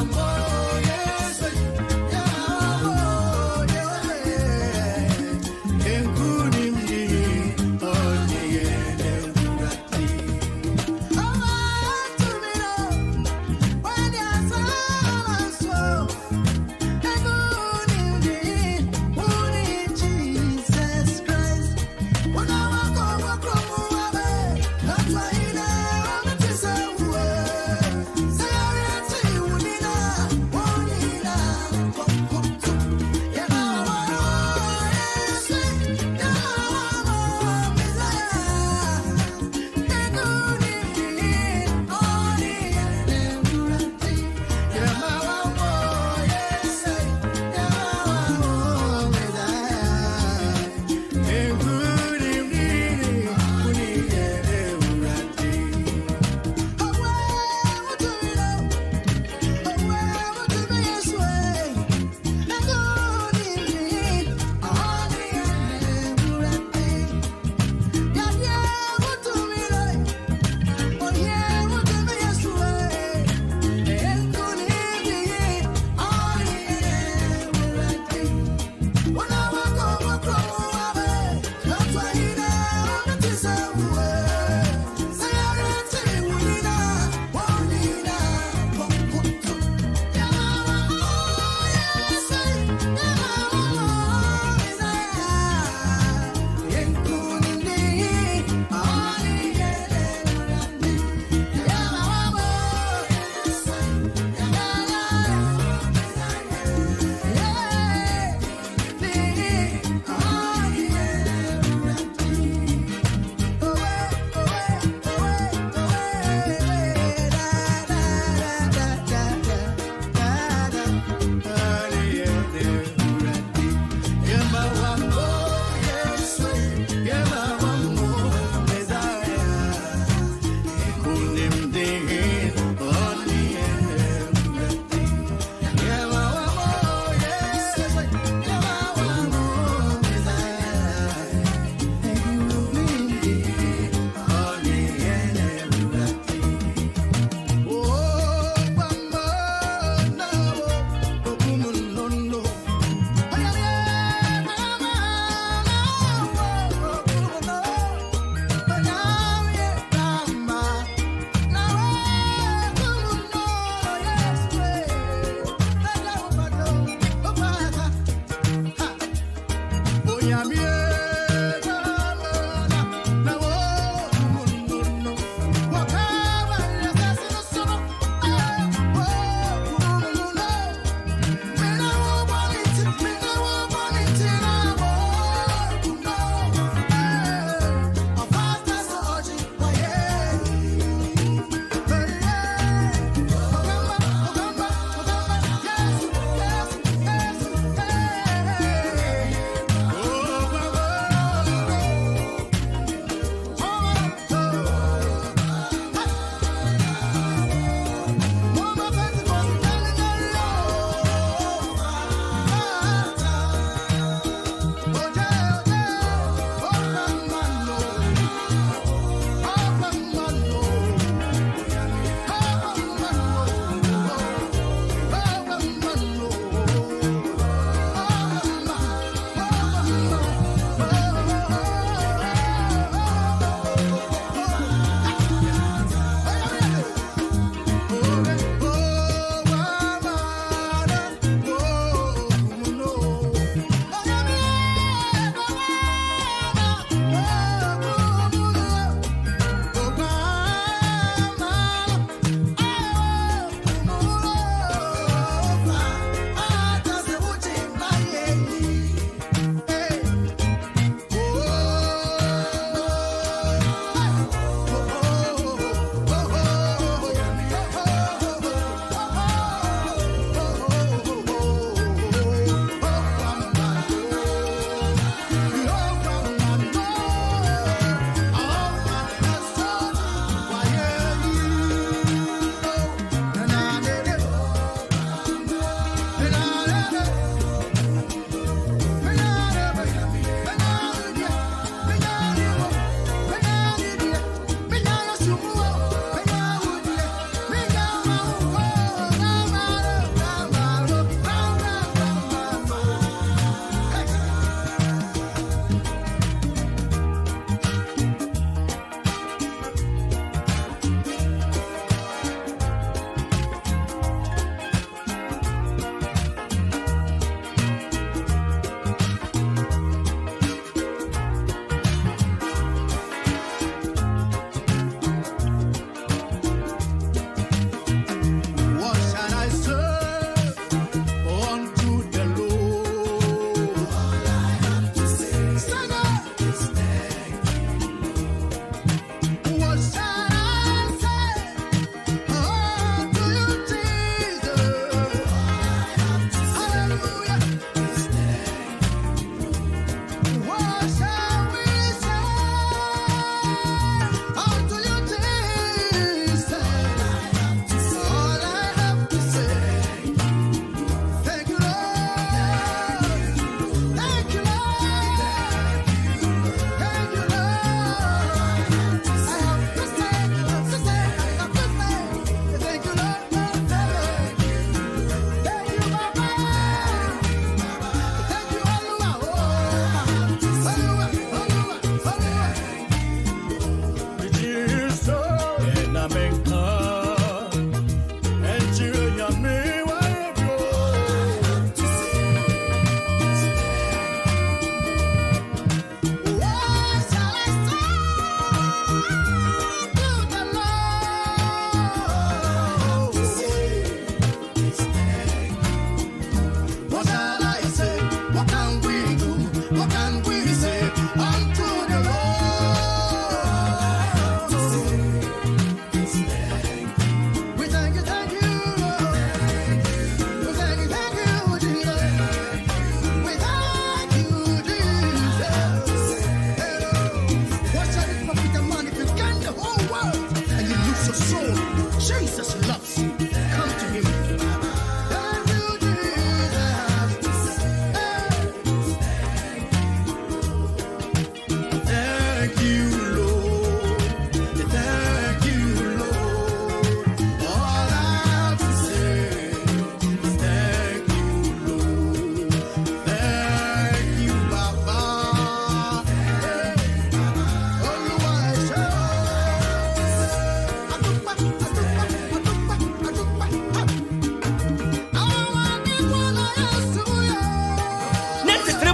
One more.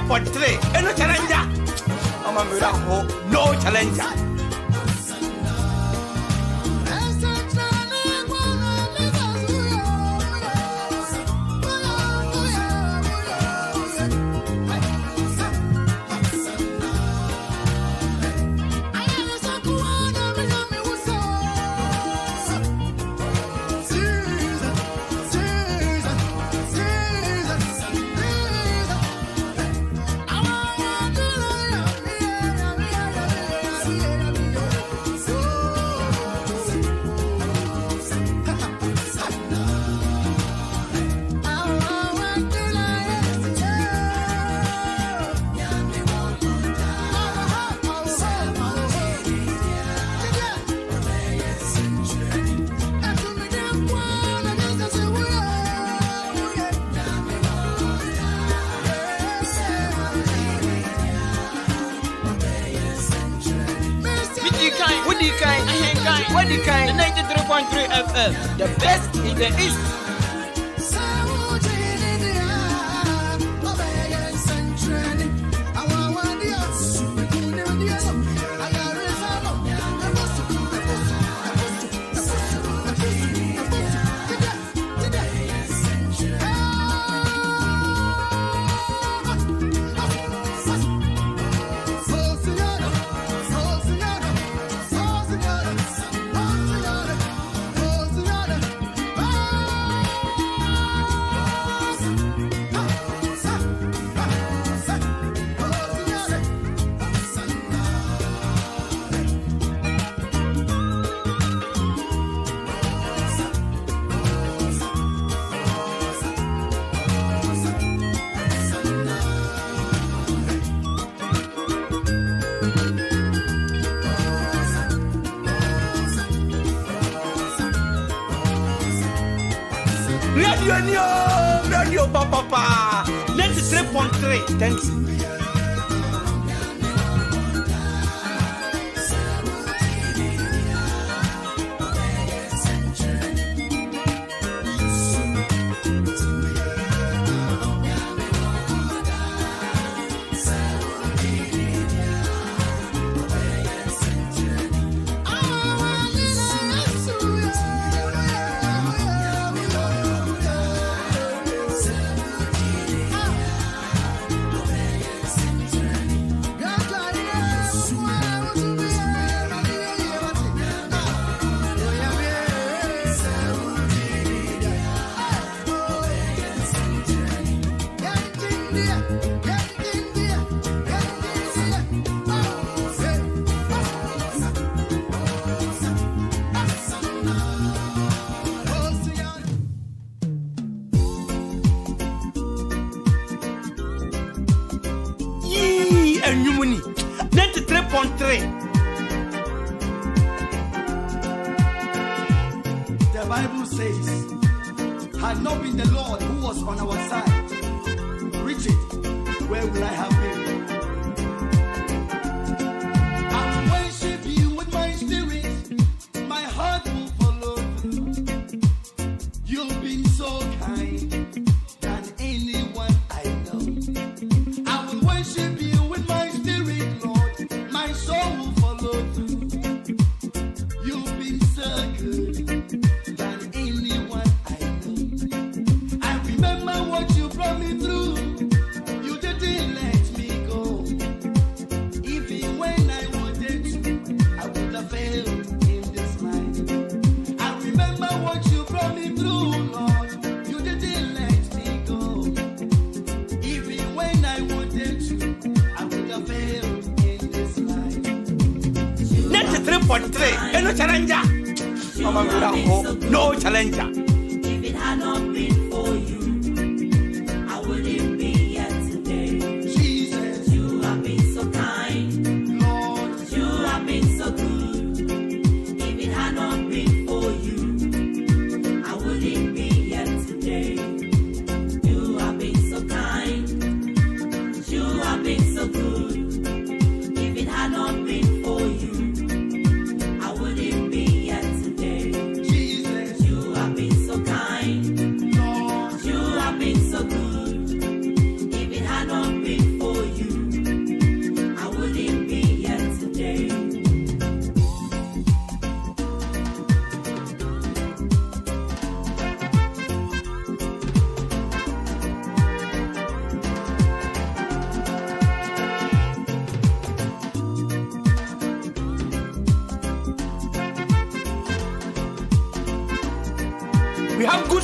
93.3. And no challenger. No challenger. Odi Ahenkan 93.3 FM, the best in the East. Radio Papa 93.3. Thanks. And you money 93.3. The Bible says, had not been the Lord who was on our side, Richard, where will I have been? I will worship you with my spirit, my heart will follow you. You've been so kind than anyone I know. I will worship you with my spirit, Lord, my soul will follow you. You've been so good than anyone I know. I remember what you brought me through. You didn't let me go. Even when I wanted to, I would have failed in this life. I remember what you brought me through, Lord. You didn't let me go. Even when I wanted to, I would have failed in this life. 93.3. And no challenger. No challenger. If it had not been for you, I wouldn't be here today. Jesus, You have been so kind, Lord, you have been so good. If it had not been for you, I wouldn't be here today. You have been so kind, you have been so good. If it had not been for you, I wouldn't be here today. Jesus, You have been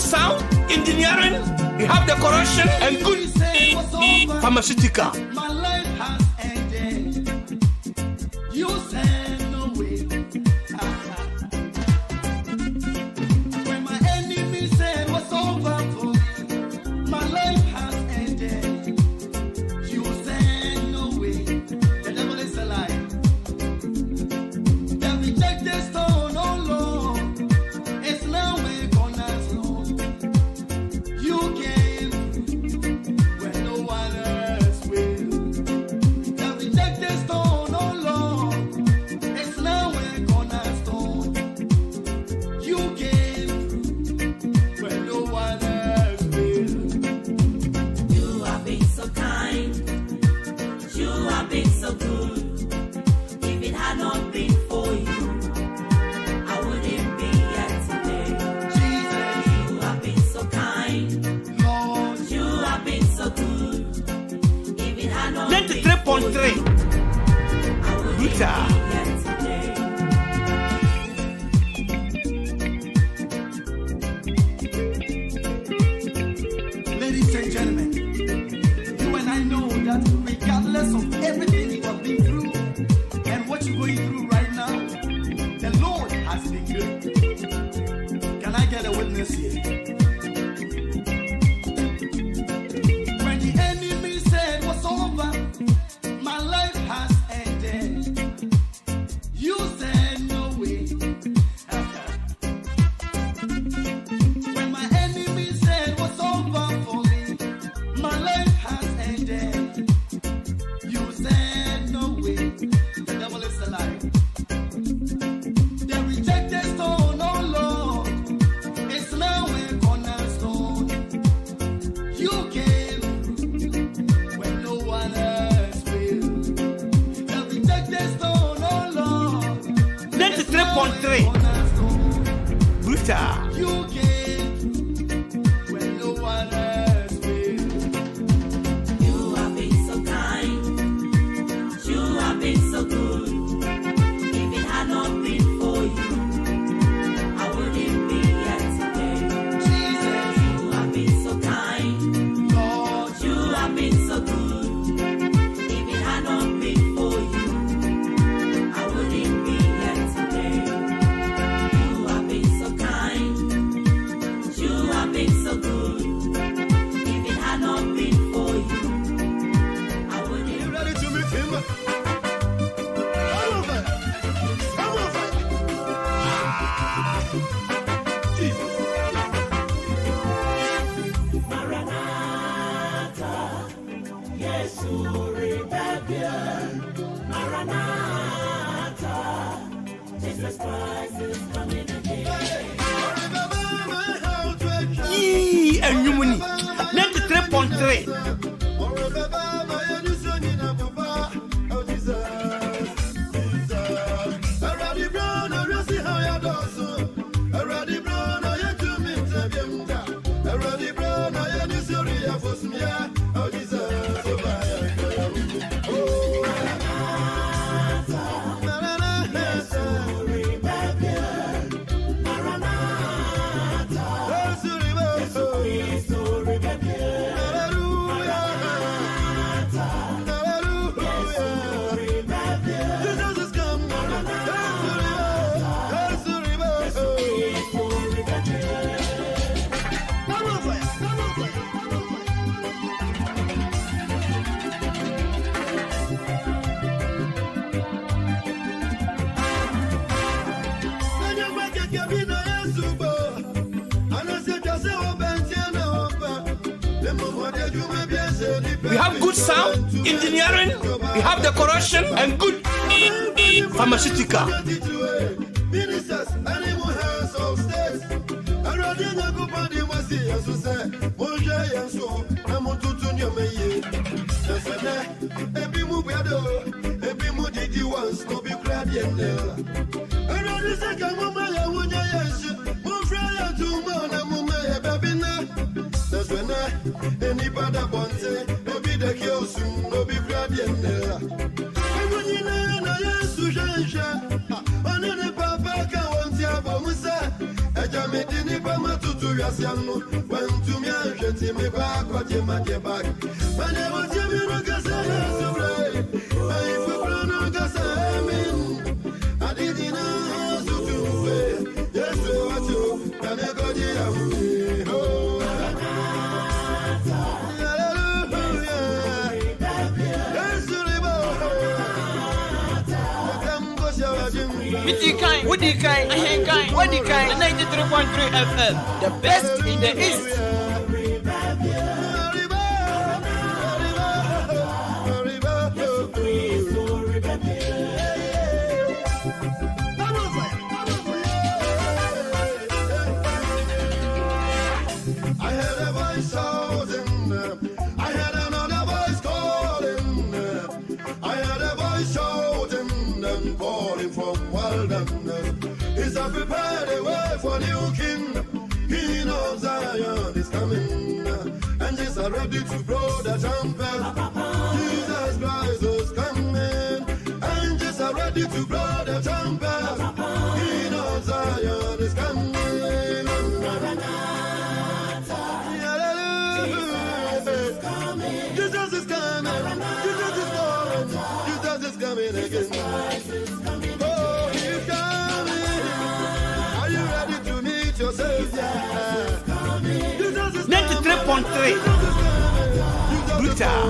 sound engineering, we have decoration, and good pharmaceutical. My life has ended. You said no way. When my enemy said what's over for me, my life has ended. You said no way. The devil is alive. The rejected stone, oh Lord, it's now a cornerstone. You came when no one else will. The rejected stone, oh Lord, it's now a cornerstone. You came when no one else will. You have been so kind. You have been so good. If it had not been for you, I wouldn't be here today. Jesus, You have been so kind. Lord, You have been so good. If it had not been for you, 93.3 I wouldn't be Rita. here today. ladies and gentlemen, you and I know that regardless of everything you have been through and what you're going through right now, the Lord has been good. Can I get a witness here? When the enemy said what's over, my life has ended. You said no way. When my enemy said what's over for me, my life has ended. You said no way. The devil is alive. The rejected stone, oh Lord, it's now a cornerstone. You came when no one else will. The rejected stone, oh Lord, it's now a 93.3 cornerstone. Brutal. You came when no one else will. You have been so kind. You have been so good. If it had not been for you, I wouldn't be here today. Jesus, You have been so kind. Lord, You have been so good. If it had not been for you, I wouldn't be here today. You have been so kind. You have been so good. If it had not been for you, I wouldn't. ready to meet him? Come over. Come over. Jesus. Maranatha, Yesu rebellion. Maranatha, Jesus Christ is coming again. Yee, and you money. 93.3 We have good sound engineering, we have decoration, and good pharmaceutical. Ministers, animal hands of states. I rather not go by the Wasi as we say. Bonjour, and so I'm on to your may. That's a every move I do, every move did you once, no be glad yet. I rather say, come on, my own, yes, more friend to man, and Mumma, baby. That's when anybody wants it, maybe the kill soon, no be glad yet. And when you know, I am Sujan. Papa ka wanti aba musa. Eja medini ba matutu Yasiano, when to me, I get me back, what you might get back. When I was you, you know, because I have to play. I will not guess I didn't know to play. Yes, what you, and I got you. Oh, Odi Ahenkan Kwame 93.3 FM, the best in the East. I heard a voice shouting, I heard another voice calling, I heard a voice shouting and calling from wilderness. He's a prepared a way for new king. He knows Zion is coming, and just are ready to blow the trumpet. Jesus Christ is coming, and just are ready to blow the trumpet. He knows Zion is coming. Jesus is coming. Jesus is coming. Jesus is coming again. Oh, he's coming. Are you ready to meet your Savior? Jesus is 93.3 Brutal.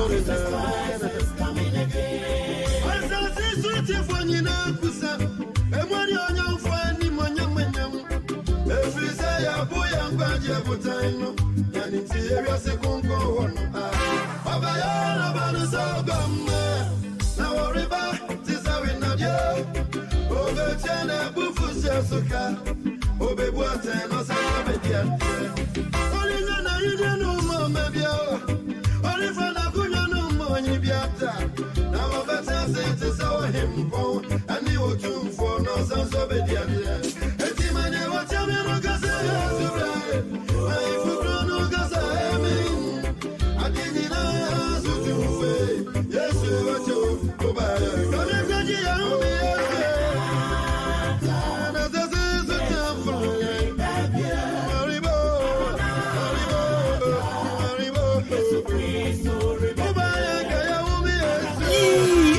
and you will do for no sense of it.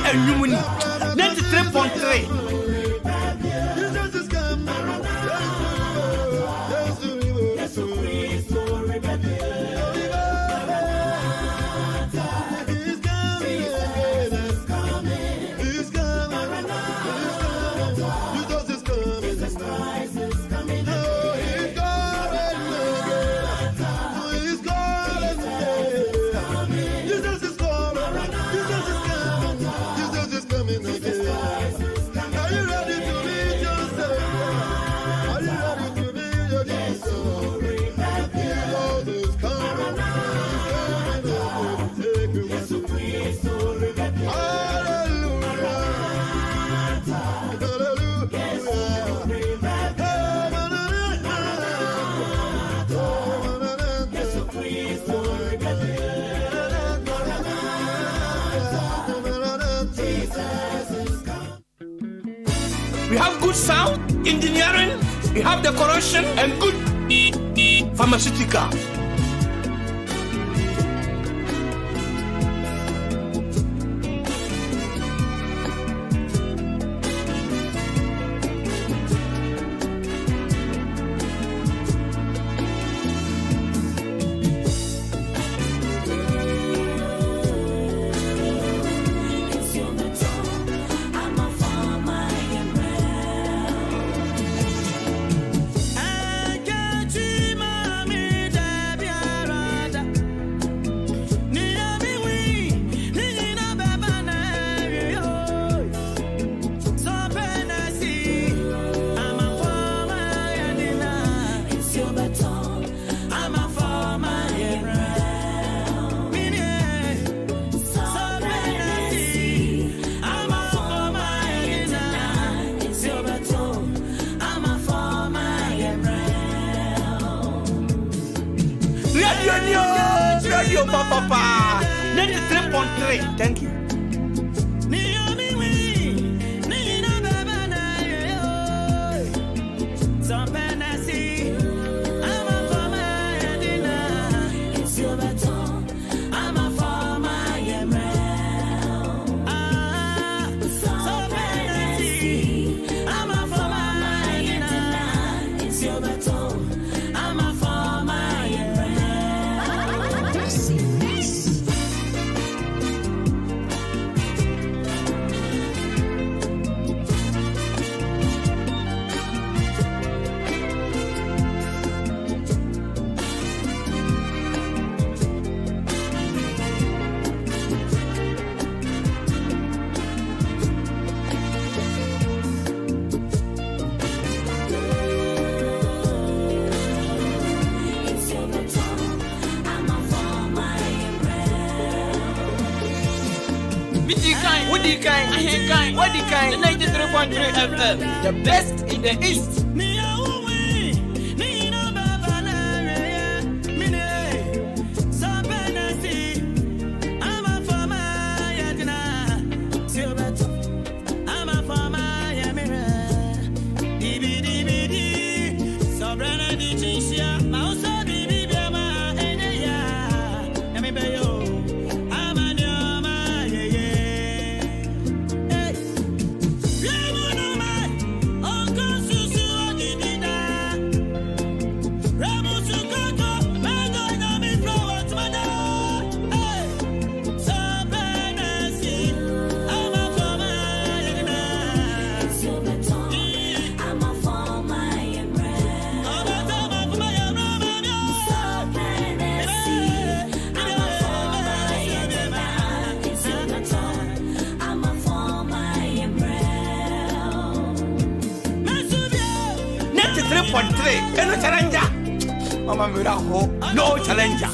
And you win 93.3. We have good sound, engineering, we have decoration, and good pharmaceutical. Radio Papa 93.3. Thank you. Odi Ahenkan Kwame 93.3 FM, the best in the East. And no challenger. Mama Miraho, no challenger.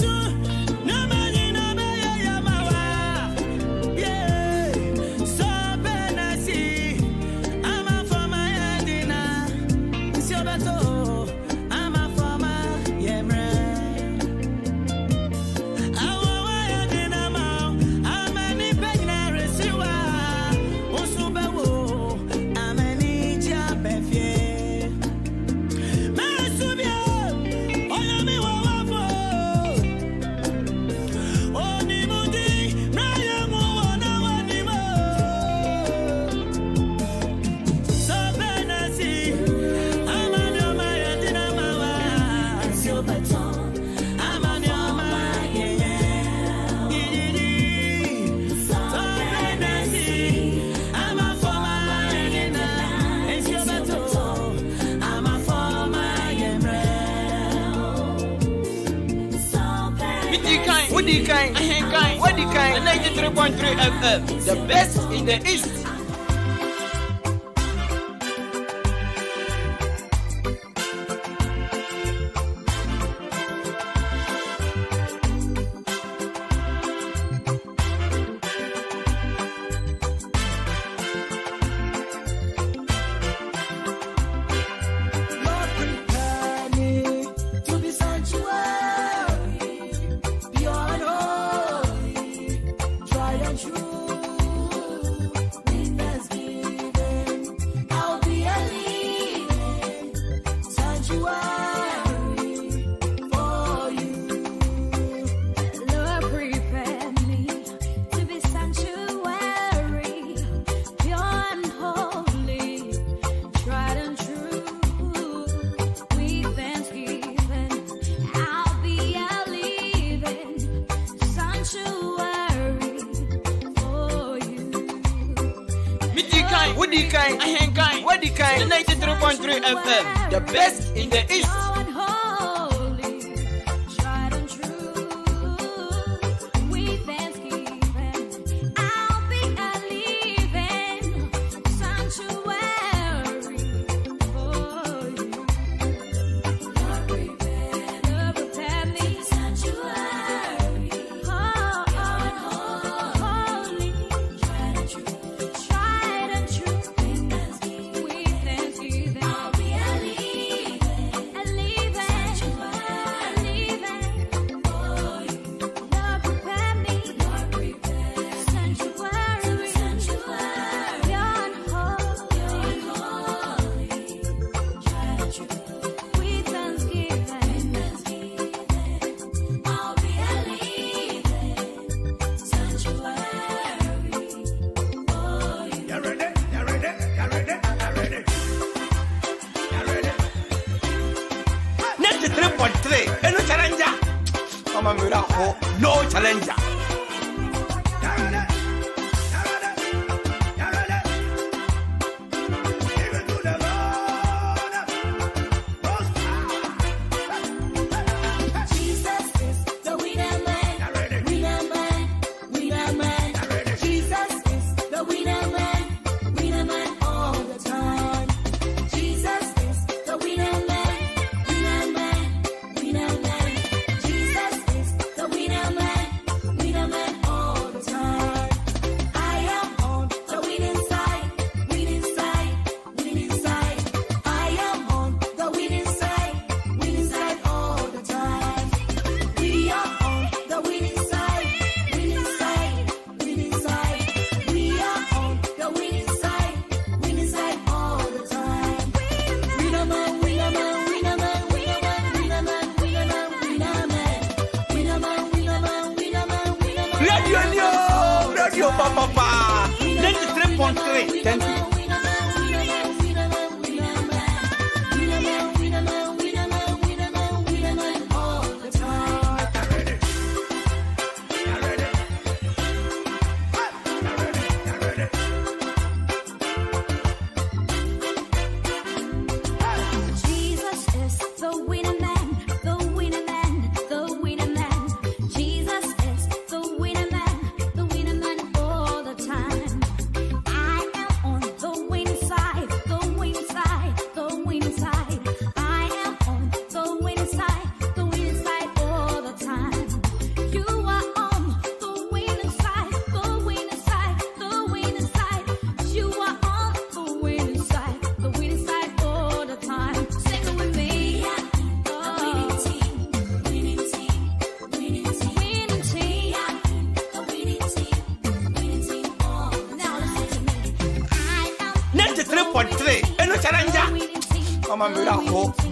Odi Ahenkan Kwame 93.3 FM, the best in the East. Odi Ahenkan Kwame 93.3 FM, the best in the East. Leave no challenger. Radio Papa 93.3. Thank you.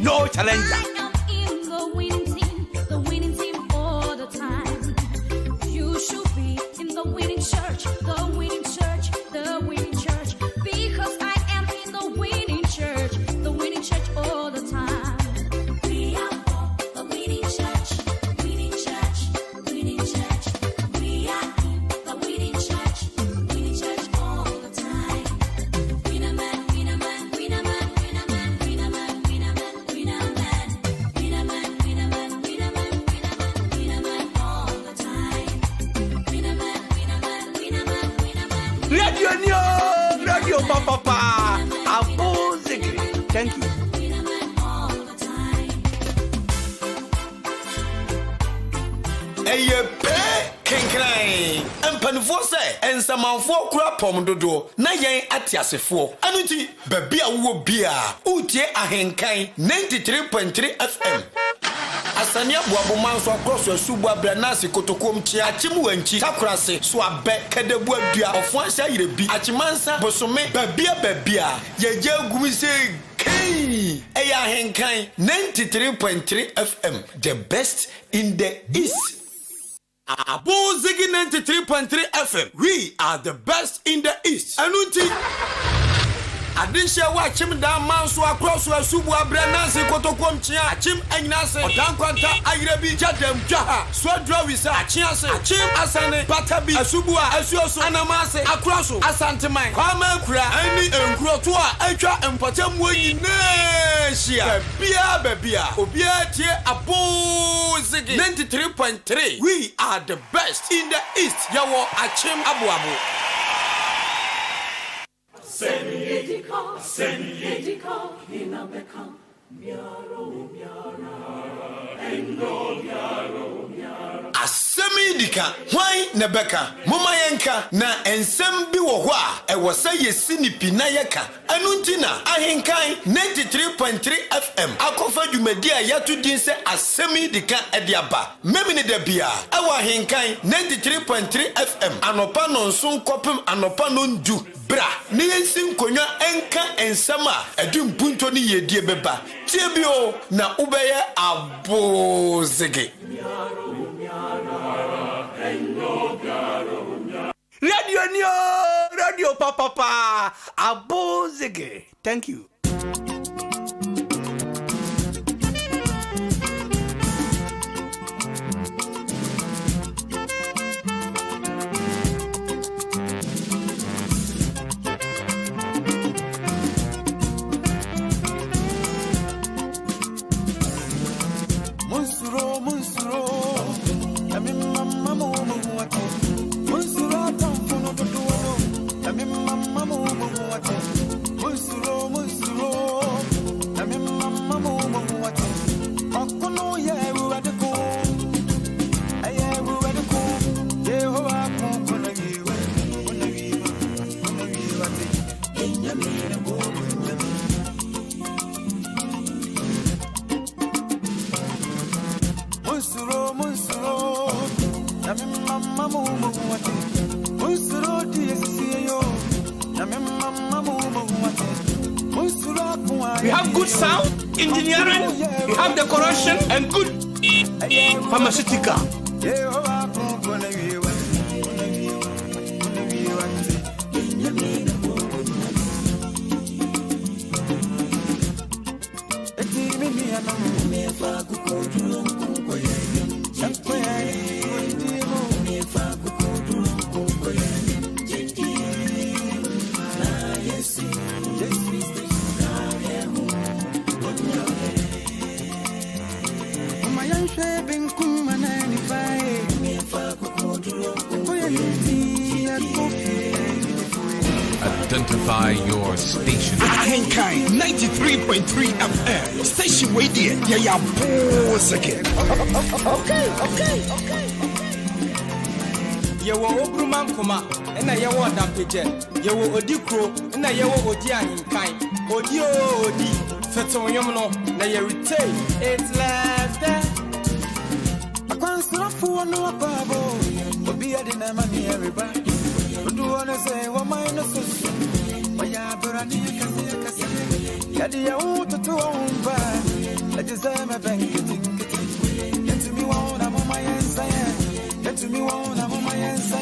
No challenger. The winning team all the time. You should be in the winning church, the winning church, the winning church. Because I am in the winning church all the time. We are all the winning church, winning church, winning church. We are in the winning church all the time. Winner man, winner man, winner man, winner man, winner man, winner man, winner man, winner man, winner man, winner man, winner man all the time. Winner man, winner man, winner man, winner man. Radio Nyo, Radio Papa, Abu Zigri. Thank you. Winner man all the time. Kenkran empanifo se ensamanfo kura pom dodo na yen atiasefo anuti babia wo bia utie ahenkan 93.3 FM asania boabo manso akroso asubu abranasi kotokom chia achim wanchi takurase so abe kadebu adua ofuansa yirebi achimansa bosome babia yeje gumise Hey, Ahenkan 93.3 FM, the best in the East. Abu Ziggy 93.3 FM, we are the best in the East. Anunti Adisha wa chim da manso across wa subu abranasi kotokom chia achim enyase odankwanta ayrebi jadem jaha swodra wisa achiase achim asane batabi asubu asuoso anamase across asanteman kwame kura ani enkuro to a atwa empatam wanyine shia babia obia tie Abu Ziggy 93.3 we are the best in the East yawo achim abuabu. Seniediko, inabeka, miaro, Asemidika, why nebeka, mumayenka, na ensem bi wo ho a ewo se yesi ni pinayeka. Anuntina Ahenkan 93.3 FM. Akofa dwumadi a yatu din se Asemidika ediaba. Memini de bia. Ewo Ahenkan 93.3 FM. Anopa no nso kopem anopa no ndu. Bra, ni ensin konwa enka ensama edum punto ni yedie beba. Tiebio na ubeye Abu Ziggy. Radio Nyo, Radio Papa, Abu Ziggy. Thank you. We have good sound, engineering, we have decoration, and good pharmaceutical. Identify your station. Ahenkan 93.3 FM. Station radio. Yeah, boss again. Okay. Yewo Ogruman Kuma, and I yewo Dampage, Yewo Odikro, and I yewo Odi Ahenkan, Odi, Feton Yomono, na ye retain. It's left there. I can't stop for no babo. Be a dinner money, everybody. Do wanna say, what my nose? Why, Brani, Yadi, I want to own by. I just am a bank. Get to me one, I'm on my answer. Get to me one, I'm on my answer.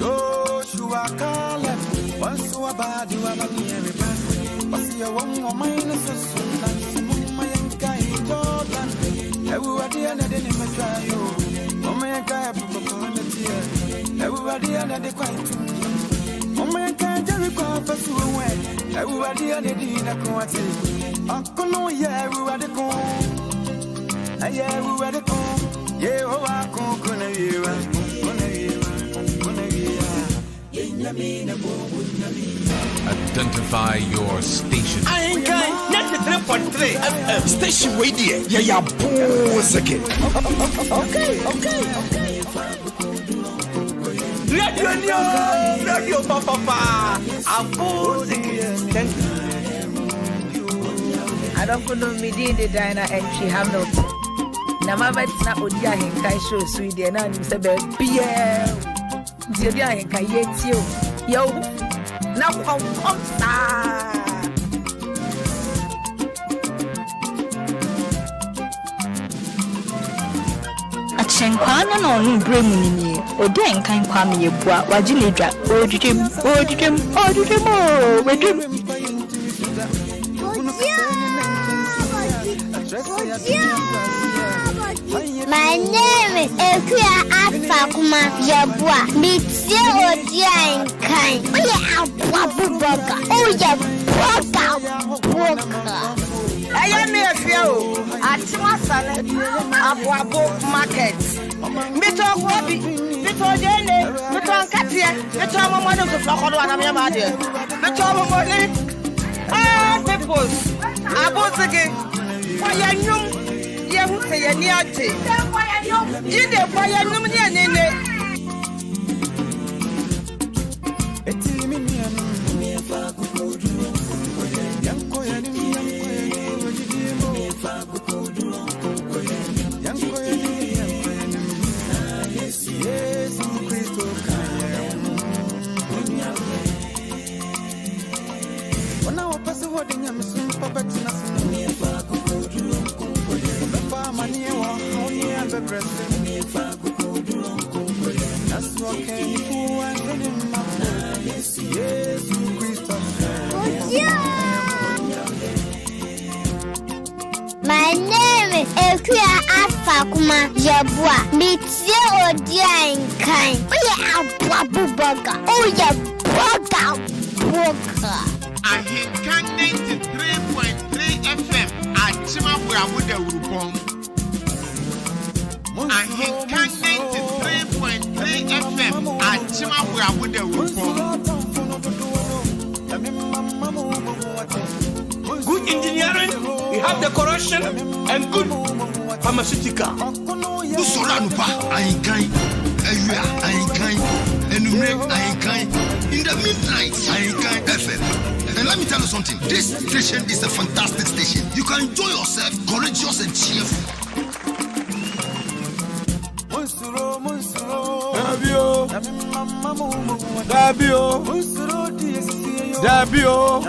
Oh, Shua Kala. Once you are bad, you are money, everybody. But see, I want my nose. My guy, Jordan. Everybody, and I didn't try you. Oh, my guy, everybody under the quiet. Oh, my God, Jerry Papa, so away. Everybody under the quantity. Uncle, no, yeah, everybody go. Everybody go. Yeah, oh, I can't go near you. Identify your station. Ahenkan 93.3 FM. Station radio. Yeah, boss again. Okay. Radio Papa. I don't know me the diner entry Hamilton. Namama na Odi Ahenkan show Sweden and you say baby. Odi Ahenkan yetio. Yo. Now come Ahenkan Kwame no bremu ni Odi Ahenkan Kwame Yeboah wajilidra odidem My name is Ahenkan Kwame Yeboah. Meet Odi Ahenkan. Oh yeah, Abubaga. Oh yeah, Boga. I am here for you. At Masale, Abuabo Market. Mito Wabi, Mito Jene, Mito Katia, Mito Mono to Flocko and Yamadi. Mito Moli. Ah, peoples. Abosage. Why are you? You say a niati. Did they buy a number nene? My name is Ahenkan Kwame Yeboah. Meet Odi Ahenkan. Oh yeah, Abubaga. Oh yeah, Boga. Ahenkan 93.3 FM. Achima Buramuda Urupom. Ahenkan 93.3 Burabude Good engineering, we have the corruption, and good pharmaceutical. Usolanupa Ahenkan Ewia Ahenkan Enumere Ahenkan in the midnight Ahenkan FM. And let me tell you something. This station is a fantastic station. You can enjoy yourself, courageous and cheerful. Dabio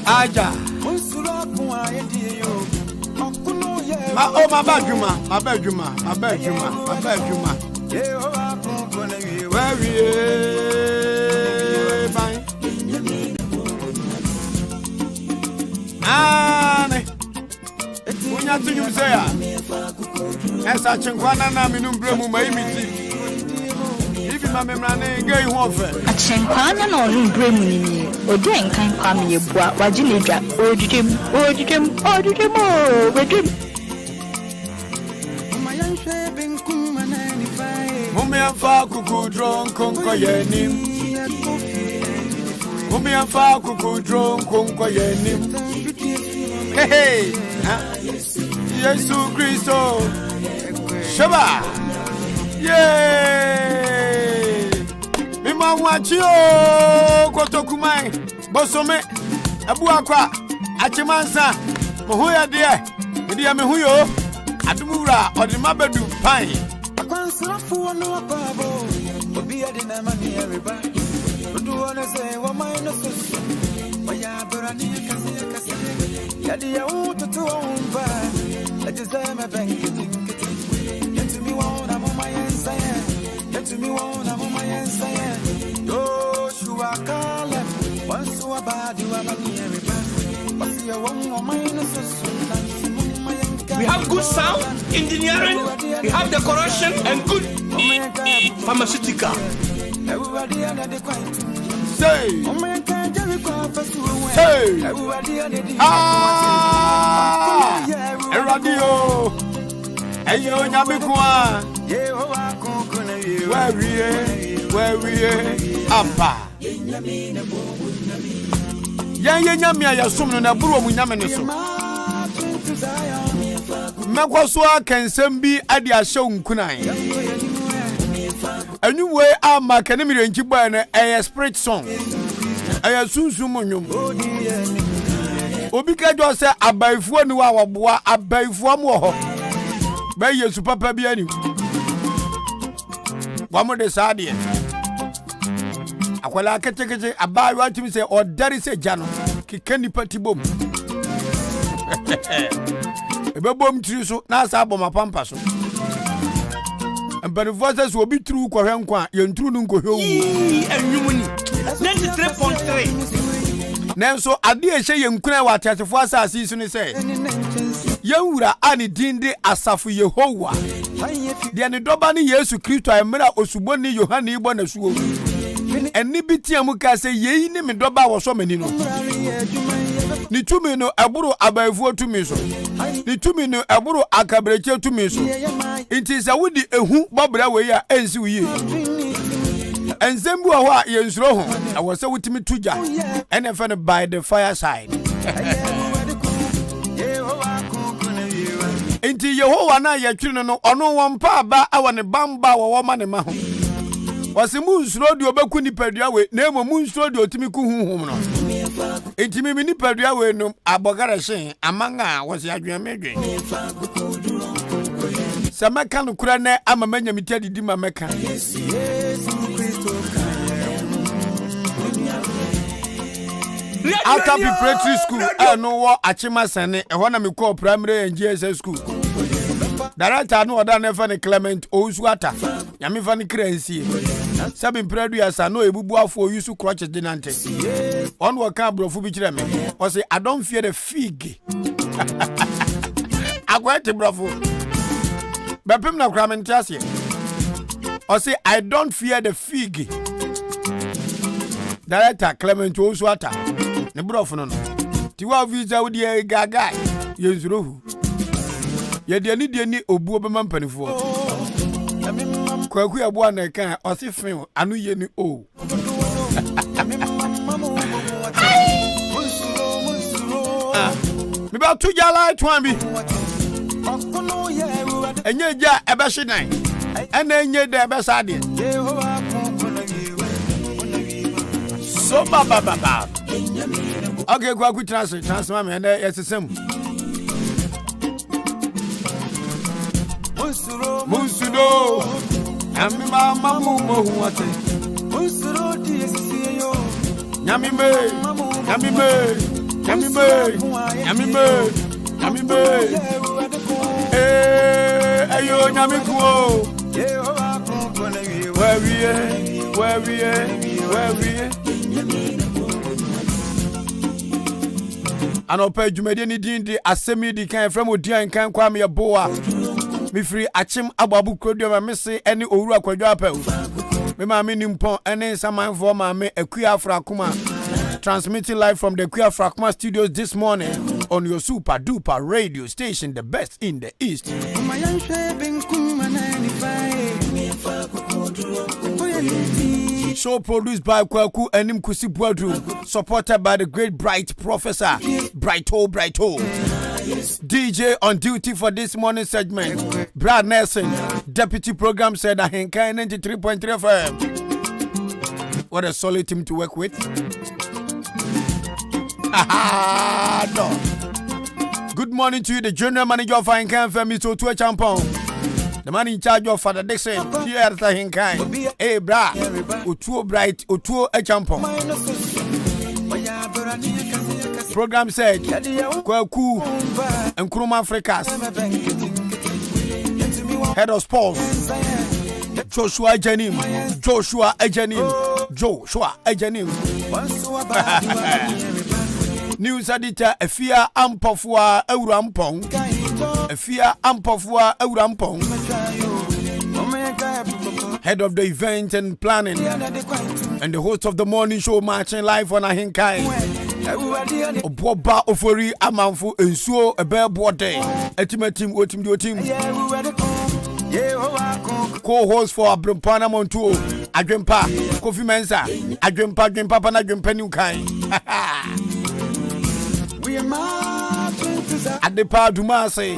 Aja my bedroom. Where we bye. When you say, as I check one and I'm in Umbrella, my image. If my memory going over, Ahenkan Kwame no no bremu ni Odi Ahenkan Kwame Yeboah wagile dwa odidem Mumiafa kukudron konko yenim. Mumiafa kukudron konko yenim. Hey, Yesu Christo. Shaba. Yay! Mima wachio kotokumai. Bosome. Abuakwa. Achimansa. Mohuya die. Ndiya mehuyo. Adumura odimabedu pai. Akwansrafu no apabo. Obi ade na mani ereba. Odu wona say wa minus. Oya brani kase. Yadi ya ututu umba. Ajizema banki tinkiti. Yenti mi wona mama yensa. Yenti mi wona mama yensa. Do shuwa kale. Wansu abadi wa mani ereba. Wasi ya wa minus. We have good sound, engineering, we have the corruption, and good pharmaceutical. Say, radio, ayo nyamikwa, where we ampa. Yan nyamia ya sumno na buru mu nyamene so. Mekwasoa kensembi ade ahye nkunan. Anyway ama kanimire nkiba na a spirit song. Aya sunsun nyom. Obi ka jo se abaifuo ni wa woboa abaifuo mo ho. Ba Yesu papa bi ani. Wa mo de saade. Akwala kekeke abai wa timi se odari se jano. Kikani patibom. Ebebom tiri so na asa aboma pampa so. Empanifo se so obi tru kwahwe nkwa yentru nu nkohwe wu. Enwumuni 93.3. Nenso ade ehye yenkuna wa atefo asase so ne se. Yewura ani dinde asafu Yehowa. De ne doba ne Yesu Kristo amira osuboni Yohane ibo na suwo. Eni bitia mu ka se yeyi ne me doba wo so mani no. Ni tumi no aburu abaifuo tumi so. Ni tumi no aburu akabreche tumi so. Inti sa wudi ehu bobra we ya ensi wiye. Enzembu ho a yensuro ho. Awose wutimi tuja. Ene fe no by the fireside. Inti Yehowa na ye twiri no ono wompa ba awone bamba wo ma ne ma ho. Wase mu nsuro de obeku nipadua we na emo mu nsuro de otimi ku huhum no. Inti mi nipadua we no abogara hyen amanga wase adwemedwen. Samaka no kura na amamanya mitadi di mameka. After preparatory school no wo Achimasane e ho na me call primary and GSS school. Director no oda na fa ne Clement Ousuata. Nyame fa ne kransie. Sabi producer sa no ebubu afo yusu crutches dinante. On wo ka brofu bi kire me. O say I don't fear the fig. Agwete brofu. Bepem na Clement asie. O say I don't fear the fig. Director Clement Ousuata. Ne brofu no. Ti wa visa wudi e gaga. Yenzuro hu. Ye de ni obuo be mampanifo. Kwaku Yeboah na kan osifin anu ye ni o. Me ba tu jala twan bi. Enye ja ebe hyenan. Ena enye de ebe sade. So ba. Okay, Kwaku transfer me and yesesem. Musudo. Ami mama mo huate. Musudo DSC yo. Nyami me. Ayo nyami kuo. Where we Anopa dwumade ni din di Asem di kan from Odi Ahenkan Kwame Yeboah. Me free achim ababu krodio me se ene owura kwadwo apew. Me ma me nimpon ene saman for ma me akua afrakuma. Transmitting live from the Queer Fragma Studios this morning on your super duper radio station, the best in the East. Show produced by Kwaku Enim Kusi Buadu, supported by the great bright professor, Brighto. DJ on duty for this morning segment, Brad Nelson, deputy program said Ahenkan 93.3 FM. What a solid team to work with. No. Good morning to you, the general manager of Ahenkan FM, Mr. Otua Champon. The man in charge of Father Dixon, here at Ahenkan. Hey, bra, Otuo Bright, Otuo Champon. Program said, Kwaku and Nkrumah Africas. Head of Sports, Joshua Ejanim. News editor Efia Ampofua Eurampong. Head of the event and planning and the host of the morning show marching live on Ahenkan. Oboba ofori amanfo ensuo ebebode etimatim otim do team. Co-host for Abrempana Montuo, Adwempa, Kofi Mensa, Adwempa pana Adwempa new kind. Adepa Dumase,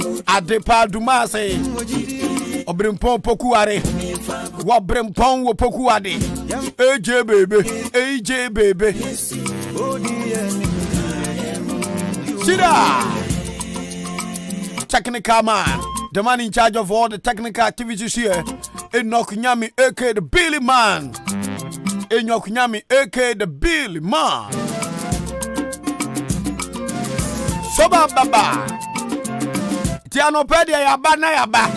Obrempon Pokuare, Wabrempon wo Pokuade, AJ baby. Sida! Technical man, the man in charge of all the technical activities here, Enoch Nyami, aka the Billy Man. Soba baba. Tiano pedia yaba.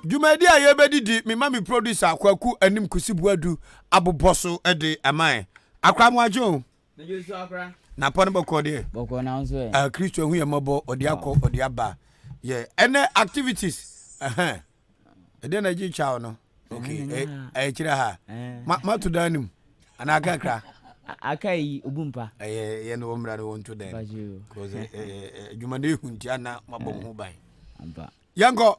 Jumedia yebedi mi mami producer Kwaku Enim Kusi Buadu aboboso ede amai. Akra mo ajo. Mejo akra. Na pon boko de. Boko na nso e. Christo hu yemabo odi akọ odi aba. Yeah, any activities. Ede na ji chawo no. Okay. Kira ha. Ma to danim. Ana kakra. Akai obumpa. Ye no omra no won to den. Cause jumade huntia na mabom ho ban. Amba. Yango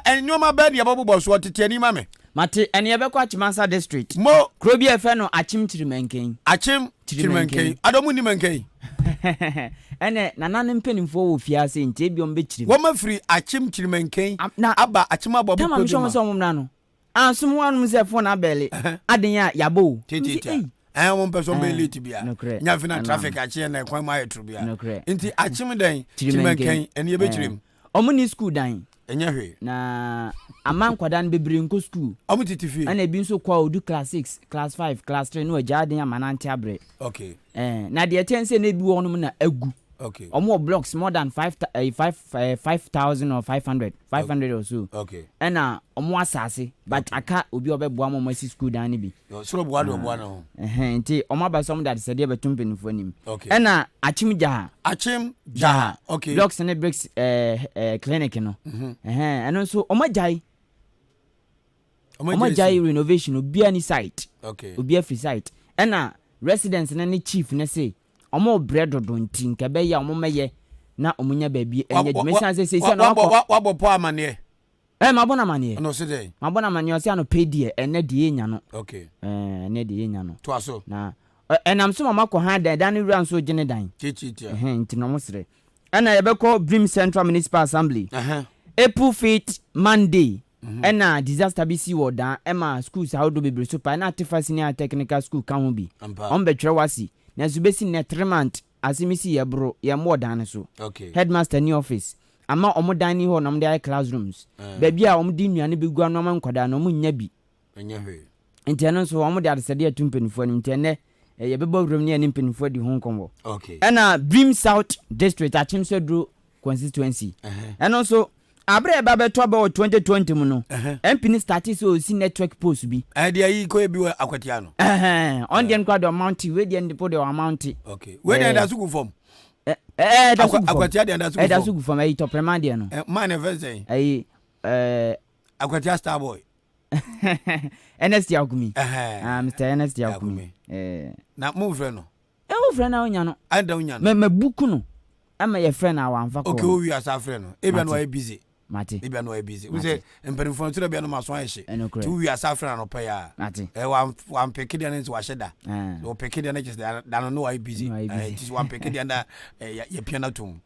enyoma bed ya bobo so tete ani ma me. Mate ene ye bekwa Chimansa district. Mo Krobi efe no Achim Chirimenken. Adomu ni menken. Ene nanane mpenimfo wo fiase ntie biom be chirim. Wo ma free Achim Chirimenken aba Achim abobo Krobi. Tamam shomo so mumna no. Ansum wanum se fo na bele. Aden ya yabo. Tete. Won person be late bia. Nya fina traffic achi na kwan ma yetru bia. Nti Achim den Chirimenken ene ye be chirim. Omuni school dan. Enya hwe. Na aman kwadan bebre nko school. Omu titifi. Ana bi nso kwa odu class 6, class 5, class 3 no ajaden amanante abre. Okay. Na de tense na bi wonum na agu. Okay. Omo blocks more than 5,000 or 500 or so. Okay. Ena omo asase but aka obi obeboa mo masi school dan ni bi. So boa do boa no. Nti omo abasom that said e betumpen fo nim. Okay. Ena Achim Jaha. Okay. Blocks and bricks clinic no. Eno so omo jai renovation obi ani site. Okay. Obi free site. Ena residents na ni chief na say omo bread odonti nkebe ya omo meye na omunya baabi enye me san say na wabo po amane mabona manie no se dey mabona manie o se ano pay die ene die nya no okay ene die nya no to aso na enam so mama ko ha dan wura nso gene dan chichi nti no mo sere ena ye be call Brim Central Municipal Assembly April 5th Monday ena disaster bi si wodan ema schools how do be so pa na Tifa Senior Technical School kan ho bi on be twere wasi na so be si ne 3 month asimisi ye bro ye mo dan so okay headmaster ni office ama omo dan ni ho na mo dey classrooms baby a omo di nuane be gua no ma nkoda no mo nya bi enya hwe nti eno so omo dey adesade atumpenifo ni nti ene ye be bobrom ni animpenifo di ho nkombo okay ena Brim South District Achimsodro constituency eno so abre ba beto ba 2020 mu no MP start so si network post bi dia yi ko bi akwatia no on the enquire amount we the end the amount okay we dey da sugu form da sugu akwatia dey da sugu form da sugu form e to premade no man everything akwatia star boy NST Akumi Mr NST Akumi na mo friend no wo friend na onya no ada onya no me buku no ama ye friend na wa mfa ko okay we as a friend no e bia no busy mate e bia no busy we say emperifon tira bia no maso ahye to we as a friend no pay ya mate wa pekede na nti wa hyeda o pekede na just da no wa busy just wa pekede na ye piano tom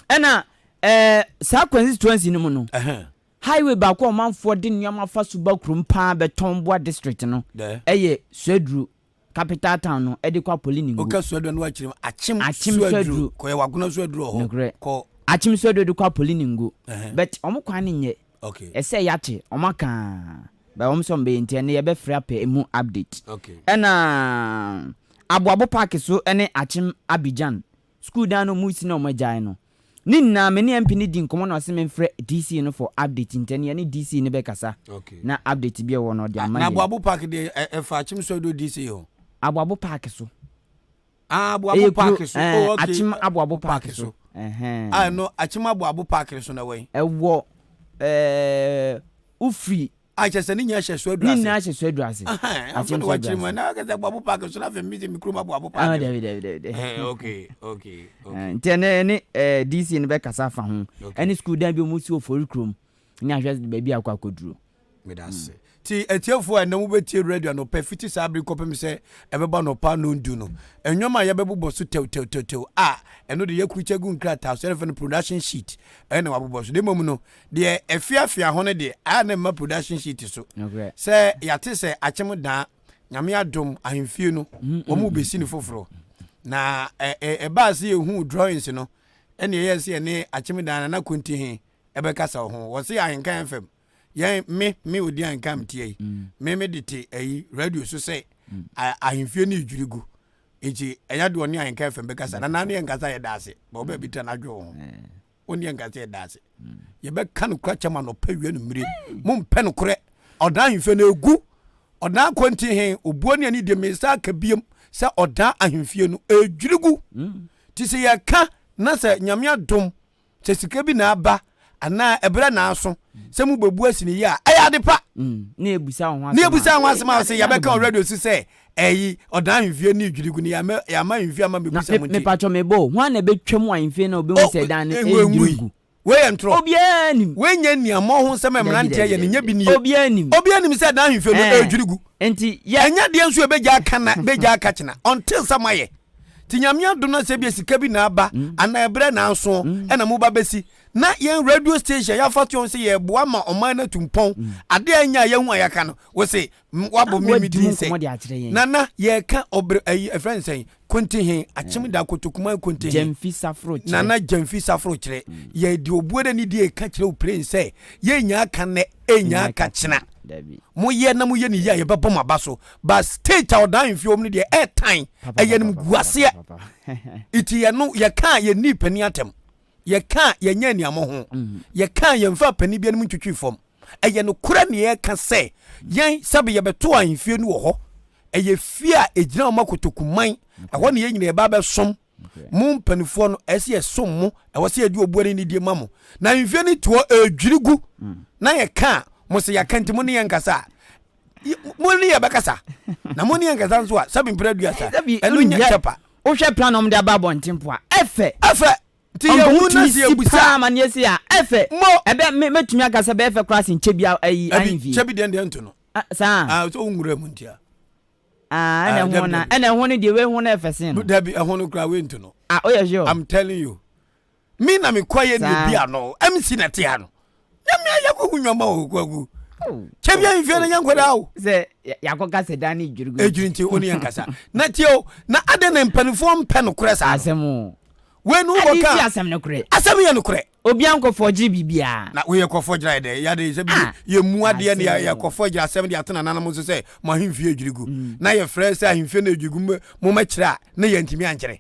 ena sa constituency ni mu no highway ba ko manfo de nyama fa suba krum pa betonboa district no eye Swedru capital town no e de kwa Poliningo o ka Swedru no achirim achim Swedru ko ye waguna Swedru ho ko achim Swedru de kwa Poliningo but omo kwa ne nye okay ese yache omo kan ba omo so mbe ntia ne ye be free pa emu update okay ena aboabo park so ene achim Abidjan school dan no musi na omo jai no Nina many MP ni din komo na se frɛ DC no for update intani ni DC ni be kasa okay na update bi e wo no de amanye na Aboabo Park de fa Achim Swedru DC ho Aboabo Park so Aboabo Park so okay Achim Aboabo Park so no Achim Aboabo Park so na we e wo ufri chese ni nya hye Swedru ase ni nya hye Swedru ase Achim Swedru na ka Aboabo Park so na fe mi mikro Aboabo Park okay ntene ni DC ni be kasa fa ho any school dan bi mu si ofori krom ni ahwe be bi akwa koduro me da se ti etiefo na mu betie radio no perfect sabri kopem se ebeba no pa no ndu no enwoma ye bebubo so tew eno de yakuru gu nkrata so refen production sheet ene wabubo so de mom no de efiafia ho ne de na ma production sheet so se yate se achim dan nyame adom ahemfie no wo mu besi ni foforo na ba se ehu drawings no ene yes ene achim dan na konti he ebe kasa ho wo se Ahenkan FM yen me Odi Ahenkan tie me de te radio so say ahemfie ni dwurigu eji eya de oni Ahenkan FM be kasa na ne nkasa ye dase ba oba bi ta na dwo ho oni nkasa ye dase ye be kan kwa chama no pawie no mire mo mpe no kore oda ahemfie na egu oda konti he obuo ne ani de me sa ka biem se oda ahemfie no edwurigu ti se ye ka na se nyame adom se sika bi na aba ana ebra na aso se mu bebu asini ya aya de pa na ebusa ho asema se ya be ka radio si se oda ahemfie ni dwurigu ni ya ma ahemfie ama bebusa mu me pacho me bo ho na betwam ahemfie na obehu se dan edwurigu we entro obianim we nya niamo ho se memrante ye ne nya bi ni obianim se dan ahemfie no edwurigu enti ya nya de nso beja aka na beja aka chena until samaye ti nyamia do na se bi sika bi na aba ana ebre na aso ena mu ba besi na yen radio station ya fatu se ye boa ma oman na tumpon ade anya ye hu ayaka no wo se wabo mimi din se nana ye ka obre friend say konti he achim da kotokuma konti Jamfi Safro kire nana Jamfi Safro kire ye di obuode ni di e ka kire o prince say ye nya aka ne enya aka chena mo ye na mo ye ni ye bebo mabaso but state odan fiom ni de airtime eye nim guase iti ye no ye ka ye ni pani atem ye ka ye nya ni amo ho ye ka ye mfa pani bia nim twitwi fom eye no kura ne ye ka se yen sabe ye beto ahemfie no ho eye fia ejina o makotokuman aho ne ye nyina ye ba be som mo mpanifo no ese ye som mo e wo se ye di obuani ni die mamo na ahemfie ni to edwirigu na ye ka mo se yakanti mo ne yankasa mo ne ya bakasa na mo ne yankasa nso a sabi mpradua sa eno nya chapa o hwe plan om de ababon tempo a efe ti ye hu na se ebusa ma ne se a efe ebe metumi aka se be efe class nche bia ayi anvi che bi de nto no sa so nwura mu ntia ene ho ne de we ho na efe sin no da bi ho no kra we nto no oh yeah sure I'm telling you me na me kwaye ni bia no MC na te ha no nyame ayakogu nwama o kwagu che bia mfie na nyankwada o se yakoka se dani jurugu ejunti oni yankasa na tio na ade na mpanifo mpe no kure sa asem we nu boka asem no kure asem ye no kure obi anko forge bibia na we ko forge de ya de se bi ye mu ade ne ya ko forge asem de atena nanam so se mo ahemfie ejurigu na ye frɛ se ahemfie na ejurigu mo ma kira na ye ntimi ankere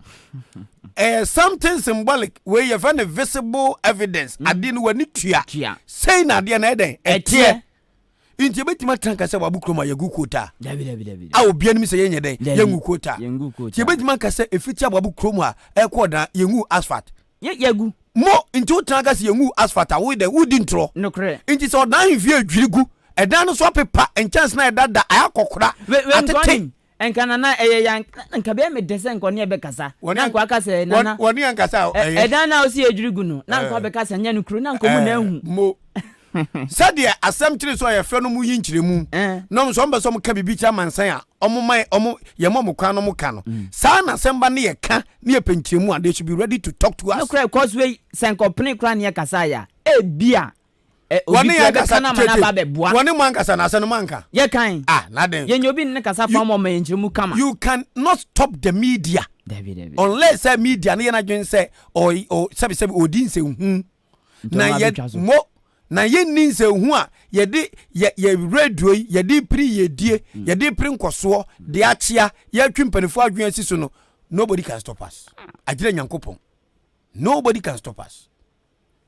something symbolic where you find a visible evidence ade no wani tua say na ade na eden etie inti betima tranka se wabu kroma yagu kota david a obi anim se yenye den yengu kota ti betima ka se efiti wabu kroma ekoda yengu asphalt yagu mo inti o tranka se yengu asphalt a wo de wudi ntro no kre inti se odan hwie adwirigu edan no so pepa enchance na edada ayakokora atete enkana na yan nka be me dese nko ne be kasa na nko aka se na woni ankasa edan na o si adwirigu no na nko be kasa nya no kru na nko mu na hu mo sadia asem kire so ya fe no mu yinkyiremu no so mbe so mo ka bibi kya mansan a omo ye mo kwa no mo ka no sa na semba ne ye ka ne ye penkyiremu and they should be ready to talk to us no cry cause we senko pene kra ne kasa ya bia woni ya kasa na mana ba be boa woni mo ankasa na ase no manka ye kan na den ye nyobi ne kasa fa mo yenkyiremu kama you can not stop the media David unless media ne na dwen say o sabi odin se hu na ye mo na ye ninse hu a ye de ye radio ye de pri ye die ye de pri nkoso de achia ye twimpanifo adwen asiso no nobody can stop us agire nyankopon nobody can stop us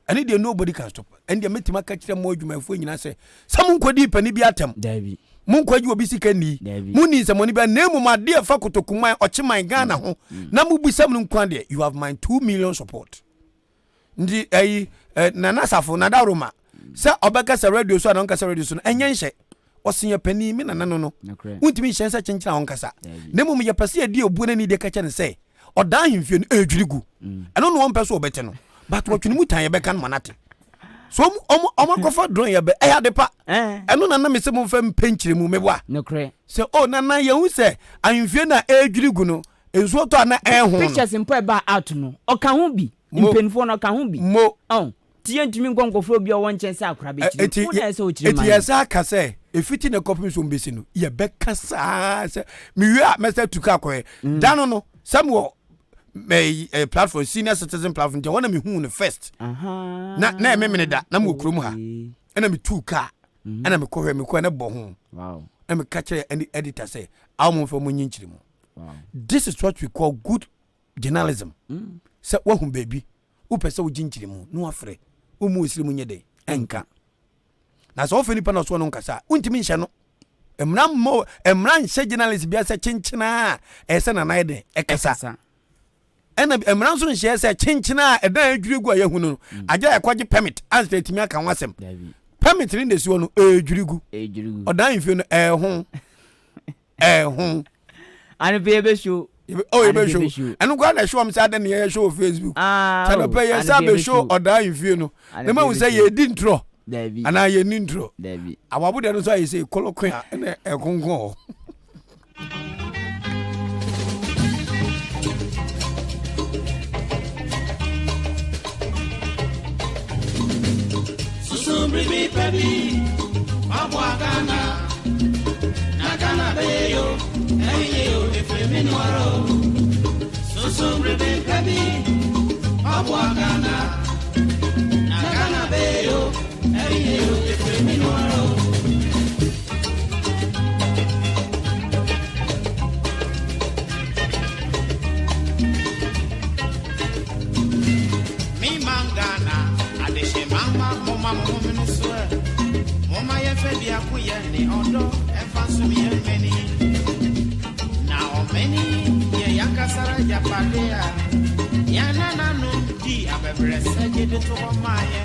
and there nobody can stop us and there metima ka kire mo adwumafo nyina se sam nkodi pani bi atem David mun kwaji obi sika ni muni se moni ba nemu ma de fa kotokuman ochiman Ghana ho na mu busam no nkwan de you have my 2 million support ndi na nasafo na daroma sa obeka sa radio so na onka sa radio so enye nhye osenye pani mi na nano no untimi nhye sa chenchina onka sa nemu me yepese edi obu na ni de ka chene se odan ahemfie no edwirigu eno no won pese obete no but watwini mu tan ye beka no manate so omo kofa drone ye be ya de pa eno na me se mo fam penkyire mu mebwa no kre se na ye hu se ahemfie na edwirigu no enso to na ehun pictures mpo e ba out no oka hu bi impenfo no oka hu bi tie ntumi nkonkofo bi o won chense akura be chiri wo na se o chiri man eti yesa ka se efiti na kopim so mbesi no ye be kasa se miwe a mesa tuka koye dano no samwo platform senior citizen platform je wona me hu no first na me da na mo krom ha na me tuka na me kohwe me ko na bo ho wow na me ka kire any editor say aw mo fo mo nyinchiri mo this is what we call good journalism se wo hu baby wo pese wo ginchiri mo no afre wo mu osiri mu nyede enka na so ofeni pa na so no nkasa untimi nhye no emran nhye journalist bia se chinchina ese na naide ekasa ena emran so nhye se chinchina edan adwirigu ayehu no agya yakwaje permit answer timi aka wasem permit ni ndesi no adwirigu odan mfie no ehun ani be show be show anu gwa na show am say adan ye show Facebook tell pe ye say be show odan mfie no na ma say ye di ntro ana ye ni ntro awabu de no so ye say kolokwan na ekongon Baby, baby, Abwagana, Nagana Bayo, Ayo, if you mean waro. So, baby, Abwagana, Nagana Bayo, Ayo, if you mean waro. Me Mangana, Adeshe Mama, Mama, Mama ye fe bia ku ye ni ondo e fansu mi ye meni na o meni ye yakasara japadea ya nana no di abebre se je de to maye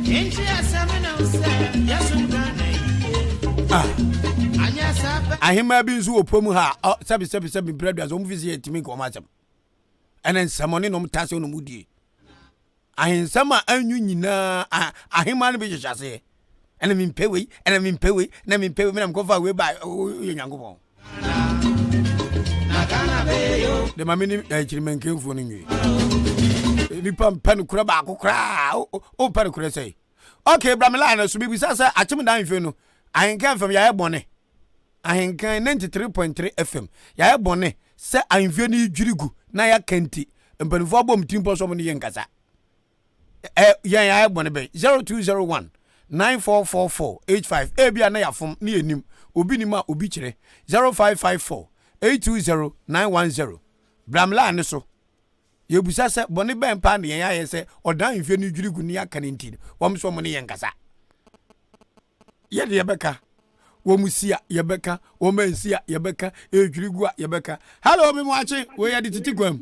enchi asame na use yasun gana yi anya sabe ahima bi nzu opomu ha sabi bread as o mu visi etimi ko masem enen samoni no mtase no mudie ahensama anyu nyina ahema no be hyehyase ena mi mpewe ena mi mpewe na mi mpewe na mkofa we ba nyankopon de mamini chirimenkemfo no nwi nipa mpanu kura ba akokra o panu kura sei okay bramela na so bibi sasa achim dan fe no Ahenkan FM ya ebone Ahenkan 93.3 FM ya ebone se anfie ni dwirigu na ya kanti mpanifo abom timpo so mo ne yenkasa ya ebone be 0201 944485 ebia na yafom ne enim obi nim a obi kire 0554 820910 bramla ne so yebusa se bone ben pa ne ya ye se odan mfie ni dwirigu ne akanenti wom so mo ne yenkasa yede yebeka womusia yebeka womansia yebeka edwirigu a yebeka hello me moache we yede titigwam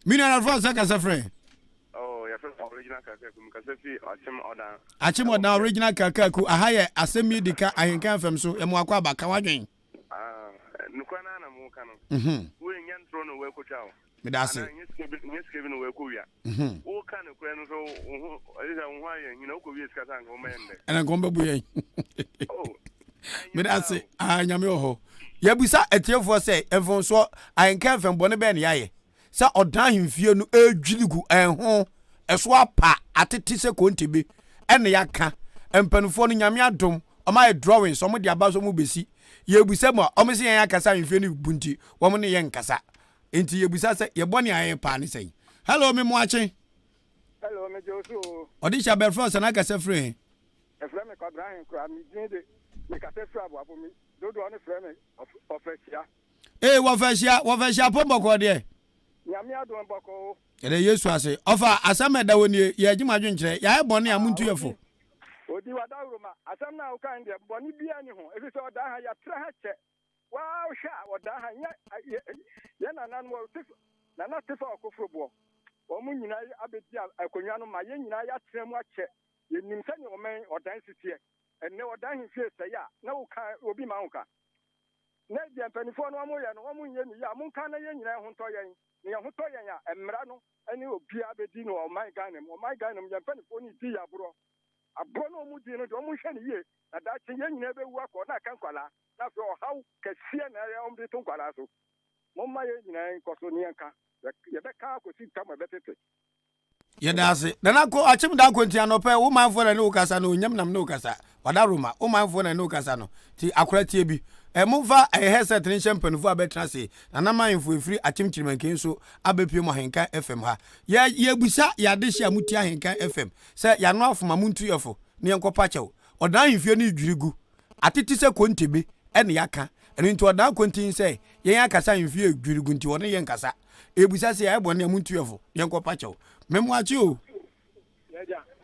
mina na fa saka safre original kakaku mkasefi achim odan original kakaku ahaye Asem medika Ahenkan FM so emo akwa abaka wadwen nukwana na mu kanu we nyantro no we kotwawo medase nyeskebi no we kowia o kan kura no so eza ho aye nyina o kowie skata nka o mayende ena gombe buye medase nyame oho yabusa etiefo se enfon so Ahenkan FM bone be ne yaye sa odan himfie no edwiligu enho eso apa atete se kontebe ene yaka empanufo no nyame adom oma drawing so mo de aba so mo besi yebusa mo o mese yan akasa himfie no bunti wo mo ne yen kasa enti yebusa se ye bone aye pa ne sei hello me moache hello me josu odisha belfast na kasa free efreme kwadrahin kwa mi dinde me kasa free abo mi dodo on freme ofesia wofesia pombo ko de nyame adom boko ele Yesu ase ofa asama da woni ye agima dwenkyere ya ebone amuntu yefo odi wadawroma asam na o kan de boni bia ni ho ebi so oda ha ya tra ha che wa hwa oda ha ya nanan wo nana tefa okofrobo o mu nyina abeti akonwa no ma ye nyina ya tra mu ache ye nim sani o men odan sitie enne odan hifie se ya na wo kan obi ma wo ka na dia panifo no mo ye no mo nye ni ya mo kan na ye nyina ho to ye ni ho to ye ya emra no ani obi abedi no o my Ghana ya panifo ni ti ya bro abro no mu di no do mo hwe ni ye na da che ye nyina be wu akọ na kan kwala na so o haw kasie na ya ombi to kwala so mo ma ye nyina nkoso ni enka ye be ka ko si tama betete ye dase na ko achim da konti anope wo manfo na ne ukasa no nyam nam ne ukasa wada roma wo manfo na ne ukasa no ti akoratie bi mumfa headset ni champion abetra se na manfo efiri achim chirimanken so abepie mo Ahenkan FM ha ye busa ya de hia muti Ahenkan FM se ya no afoma muntu yefo ne enkopa chew odan hifie ni dwirigu atiti se kontebe ene yaka ene nti odan kontin se ye akasa hifie dwirigu nti wona ye nkasa ebusa se ya ebone muntu yefo ne enkopa chew memu achi o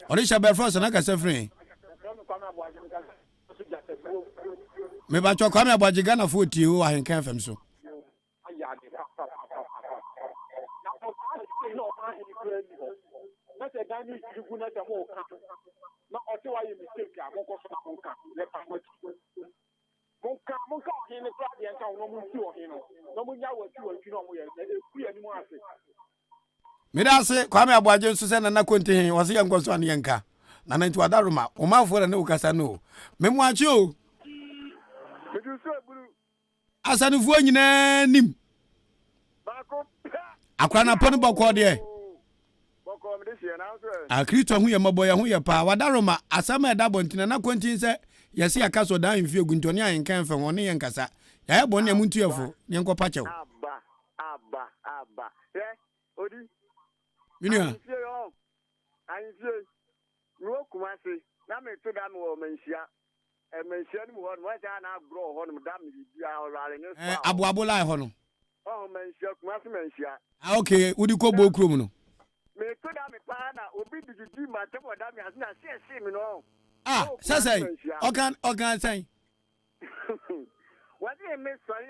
orisha belfast na kasa free me ba cho Kwame Yeboah na foti o Ahenkan FM so medase Kwame Yeboah nso se na konti wase yankoso an yanka na nanti wadaruma o manfo na ne ukasa no memu achi o asanufuo nyina nim akwa na pon boko de akrito hu ye maboye hu ye pa wadaroma asama eda bontina na kontin se yesi akaso dan mfie guntoni Ahenkan FM woni ye nkasa ya ye bonne muntu yefo ne nkopa chew aba odi minia anfie no kumase na me to da no manhia manhia ni mo ho no wa ja na agro ho no da me bia orare ne so abola ho no manhia kumase manhia okay udi ko bo krom no me to da me pa na obi digidi ma te mo da me asina se me no sasa organ say what me sorry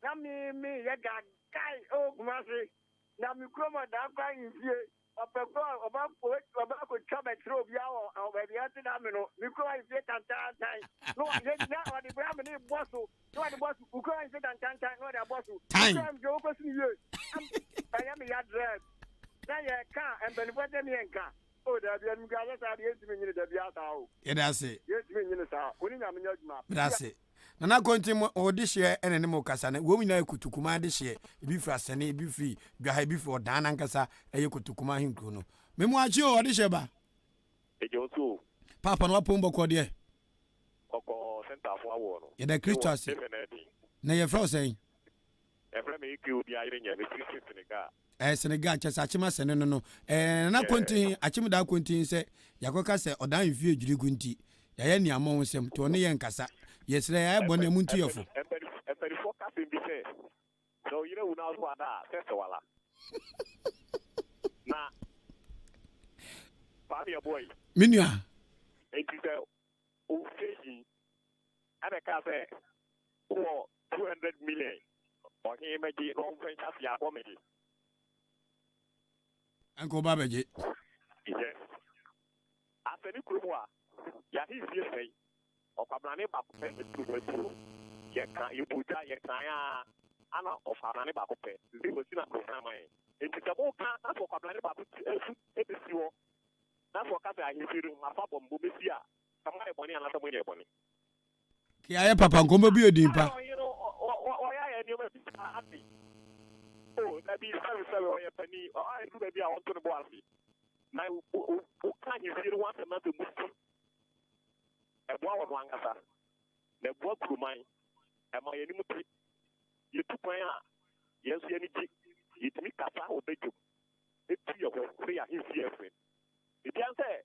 na me ye ga kai o kumase na mi kromo da kwa nfie opeko oba ko chaba tro bia o ba bia ti na me no mi kro nfie tantan no ye na o di bra me ni bosso no di bosso ku kro nfie tantan no di bosso am jo ko si ye am ya me ya dread na ye ka embenifo de ne nka o da bia mu ga sa de yesimi nyine da bia sa o ye da se yesimi nyine sa oni nya menya adwuma da se na konti o de hye ene ne mo kasa na wo mu na kutukuma de hye ebi fra sene ebi fri dwa ebi fo dan na nkasa eye kutukuma hinkro no me mu achi o de hye ba ejo so papa no apom boko de oko center fo awo no ye da Christos na ye fra say efra me iki odi ayire nya me Senegal Senegal chesa achima sene no na konti achim da konti se yakoka se odan mfie ejurigu nti ya ye ni amon sem to ne ye nkasa yesre ya bo na muntu yefo emperi focus bi se so you know now so ada se wala na Kwame Yeboah minua enti se o feji ana ka se 200 million o he meji no franchise ya bo meji Uncle Babaji. Yes. After Kurua, Yahi say, or Pablane Bacope, you put your Kaya, Anna of Hanane Bacope, they were seen at Kosama. It's a boca, that's what Pablane Bacope, that's what Kata is doing, my papa, Bubisia, somebody money and another money money. Kia Papa, come be a dimpa. You know, why I knew happy. Oh, that be very penny. I do maybe I want to go out. Now, who can you see once a month to move? A boy of Wangasa. The work to mine. Am I any more? You took my yes, any chick. It me Kasa or Bejo. It's your free and his dear friend. You can't say.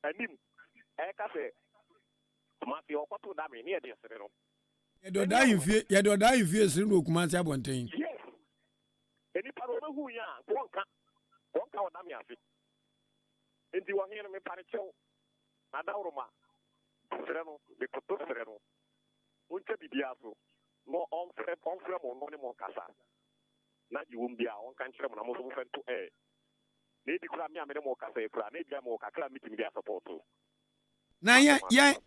I mean, I can say, Matthew, what to damn near this. You don't die if you see no commands abontain. Yes. Any part of who ya won't count Damiafi. And you are here in Paricho, Adauroma, Sereno, the Coto Sereno, Unta Bidiazo, no on frame or no more Casa. Not you won't be our own country, and I'm also to air. Maybe Cramia Memo Casa, maybe I'm more Cacla meeting their support too. Na ya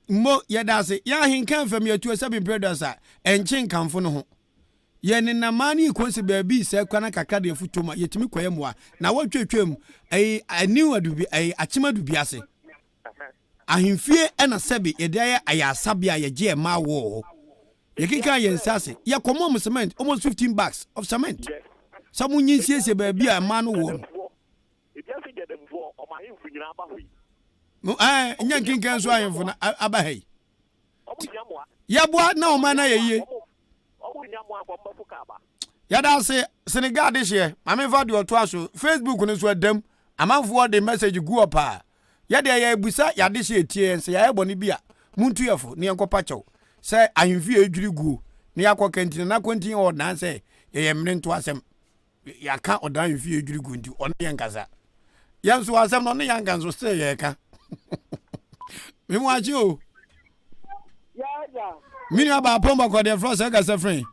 mo ya dase ya Ahenkan fam ya tuwa sabi brothers a enchen kamfo no ho ye ne na mani konse baabi se kwana kakra de futoma yetimi koye moa na wotwetwem aniwa dubi achima dubi ase ahemfie na sabi ye de ayasabia ye je ma wo ye kika ye nsase ye komom cement almost 15 bags of cement samu nyinsiesie baabi a ma no wo nyankinkan so ayemfo na abahai Yeboah na o man na ye yada se Senegal this year mame va de oto aso Facebook no so adam amanfo de message gu opa yade ya ebusa yade se etie se ya ebo ne bia muntu yefo ne enkopa chew se ahemfi edwiri gu ne yakokantine na kontin o dan se ye mne nto asem yaka odan ahemfi edwiri gu nti on ye nkasa yanso asem no ne yankanso se ye ka me mo aji o ya mini aba pomba kwa de frost ga se friend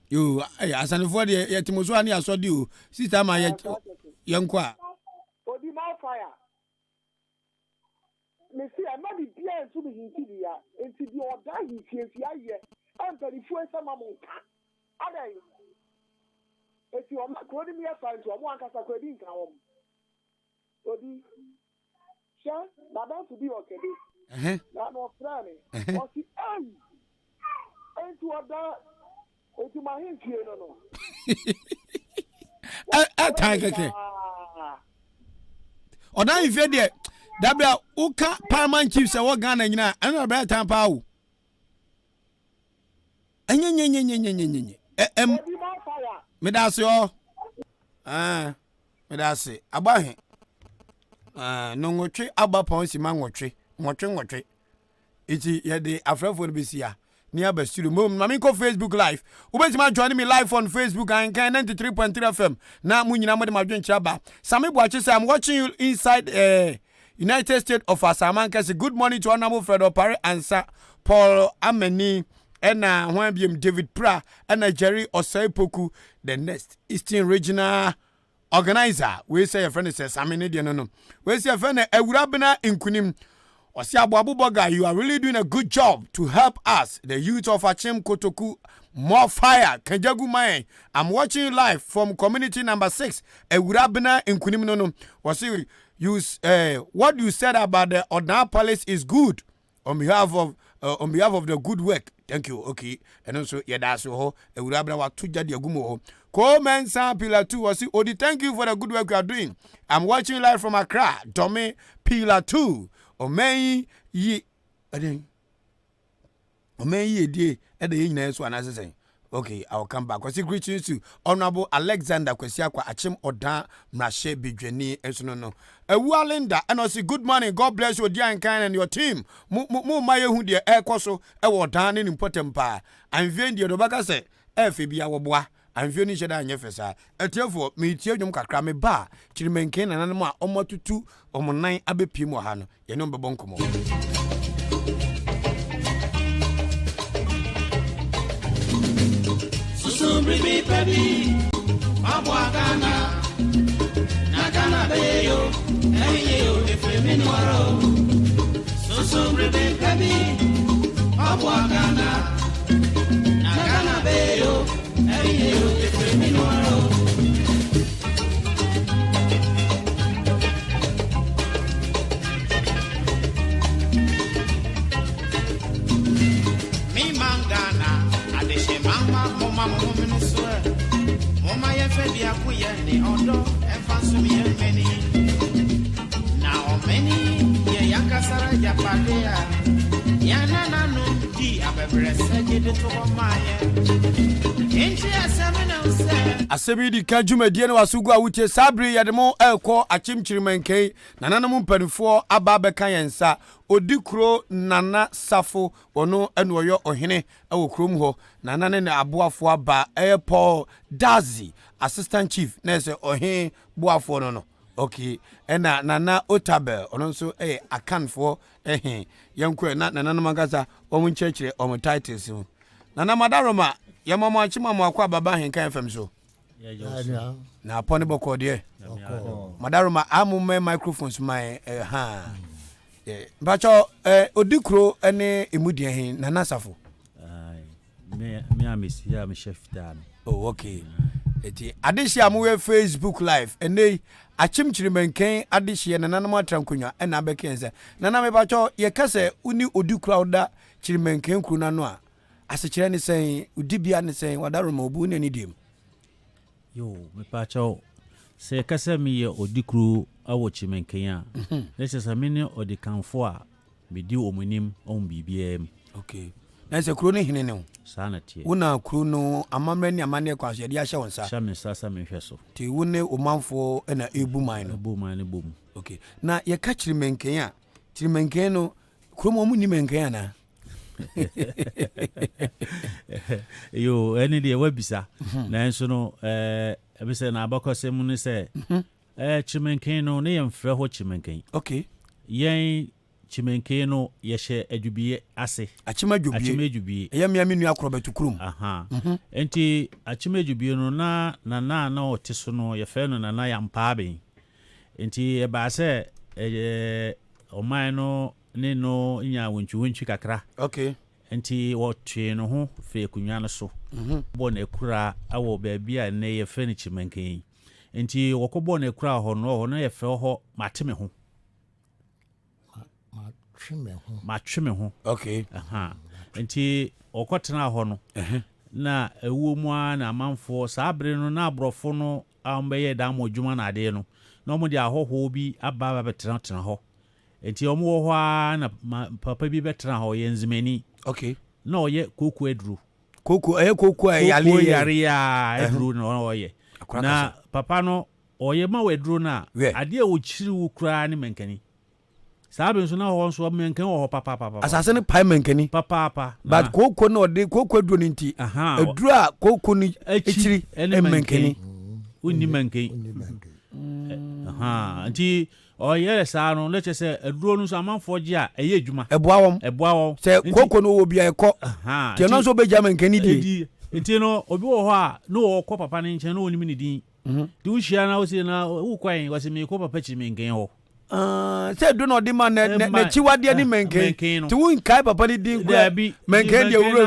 yo asane for de yetimoso ani asodi o sister ma yenkwa odi ma fire me see am na bi bia nso bi hinti ya enti bi oda hinti aye emperi fu esama mo nka adai eti o ma ko di mi afa nto mo ankasa ko di nka wo odi sha na don to be okede na no frame o si enti oda eti ma hinti no keke oda ifie de dabia uka paramount chiefs e wo Ghana nyina ana bra tan pa wo enyenyenyenyenyenyenyenye medase o medase abahe no ngotwe aba ponsi ma ngotwe iti ye de afrafo no besia ni aba studio mom mami ko Facebook live ubezima join me live on Facebook Ahenkan 93.3 FM na munyina mo de madwenche aba same boache say I'm watching you inside United States of Asamanka. Say good morning to honorable Fred Opare Ansa Paul Ameni and Wambiem David Pra and Jerry Osaipoku, the next Eastern Regional Organizer. We say a friend says I mean no. We say a friend Ewurabena Inkunim Osiabo Abuboga, you are really doing a good job to help us, the youth of Achim Kotoku. More fire, Kenjagu Mae. I'm watching you live from community number 6. Ewurabena in Kuniminono. Wasi, what you said about the Odan Palace is good on behalf of the good work. Thank you. Okay. And also, yeah, that's so. Ewurabena wa tuja di agumo. Komen San Pillar 2 wasi. Odi, thank you for the good work you are doing. I'm watching you live from Accra. Dome Pillar 2. Omeyi ye. Okay, I'll come back. What's greetings to Honorable Alexander Kwesiakwa Achim Odan Mrashe Bidweni Esunono. Walinda and also good morning. God bless you, Odi Ahenkan and your team. Mu maye hu de ekoso e wodan ni important pa. Anvie de dobaka se efe bia woboa. Anvie ni sheda anyefesa. Etiefo me tie dwom kakra me ba. Chirimenken nananum a omotutu omonan abepiem wa ha no. Ye no bebo nkomo. Susumbri baby, Abwagana, Nagana Bayo, Ayo, if you mean waro. Susumbri baby, Abwagana, Nagana Bayo, Ayo, if you mean waro. Me mangana. Mama Minnesota. Mama Yafedia Kuyani, Odo, and Fansumi many. Now many, Yankasara Japadea, Yanana no tea, Abebre Sagi to Maya. Ain't you a 7 said? Asebi di Kajume Diano Asugua, which is Sabri Yademo Elko, Achim Chirimenke, Nananum Penfo, Ababe Kayensa. Odikro nana safo ono enwoyo ohene ewo krom ho nana ne aboafo aba Paul Dazi assistant chief nese ohen boafo no okay ena nana Otabel ono nso akanfo yankwe nana no magaza omo nchechire omo titles ho nana madaroma yamama achimama akwa baba Ahenkan FM so na apone boko de madaroma amume microphones my Bacho Odikro ene emudia hin nanasafo. Me amisi ya me chef dan. Oh okay. Eti adehia mo we Facebook live ene Achim Chirimenken adehia nananam atrankonwa ena abekense. Nana me bacho ye kase uni Odikro oda Chirimenken kru nano a asechire ne sen udibia ne sen wadaroma obu ne nidim. Yo me bacho se kase mi ye Odikro awo Chirimenken a. Let's say many Odi kanfo a me di omunim on bibiem. Okay. Na se kro ne hene ne. Sanity. Una kru no amamre ni amane kwa so de ahye wonsa. Sha me sasa me hweso. Ti wone omanfo na ebu man no. Ebu man ne bom. Okay. Na ye ka Chirimenken a. Chirimenken no kro mo ni menken na. Yo eni de wabisa. Na enso no ebe se na abakose mu ne se Chirimenken no ne yemfrɛ ho Chirimenken. Okay. Yen Chirimenken no yehye adwubie ase. Achima adwubie. Eyamia menu akrobetu krum. Aha. Enti achima adwubie no na oteso no yefɛ no na yampa ben. Enti e ba se oman no ne no nya wonchu kakra. Okay. Enti wotwe no ho fe kunwa no so. Bo na ekura awo ba bia ne yefɛ no Chirimenken. Enti wokobo na ekura ho no yefɛ ho mateme ho. Matweme ho. Okay. Aha. Enti okotena ho no. Na ewu mu a na amanfo sabre no na abrofo no ambeye da modwuma na ade no. Na omo de ahoho bi aba betena ho. Enti omo wo ho a na papa bi betena ho yenzimani. Okay. Na oye koku edru. Koku yare ya edru no oye. Na papa no oye ma wedru na ade a wo chiri wo kura ne menkani. Sabe nso na ho nso menken wo papa. Asase ne pai menkani. Papa. But koku no de koku edru no nti. Edru a koku ni echiri menkani. Unni menkani. Aha. Nti oye sa no leche se edru no so amanfo gi a eye adwuma. Eboa won. Se koku no wo bia ekọ. Aha. Ti no so be ja menkani di. Nti no obi wo ho a no wo kọ papa ne nchen no onimi ne din. Di wo hia na wo se na wo kwan wo se me kọ papa Chirimenken ho. Say do not demand na chiwade ni menken ti won kai papa ni din kura menken de wuro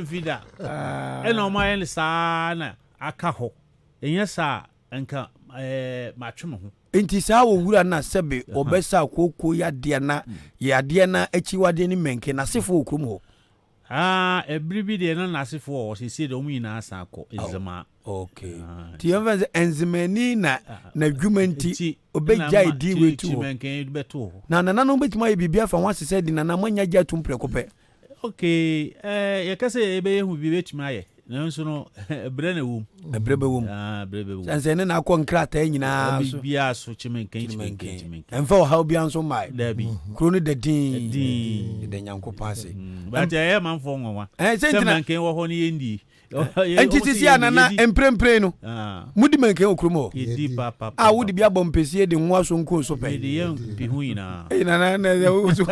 mfida na o ma yen sa na aka ho enya sa nka matwe ho enti saa wo wura na sebe obesa kokko ya de na achiwade ni menken na sefo okrum ho ebribi de na nasefo o sisi de omu ina asa akọ ezema. Okay. Ti yenvenze enzimani na dwumanti obeja idi wetu. Na no betima ye bibia fa wan sese di na manya gya tumprekope. Okay, ye kase ebe hu bi betima ye. Nanso no ebre na wom. Ebrebe wom. Ebrebe wom. Sanse ne na akọ nkrata nyina so. Bibia so chimenken. Enfa o how bia so mai. Dabi. Kroni de din. De nyankopon ase. But ye man fo nwa. Chimenken wo ho ne yendi. Enti sisi anana emprempre no. Mudi menken okrum ho. Edi papa. Wudi bia bompesie de nwa so nko so pe. De ye pi hu ina. Na uzu.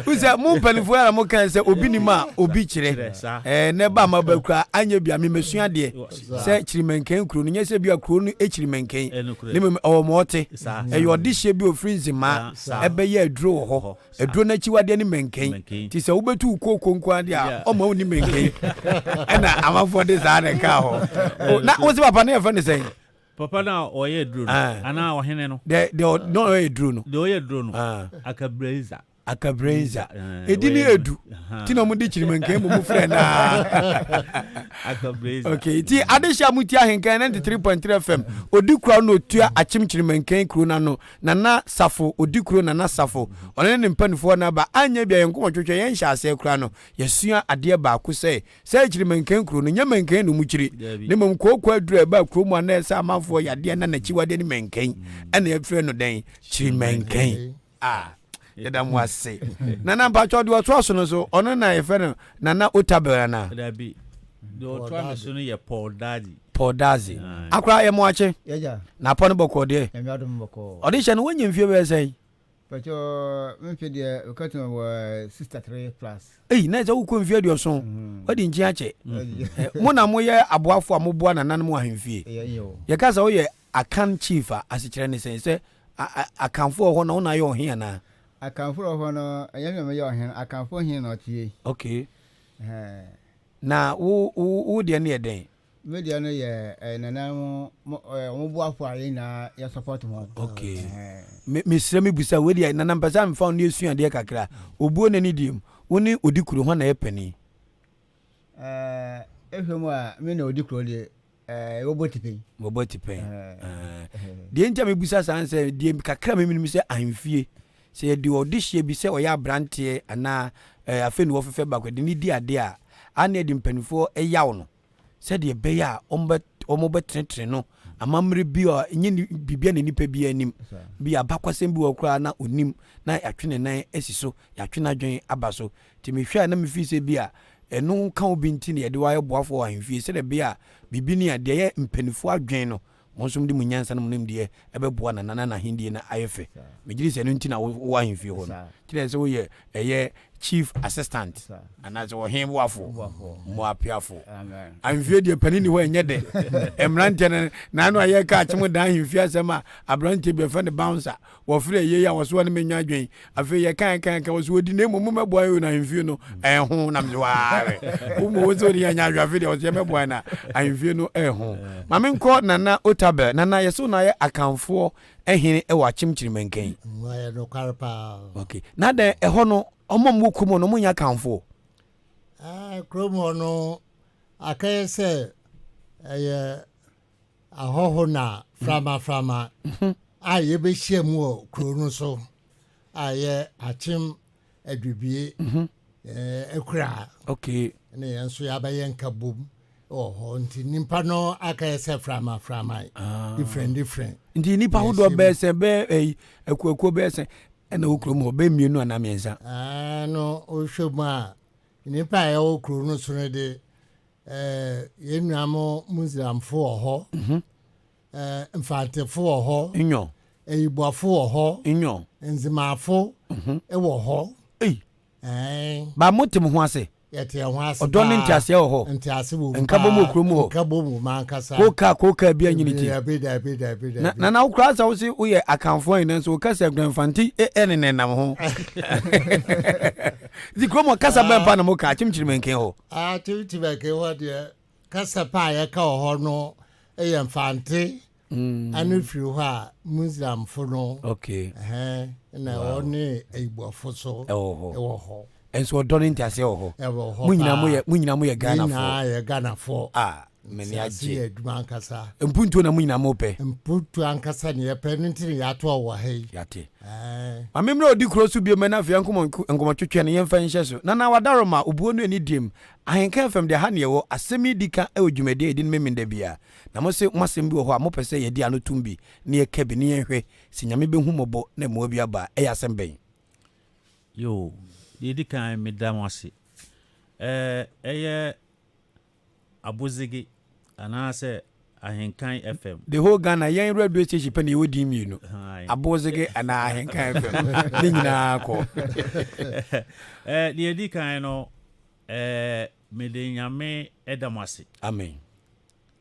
Uza mu panifo ara mo kan se obi ni ma obi kire. Ne ba ma ba kura anya bia me mesua de. Se kirimenken kuro no nyese bia kuro no ekirimenken. Ne me o mote. Yo de hye bi ofrinzi ma ebe ye aduro ho. Aduro na chiwade ni menken. Ti se wo betu kokonko ade a ma woni menken na amafo de za na ka ho na wo se papa na ye fa ne sen papa na oye duro ana ohene no de no oye duro no de oye duro no akabreza edini edu ti na mu di chirimenken mu frɛ na akabreza okay ti adesha muti Ahenkan 93.3 FM odi kura no tua achim chirimenken kuro na no na safo odi kuro na safo one ne mpanifo na ba anya bia yenko twetwe yen hya ase kura no yesua ade ba ko sɛ chirimenken kuro no nyamenken no mu chiri ne mom kokko adura ba kuro mu na sɛ amafo yade na chiwade ni menken ɛna yefrɛ no den chirimenken yeda mwase nana mpacho de wato aso no so ono na yefe no nana otabela na dabi de wato aso no ye Paul Dazi akra ye mo ache yeja na pon boko de emiadum boko audition no wanyem fie be sei pacho mfie de okatu wa 63 plus na za ukọ mfie de oso wadi nchi ache mo na mo ye aboafo amoboa nana mo ahemfie ye ka sa wo ye akan chief asikire ne sei akanfo ho na wo na ye ohia na akanfo ho no ayame me ye ohia akanfo hin na otie okay na wo de ne eden media no ye nana mo boafo ayi na ye support mo okay me sire me busa we de nana mpasa me fa no esu ade kakra obuo na ni dim woni odikuro ho na ye pani ehwemu a me na odikuro de wobotipen de ntia me busa sanse de kakra me minimi se ahemfie se de odihye bi se oya brante ana afeni wo fefe bakwe de ni di ade a ane de mpanifo eyawo no se de be ya omo betretre no amamre bi o nyi bibia na nipa bi anim bi abakwasem bi okura na onim na yatwene nan asiso yatwena dwen abaso ti me hwa na me fi se bi a eno kan obi nti ne de waye boafo ahemfie se de be a bibini a de ye mpanifo adwen no monsum di munyansa no nim de ebeboa na nana na hindie na ayefe megiri se no nti na wo ahemfie ho no kire se wo ye chief assistant ana so him wafo mo apiafo ahemfie de panini ho enye de emrante na no aye ka achim da ahemfie asema abrante be fa ne bouncer wo frɛ ye ya wo so ne menwa adwen afi ye kan wo so odi na mum meboa yo na ahemfie no ho na mwaare wo mo wo so ri anya adwa afi de wo se meboa na ahemfie no ho mame nko nana otabel nana yeso na ye akanfo ehene e wa chimchirimenken ya no karpa okay na de ho no omom kumo no munya kanfo kromo no akayese ahoho na frama aye be hiemu o krono so aye achim adwibie ekura okay ne yanso ya baye nkabom oho nti nimpa no akayese frama different nti nipa hodo be se be ekuekuo be se ena okromo be mienu ana miensa no ohwema nipa ya okrono so ne de yenuamo muslimfo ho mfantefo ho nyo eyibuafo ho nyo nzimafo ewo ho ba motim ho ase yɛte ho ase ɔdɔ ne ntiase wɔ hɔ ntiase wɔ nka bɔ mu okurom hɔ nka bɔ mu mankasa koka bi anyini ti da na wokura sa wo se woyɛ akamfo ina so kasa granfanti ne nam ho di kromo kasa bɛmpa na mo ka chimchirimenken hɔ chimchirimenken hɔ deɛ kasa pa yɛka wɔ hɔ no ɛyɛ mfante ane firi hɔ a muslimfo no na ɔne ayibuafo so ɛwɔ hɔ enso ɔdɔ ne ntiase wɔ hɔ mu nyina mo yɛ Ghanafoɔ meni agye ankasa mpuntuo na mu nyina mo pɛ mpuntuo ankasa ne yɛpɛ no ntiri yɛato wɔ ha yi yate amemra odi kuro so bi me na afia nkɔmɔtwetwe ne yɛmfa nhyɛ so na wadaroma obuo no ani diem Ahenkan FM de ha ne yɛwɔ asɛmi dika ɛwɔ dwumadi edi no memenda bia na mo se masɛm bi wɔ hɔ a mo pɛ sɛ yɛdi ano tumbi ne yɛka bi ne yɛhwɛ si nyame behu mɔbɔ na mo bi aba ɛyɛ asɛm bɛn yo di kan me da mo ase ɛyɛ abozigi anase Ahenkan FM the whole Ghana yɛn radio station pe na yɛwɔ di mienu abozigi ana Ahenkan FM ne nyinaa kɔ die di kan no me de nyame ɛda mo ase amen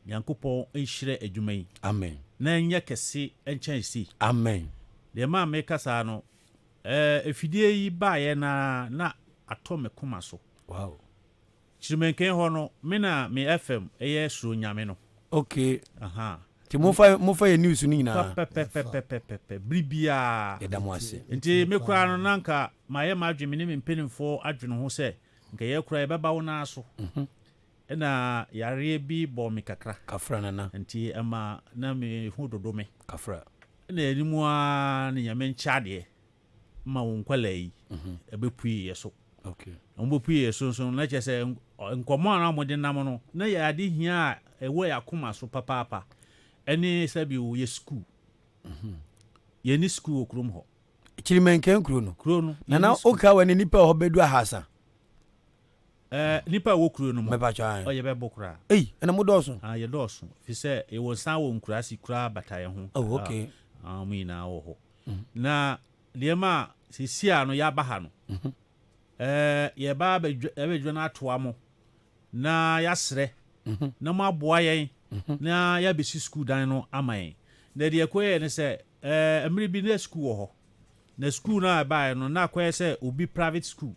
Yankopɔn ɛhyire adwuma yi amen na nyɛ kɛse ɛnkyɛn si amen de ma me kasa no efidie yi baayɛ na atɔ me koma so wow chirimenken hɔ no me na me FM ɛyɛ suro nyame no okay ti mo fa yɛ news no nyinaa bribia ɛda mo ase nti me kura no nanka ma yɛ ma adwene ne me mpenimfo adwene ho sɛ nka yɛ kura yɛbɛba wo na so ɛna yare bi bɔ me kafra nana nti ɛma na me hu dodo me kafra ɛna animu a ne nyame nkyade ma wo nkwala yi ɛbɛpui yɛ so okay ɔmo pui yɛ so na kyɛ sɛ nkɔmɔ na mo de nam no na yɛ ade hia a ɛwɔ yɛ akoma so papaapa ɛne sɛ bi yɛ school yɛ ni school okrom hɔ chirimenken kuro no na oka wa ne nipa hɔ bedu ahasa nipa wo kuro no mo mebacha ɔyɛ bɛbɔ kura ɛna mo dɔso yɛ dɔso fi sɛ ɛwɔ san wɔ nkura si kura bataye ho oh okay mo ina wɔ hɔ na deɛma sisia no ya baha no ye ba abɛdwa na atoa mo na yasrɛ na mo aboa yɛn na ya besi school dan no amayen na deɛ koyɛ ne sɛ amiri bi na school wɔ hɔ na school na ba no na koyɛ sɛ obi private school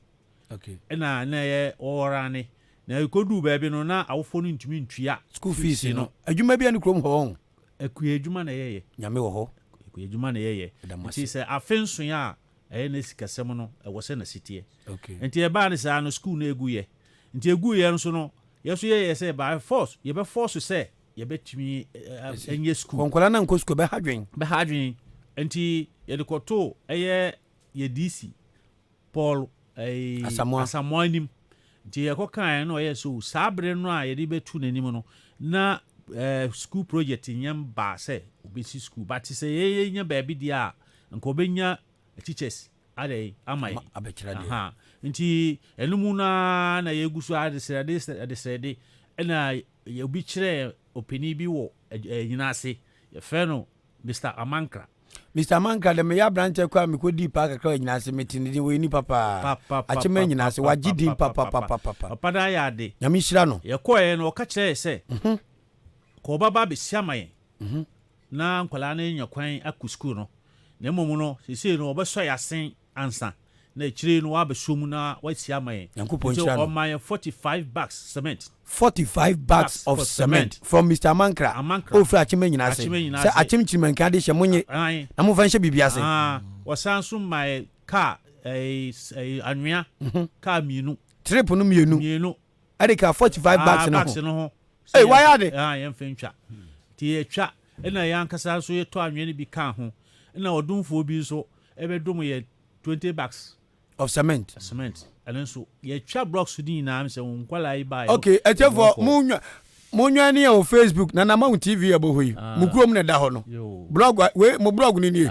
okay na ye orane na ikodu ba bi no na awofo no ntumi ntua school fees no adwuma bi an krom hɔ akuye adwuma na yɛyɛ nyame wɔ hɔ akuye adwuma na yɛyɛ nti sɛ afenso ya ɛyɛ na sikasɛm no ɛwɔ sɛ na sitie okay nti ɛba ne saa no school na eguyɛ nti eguyɛ nso no yɛso yɛyɛ sɛ by force yɛbɛ force sɛ yɛbɛtumi ɛnyɛ school konkola na nko school bɛ hadwen nti yɛde kɔto ɛyɛ yɛ DC Paul Asamoah nim nti yɛkɔ kan no ɔyɛ so saa bere no a yɛde bɛtu n'anim no na school project nyam ba sɛ obesi school but sɛ yɛyɛ nya baabi dia a nko bɛnya teachers ade amai abekira nti enumu na yegu so adesrede na ye obi kire opini bi wo nyinase ye fe no Mr. Amankra de me ya branche kwa me kodi pa kakra nyinase metini we ni papa achema nyinase wagidi papa da ya de nyame hira no ye koe no ka kire se ko baba be siamaye na nkwala na nya kwan aku school no na momu no sisi no obeso yasen ansa na chire no abeshomu na wasi amaye yankopon chira no my 45 bags cement 45 bags of cement from Mr. Amankra ofra achime nyina se se achim chimenka de hye monye na mo fa nhye bibia se wasanso my car anwea car mienu trip no mienu adika 45 bags no ho why are they yem fentwa ti etwa na yankasa so yeto anwea ni bi ka ho na odumfo bi so ebedum ye 20 bags of cement and so ye twa blocks ni na am se nkwala yi ba okay etefo munwa ni on Facebook na ma TV abohoyi mukrom na da ho no blog we mo blog ni ni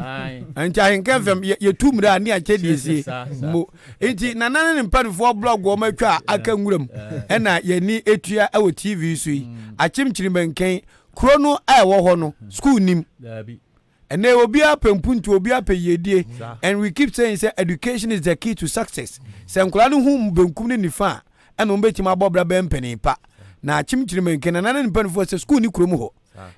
anti Ahenkan FM ye tumra ni akyediesie mo enti na ne mpanfo blog o matwa aka nwuram na ye ni etua awo TV so yi achimchirimenken krono a wo ho no school nim and they will be up and punto will be up a year, and we keep saying say education is the key to success. Sankulano whom benkum ni fa ɛna ɔmbɛtumi abɔ bra bɛ mpani pa na kyimkyiri menke na nana mpanifo sɛ school ni kurom hɔ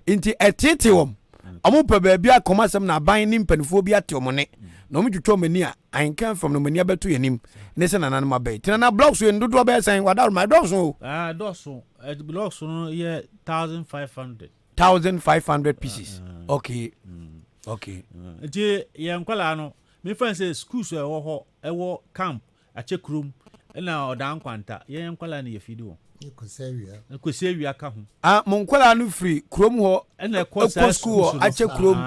nti ɛtete wɔm ɔmo pɛ baabi akɔma asɛm na aban ne mpanifo bi ate ɔmo ne na ɔmo twitwa ɔmo ani a Ahenkan from no mani abɛto yɛnim ne sɛ nana no mabɛyi tina na blocks yɛ ndodoɔ bɛyɛ sɛn wadaroma dɔso dɔso blocks no yɛ 1500 pieces okay nti yɛ nkwala no me fan say schools ɛwɔ hɔ ɛwɔ camp akyɛ kurom ɛna ɔda nkwanta yɛ nkwala ne yɛ fidi wɔ Kosewia ka ho mo nkwala no free kurom hɔ ɛna ɛkɔ school hɔ akyɛ kurom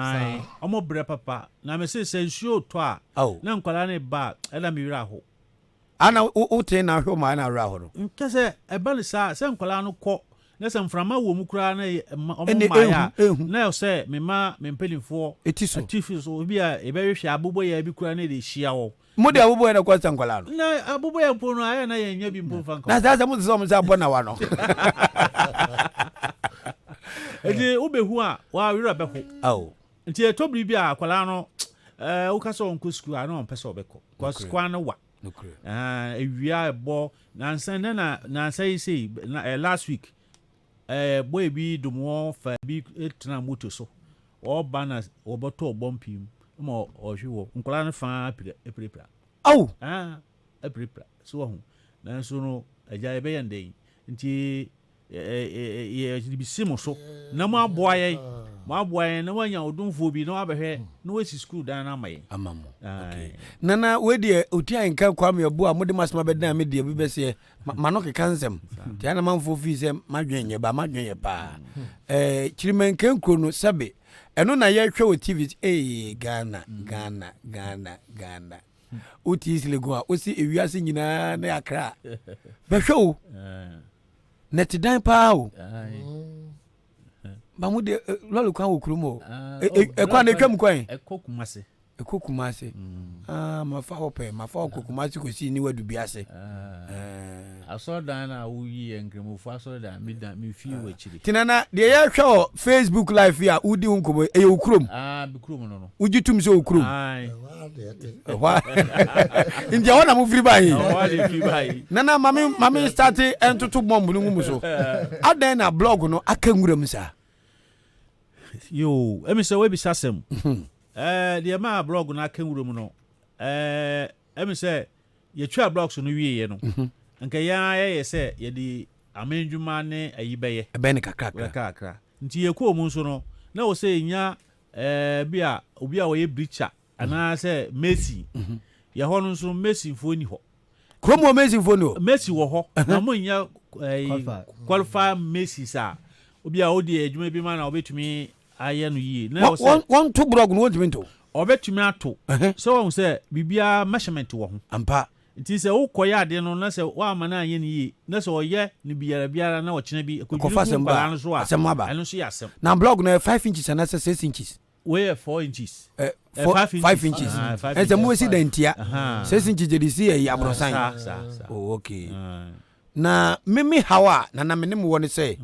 ɔmo brɛ papa na me say nsuo tɔ a na nkwala ne ba ɛna me wira ho ana wote na hwɛ ma na wira ho no nke sɛ ɛba ne saa sɛ nkwala no kɔ na sɛ mframa wɔ mu kura na ɔmo ma ya na sɛ me ma me mpelinfoɔ etifi so bi a ɛbɛhwehwɛ abobɔ ya bi kura na de hyia wɔ mode abobɔ na kwasa nkwala no na abobɔ ya mpo no ayɛ na yɛnya bi mpo fa na sasa mo sɛ mo sɛ abɔ na wa no nti wobehu a wa wira bɛho nti etobri bi a akwala no woka sɛ onko school a na on pɛ sɛ obɛkɔ cause kwa no wa ewia ɛbɔ nansa yi sei last week boy bi dumo fa bi etna moto so oba na oboto obompim ma ohwe wo nkola no fa epirepira epirepira so ho nanso no agya ebe yande nti bi simo so na mo aboaye na wanya odunfo bi na wabehwe na wesi school dan na maye amamo nana we de Odi Ahenkan Kwame Yeboah mode masma beda me de bi bese mano ke kansem ti ana manfo fi se madwenye pa chirimenken kro no sabe eno na ye hwe o TV Ghana uti isile go a osi ewiase nyina na yakra be hwe o net dan pa o ba mu de lolu kwan wo kuro mo kwan na twam kwan ekokumase mafa hope mafa okokumase ko si ni wadu biase asodan na wuyi enkremofo asodan mi fi wachiri tinana de ye hwe Facebook live ya udi hunkobo e okurom bi kurom no ugitum se okurom wa india wana mu free buy nana mami start entutu bomb no mu so adan na blog no akanguram sa yo emi se we bi Asem the ma blog na akanguram no emi se ye twa blogs no wiye no nka ya ye se ye di amenjuma ne ayibeye ebe ne kakra nti ye ko mu so no na wo se nya bia obi a wo ye breacher ana se Messi ye ho no so Messi fo ni ho kromo Messi fo no Messi wo ho na mo nya qualify Messi sa obi a odi adwuma bi ma na obetumi aye no yi na wo se one to blog no won't minto obetumi ato so wo se bibia measurement wo ho ampa nti se wo koya ade no na se wa amana anye ne yi na se oye ne biara na wo kyena bi akojuru ba no so Asem aba eno so ya Asem na blog no 5 inches and 6 inches we 4 inches 5 inches and the mo si dentia 6 inches de si e abrosan oh okay na mimi hawa na me ne mo woni se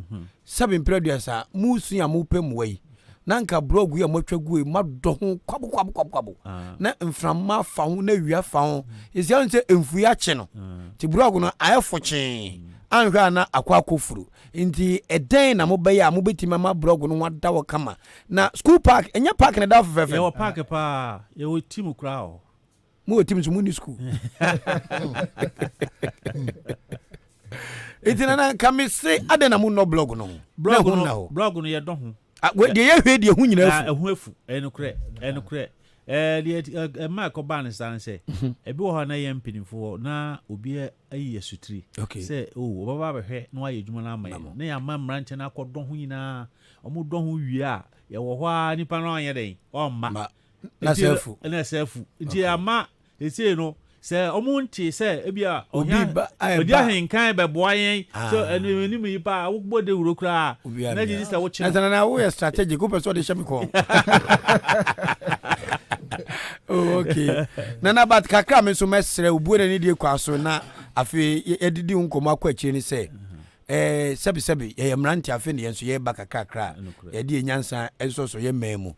7 producer musu ya mo pem wei nanka blog ya motwagu madɔ ho kwabo na mframa fa ho na wia fa ho isi an se emfu ya kye no ti blog no ayefo kye anhwa na akofuru nti eden na mobɛyɛ a mobetima ma blog no wada wo kama na school park enya park na da fefefe ye park pa ye wo team kra o mo team so mo ni school itina na kamise ade na mo no blog no blog no ye do ho de ye hwe de hu nyina ehu efu enukre de ma ko ban san se ebi wo ha na ye mpinifo na obi ayi asutri se o baba ba hwe na aye dwuma na amaye na ya ma mranche na akɔdɔ ho nyina ɔmo dɔ ho wie a ye wo hɔ a nipa na ɔnyɛ den ɔmma na sefu nti ama ese no se ɔmo nti se ebi a Odi Ahenkan bɛboa yɛn so eni mu yipa wo gbode wuro kra na di se wo kye na wo strategy ko person de shame ko okay nana bat kakra me so mesre obuo na ni die kwaso na afi edidi nkomo akwa akyi ni se sebi ye mranti afi ne yenso ye ba kakra ye di nyansa enso so ye memu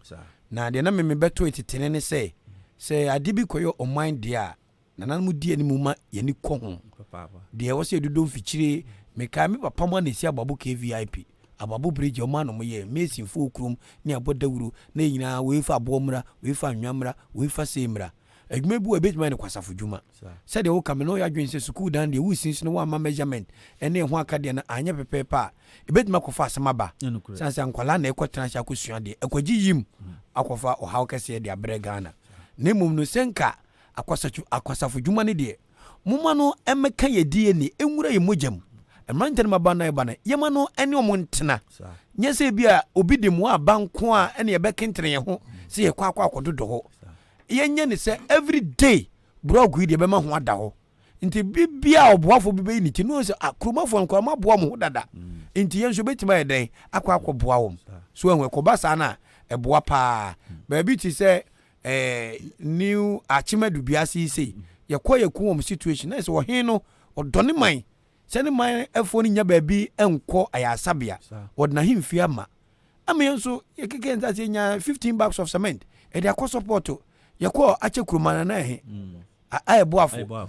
na de na me beto etitene ne se adibi koyo o mind dia nana mu die ni mu ma ye ni ko ho de wo se dodo mfikyire meka me papa mo na si ababo KVIP ababo bridge o ma no mo ye mesin fo krum ne abodawuru na nyina we fa abomra we fa anwamra we fa semra adwuma bu ebetuma ne kwasafo dwuma said wo ka me no ya dwen se school dan de wo sin no wa ma measurement ene ho aka de na anya pepepa ebetuma kofa asemaba sansa nkwala na ekotena sha kosua de ekwaji yim akofa o hawo kese de abre Ghana ne mum no senka akwasafo dwuma ne de muma no emeka yedie ni enwura ye mojam emrante ma ba na eba na yema no ene omo ntena nyese bia obi de mu abanko a ene ye bekentene ye ho se ye kwa akododo ho yenye ne se every day brog de be ma ho ada ho nti bibia oboafo bibe ni ti no se akromafo nko ma boa mo dada nti yenso betima ye den akwa wo so enwe ko basa na eboa pa ba bi ti se new achimadu biase sei ye koye kuom situation na se wo hin no odone man se ne man efo ni nya ba bi enko ayasabia wodna himfi ama yenso ye keke nta se nya 15 bags of cement e de akọ support ye ko ache kurumana na he boafo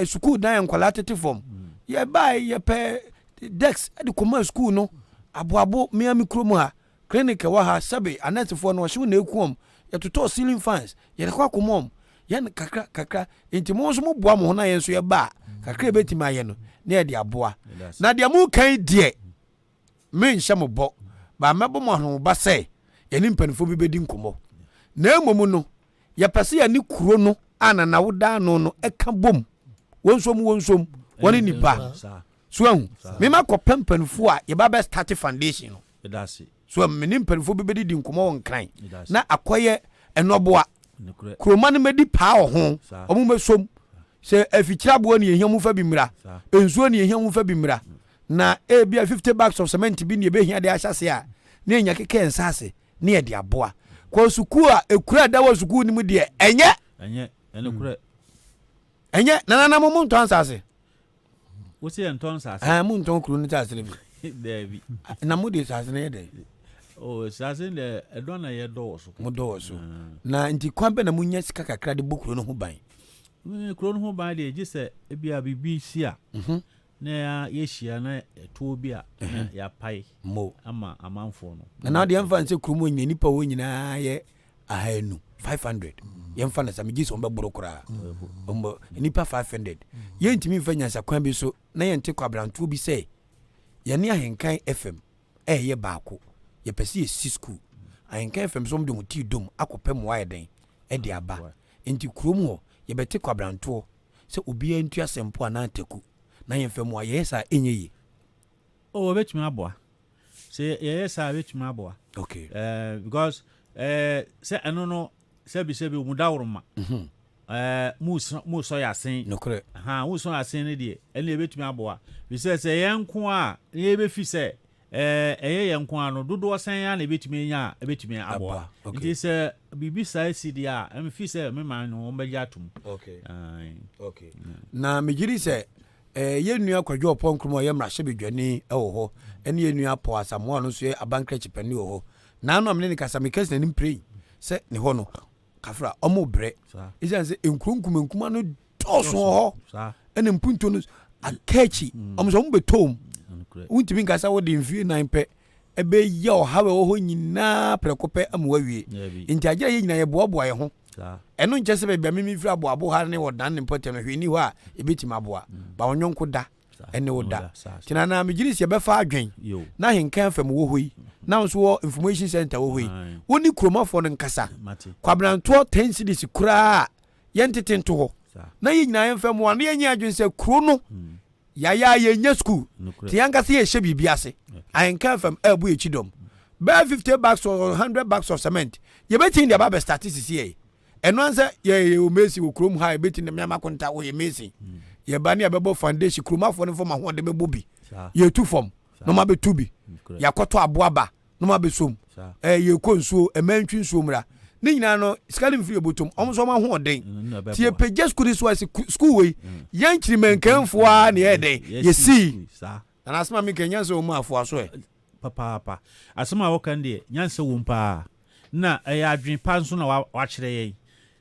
school dan enkwala tete form ye buy ye pe dex e de koma school no aboabo miami kromu ha clinic wa ha sabe anetfo no hwe na ekuom ye toto ceiling fans ye de kwa komom ye kakra enti mo so mo boa mo na ye so ye ba kakra betima ye no na ye de aboa na de mu kan die men hye mo bo ba mebo mo ho ba se ye ni mpanifo bi bedi nkomo na emomu no ye pese ye ni kuro no anana woda no eka bom wonsom woni nipa so ahu me ma ko pempanifo a ye ba be start foundation no so me ni mpanifo bi bedi nkomo won kran na akoye enoboa kroma ne medi pa ho omu mesom se afikira bo ne yehiamu fa bimra ensuo ne yehiamu fa bimra na bia 50 bags of cement bi ne be hia de ahyase a ne enya keke ensase ne ye de aboa kwa suku a ekura da wa suku ni mu de enye nana mo nton sase wo se nton sase mo nton kru ni sase bi David na mo de sase ne de sase le edona ye do so mo do so na nti kwambe na munya sika kakra de bokuro no ho ban kuro no ho ban de je se bia bibi si a na ye hia na to bi a ya pai mo ama amanfo no na de yemfa nse krumo nyani pa wo nyina ye ahanu 500 yemfa na samiji so mbe boro kura ombo nipa 500 ye ntimi mfa nyansa kwan bi so na ye nte kwabranto bi se ye ne Ahenkan FM ye baako ye pese ye school Ahenkan FM so mde muti dom akopem wa yeden de aba enti krom ho ye bete kwabranto se obi antu asempo ana ateku na ye mfa mu aye sa enye yi betumi aboa se ye sa betumi aboa okay because se eno no sebi umudawruma mu so yasen nokre mu so yasen ne de ene betumi aboa bi se yenko a ye be fi se yenko ano dodo sen ya na betumi nya betumi aboa nti se bibi sa cd a em fi se me man no ombeja atum okay na mejiri se ye nua kwadwo oponkromo ye mrahye bedwani ewo ho ene ye nua po asamo no so ye abankrech pani wo ho na no amne ni kasa mekes na nim pray se ne ho no kafra omo bre isan se enkrunkumenkuma no toso ho ene mpunto no akachi omso mo betom untimi kasa wo de mfie nan pe ebe ye o hawe wo ho nyina prekope amwawie nti agere ye nyina ye boaboa ye ho eno nche se bebia mimi fira boabo ha ne wo dan ne potem no hweni ho a ebetima boa ba wonwonko da ene wo da tinana migiri se be fa adwen na Ahenkan FM wo hoyi na nso wo information center wo hoyi woni kromafo no nkasa kwabranto 10 cities kura yentete ho na ye nyina FM wo na ye nya adwen se kro no ya ye nya school ti yanka se ye hye bibiase Ahenkan FM ebu echidom be 50 bags or 100 bags of cement ye betin dia ba statistics here eno ansa ye o mesi wo krom ha ye betin na miama konta wo ye mesi ye ba ne abebo foundation kromafo no form ho de mebo bi ye tu form no ma be tu bi ya koto aboaba no ma be som ye konsuo emantwi nsuo mra ni nyina no skalim free botom omso ma ho den ti ye page school so school we yan kiri menkanfo a ne ye den ye si na asma mi kenya so mu afo aso papa asma wo kan de nyanse wo mpa na ya adwen pa nso na wa kire ye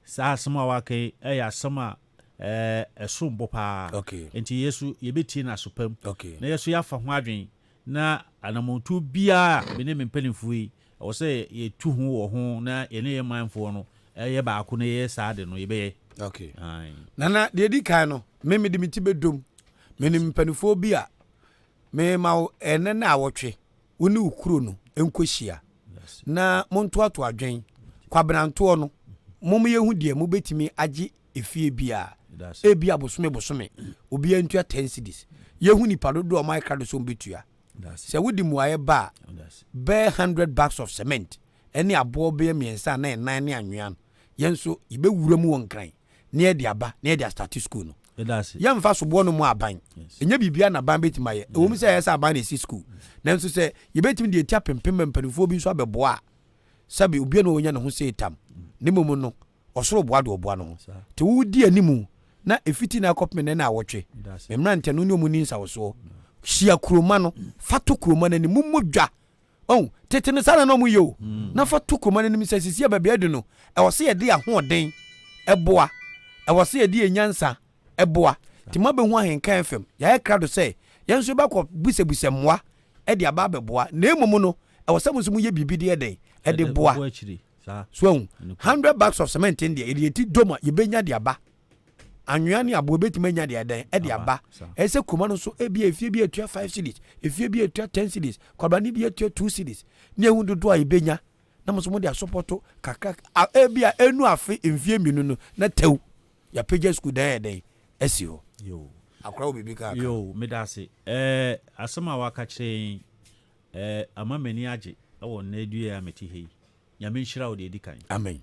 sa asma wa kai ya asma ɛso mbɔ paa okay enti yesu yɛbɛtie na asopam okay na yesu yafa ho adwen na anamontu bia me ne mpanimfo yi ɛwɔ sɛ yɛtu ho wɔ ho na yɛne yɛ manfoɔ no ɛyɛ baako na yɛ saa de no yɛbɛyɛ okay nana deɛ di kan no me de me ti bɛdom me ne mpanimfo bi a me ma ɛnɛ na awɔtwe wo ne ukuro no enkohyia na montoato adwen kwabrantoɔ no mom yɛhu deɛ mobɛtumi agye efie bia ebia bosome obi antua 10 cedis yɛhu nipa dodo ɔma ekra do so mbetua sɛ wodi muayɛ ba bear 100 bags of cement ɛne aboɔ bɛyɛ miɛnsa na ɛnan ne anwea no yɛnso yɛbɛwura mu wɔ nkran na yɛde aba na yɛde start school no yɛmfa soboɔ no mu aban ɛnyɛ bibia na ban bɛtumi ayɛ ɛwɔ mu sɛ yɛ sɛ aban na ɛsi school nanso sɛ yɛbɛtumi de ɛtia pempem mpanimfoɔ bi nso abɛboa sabi obi na ɔnya ne ho sɛ etam ne mumu no ɔsoro boa de ɔboa no ho te wo di animu na efiti na akɔpem ne na awɔtwe memra ntɛno ne ɔmu ni nsawoso hyia kuroma no fato kuroma no ni mumu dwa tete ne sana no mu yo na fato kuroma no ni sɛ sisi ba bia de no ɛwɔ sɛ yɛde ahoɔden ɛboa ɛwɔ sɛ yɛde enyansa ɛboa ti ma bɛhu Ahenkan FM yɛ kra do sɛ yɛn so bɛkɔ busebusa mmoa ɛde aba bɛboa na emom no ɛwɔ sɛ mo so mu yɛ bibi de ɛden ɛde boa so 100 bags of cement in there ɛde ti doma yɛbɛnya de aba anwea ne abo betuma nya de ɛden ɛde aba ɛsɛ kuma no so ebi efie bi etua 5 cedis efie bi etua 10 cedis kwabani bi etua 2 cedis ne ehu dodo a yɛbɛnya na mo so mo de asopɔto kakra ebi a enu afe mfie minu no na tew ya page school dan ɛden ɛsi ho yo akra obibi ka yo medase asɛm a waka kyerɛ ama mani agye ɛwɔ na adua a meti hei nyame nhyira wo de edi kan amen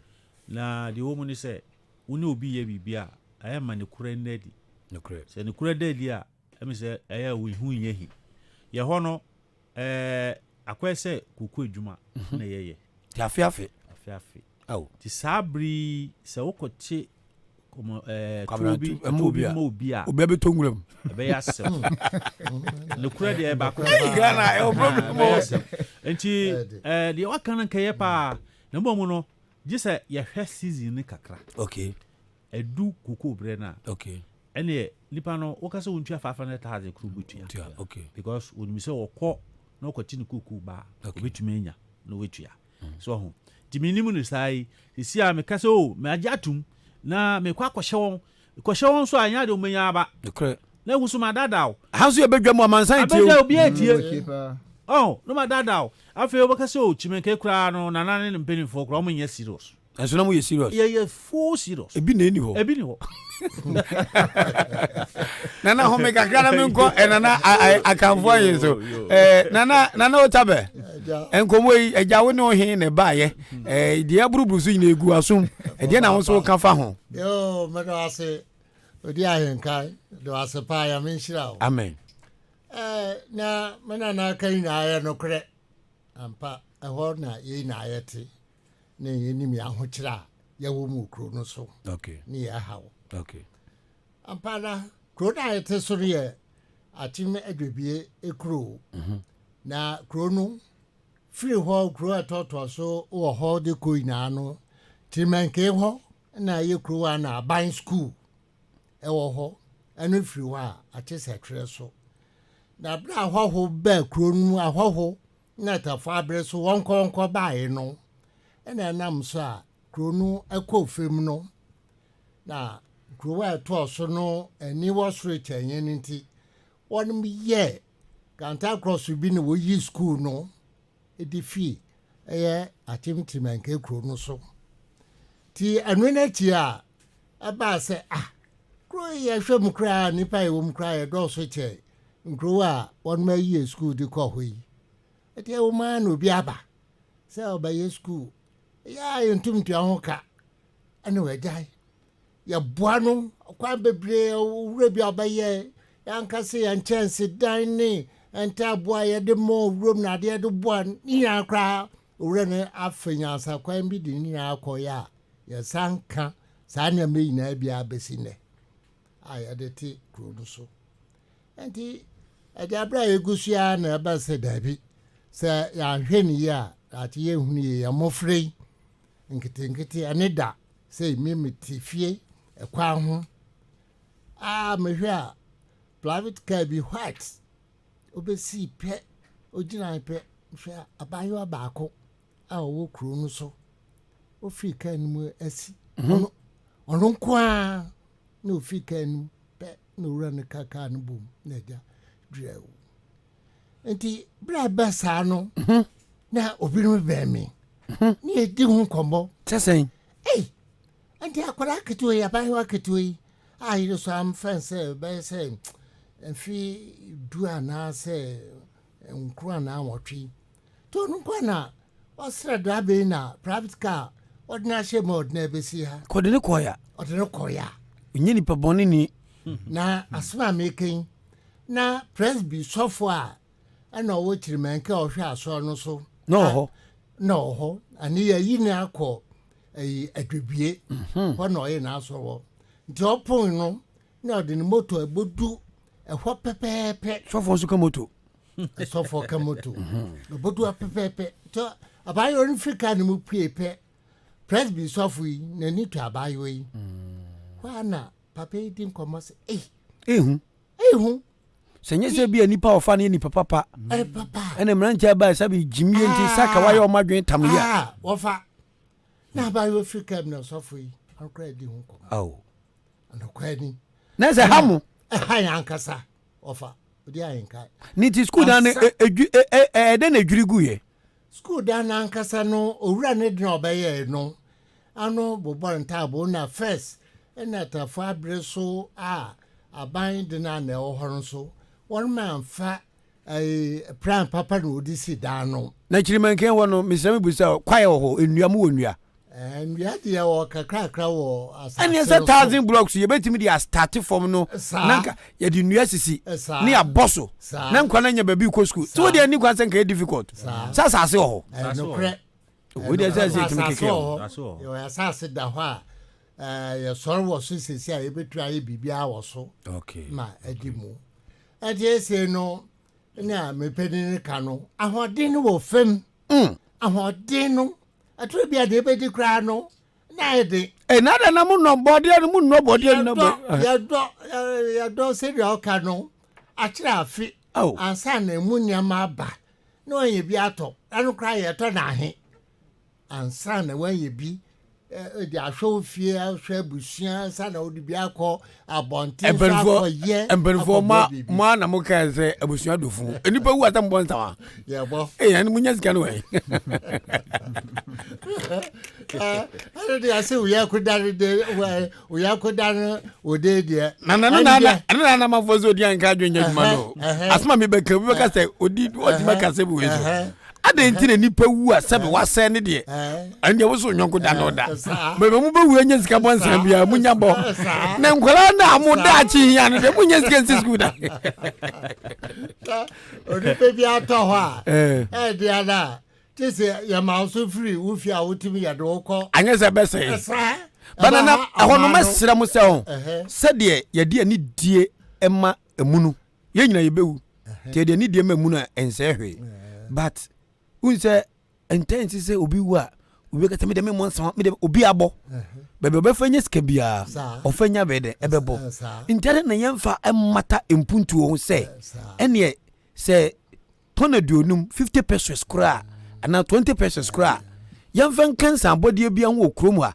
na de wo mu ne sɛ wo ne obi yɛ bibia ayɛ ma ne kura ndadi sɛ ne kura dadi a ɛmi sɛ ɛyɛ wo hu yɛ hi yɛ hɔ no akɔɛ sɛ kuku adwuma na yɛyɛ ti afiafi aw ti sabri sɛ wokɔte tubi obi a obi be tonguram be yasem ne kura de ba ko Ghana e problem enti de waka nan kayɛ pa na mbɔ no gye sɛ yɛhwɛ season ne kakra okay edu kuku bre na okay ene nipa no wokasa wontua 500,000 kru butua okay because wonimi sɛ wɔkɔ na wɔkɔti ne kuku ba obetumi anya no wetua so ho diminimu ne sai sisi a mekasa o me agye atum na me kwa kɔhyɛ wɔn so anya de omenya aba na hu so ma dadaw hanso ye bedwa mu amansan tie o obi etie no ma dadaw afi obakase o chimenke kura no nana ne mpenifo kura o munya serious enso na mu ye serious ye full serious ebi na eni ho nana ho me kakra na me nko nana akanfo ayen so nana o tabe enkomo yi eja wo ne o hin ne baaye de aburuburu so yin egu asum de na ho so ka fa ho yo me do ase Odi Ahenkan do ase pa ya me nhyira o amen na me na kan na aye no kre ampa ho na ye na ayete na ye ni mi ahokyira ya wo mu kro no so okay ni ya hawo okay ampa na kro na ayete so ye atime adwebie ekro na kro no free ho kro atoto so wo ho de koina no timenke ho na ye kro na ban school ewo ho anu free ho a ate sekre so na bra ahwaho ba kro no ahwaho na tafa abre so wonko bae no ena nam so a kro no ekɔ fam no na kro wa to so no ani wo soro kyenye nti wonim ye kanta cross bi ne wo yi school no edifi atimtim anke kro no so ti anu na ti a aba se kro ye hwem kra nipa ye wom kra ye do so che kro a won ma yi school di kɔ hɔ yi eti wo ma no bi aba se oba ye school ya yentum tua ho ka ene wagai ya boano kwa bebre wura bi abaye yankase ya chance dan ni enta boa ye de mo room na de boan ni akra wura ne afanya sa kwa bi di ni akoya ya sanka sa na me ina bi abesine aya de ti kro no so enti adabra egusua na ba se dabi se ya hwani ya ati ye huni ya mofrei nkete aneda say me metifie ekwa ho mehwe a private car bi white obesi pe ogina pe hwe abayo baako a owo kuro no so ofiri car no mu asi ono kwa no ofiri car no pe no ura ne kaka no bom na ja drew enti bra basa no na obi no be me ni edi hu kombo tesen enti akwara ketu ya abayo ketu I so am fancy by saying and free do na say nkru na awotwe to no kwana osra do abe na private car ordinary shame ordinary besi ha ko de ne koya nyi ni pa boni ni na asma making na presby software ana wo tirimanka o hwe aso no so no ho ani yi ni akọ adwebie ho no ye na aso wo Jopon no na de moto ebodu ehwo pepepe sofo so ka moto sofo ka moto ebodu pepepe to abayo ni fika ni mu piepe presby sofo yi na ni to abayo yi wana papa din komos ehu senye se bia nipa ofa ne nipa papa papa ene mrancha ba sabi jimie nti saka waye o madwen tamya wofa na abayo fika na sofo yi akra di hu ko no kwani na se hamu ankasa ofa Odi Ahenkan ni ti school dan de na dwirigu ye school dan ankasa no owura ne de obeye no ano bobo ntabo na first na tafa abreso aban de na na ohoro so one man fa prime papa no odi si dan no na chirimanken wo no misemi busa kwaye ho enuamu wonua and we had the kakra wo and yes 1,000 blocks you betimi dey start from no nanka ye di university ni aboso na nkwa na nya baby ko school so dey ni kwa senka difficult sa se ho no kre we dey say timi keke yo ya sa se da ho ya sorrow wo so se a ye betu aye bibia wo so okay ma edimu ade se no na me pedin ka no ahoden no wo fem ahoden no atro bia de be di kra no na ede na da na mu no body no ya do se ria oka no akira afi ansa na mu nyama aba na onye bi ato anu kra ye to na he ansa na wanye bi di ahwo fie ahwo abusia ansa na odi bi akọ abonte fa ye embenfo ma na mo ka se abusia dofu enipa wu atam bon tawa ye bo ani munya sika no we de ase we yakodare de we yakodare ode de na mafozo Odi Ahenkan adwenya djuma no asma me beka se odi maka se bu we so ade ntine nipa wu asebe wase ne de ande wo so nyonko da no da bebe mu be wu anya sika bonsan bia munya bo na nkwala na amuda achi ya no de munya sika nsi school da odi pe bia to ho a de ada tese ya ma so free wo fi a wotimi ya do ko anya se be se banana ahono masira mu se ho se de ye de ani die ema emunu ye nyina ye bewu te de ani die ema emunu ense hwe but unse intense se obi wa obi ka teme de me monsa me de obi abo bebe obefanya sika bia ofanya bede ebebo intare na yemfa emata empuntu ho se ene se tonadionum 50 pesos kura ana 20 pesos kura yemfa kansa body bia ho okrom a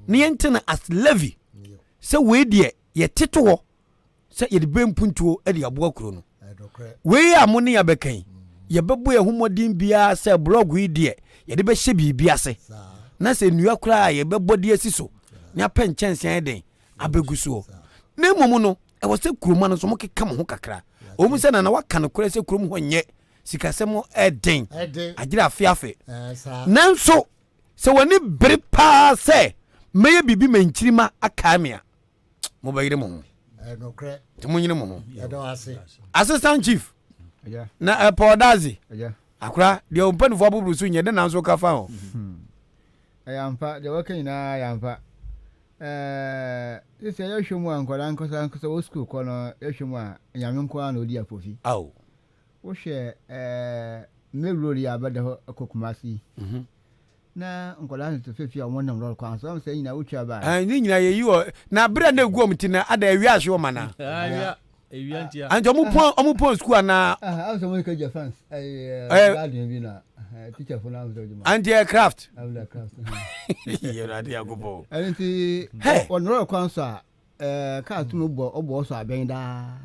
ne yentena as levy se we de ye tete ho se ye de bempuntu e de abo akro no we ya mo ne ya bekan ye bebo ye humodin bia se blog yi de ye de be hye bibia ase na se nua kura ye bebo de asiso ne apen chense an den abeguso na momu no e wo se kuruma no so mo keka mo ho kakra o mu se na waka no kura se kurum ho nye sikasem eden agira afiafe nanso se woni bere pa se meye bibi manchirima akamia mo bayire mo no kre te mo nyine mo do ase assistant chief na Podazi akura de open for bubulu so nye de nanso ka fa ho ayampa de waka ina ayampa ise ya hwemu ankwara nkosa wo school ko no ya hwemu a nyamenko a na odi afofi aw wo hwe mewrori abada ho kokumasi na nkola nto fefi a wonam lor kwan so am say nyina wotwa ba ni nyina ye yi wo na bra na egu omtina ada ewia ahwe wo mana ewia ntia anjo omupon school na am so mo ka je fans garden bi na teacher for now so juma anti aircraft ye na dia gobo anti on lor kwan so ka tunu bo so aben da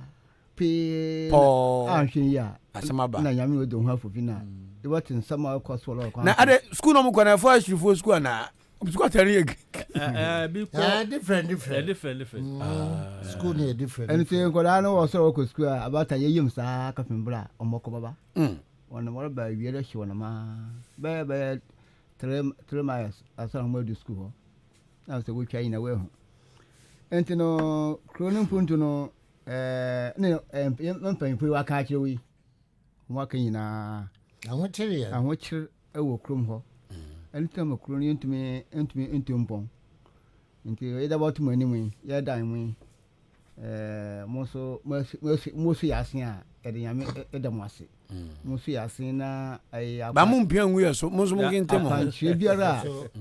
pe ahwe ya asemaba na nyame odo ho afofi na e watin sama course for lor kwan na ade school no mo kwana for school na school tari different school near different and say ko da no wo so ko school about yeyim sa ka fimbra omoko baba wona mo ba wi da shi wona ma ba 3 miles asa mo do school na so we try na we ho enti no kronin puntu no ne mpan fu wa ka kire wi mo ka nyina ahotire ewo krom ho enti ma kronin ntumi ntumpon nti ida batu mani mu ya dan mu moso yasin a edanyame edam ase moso yasin na ba mu mpia nwu yeso moso mu kente mo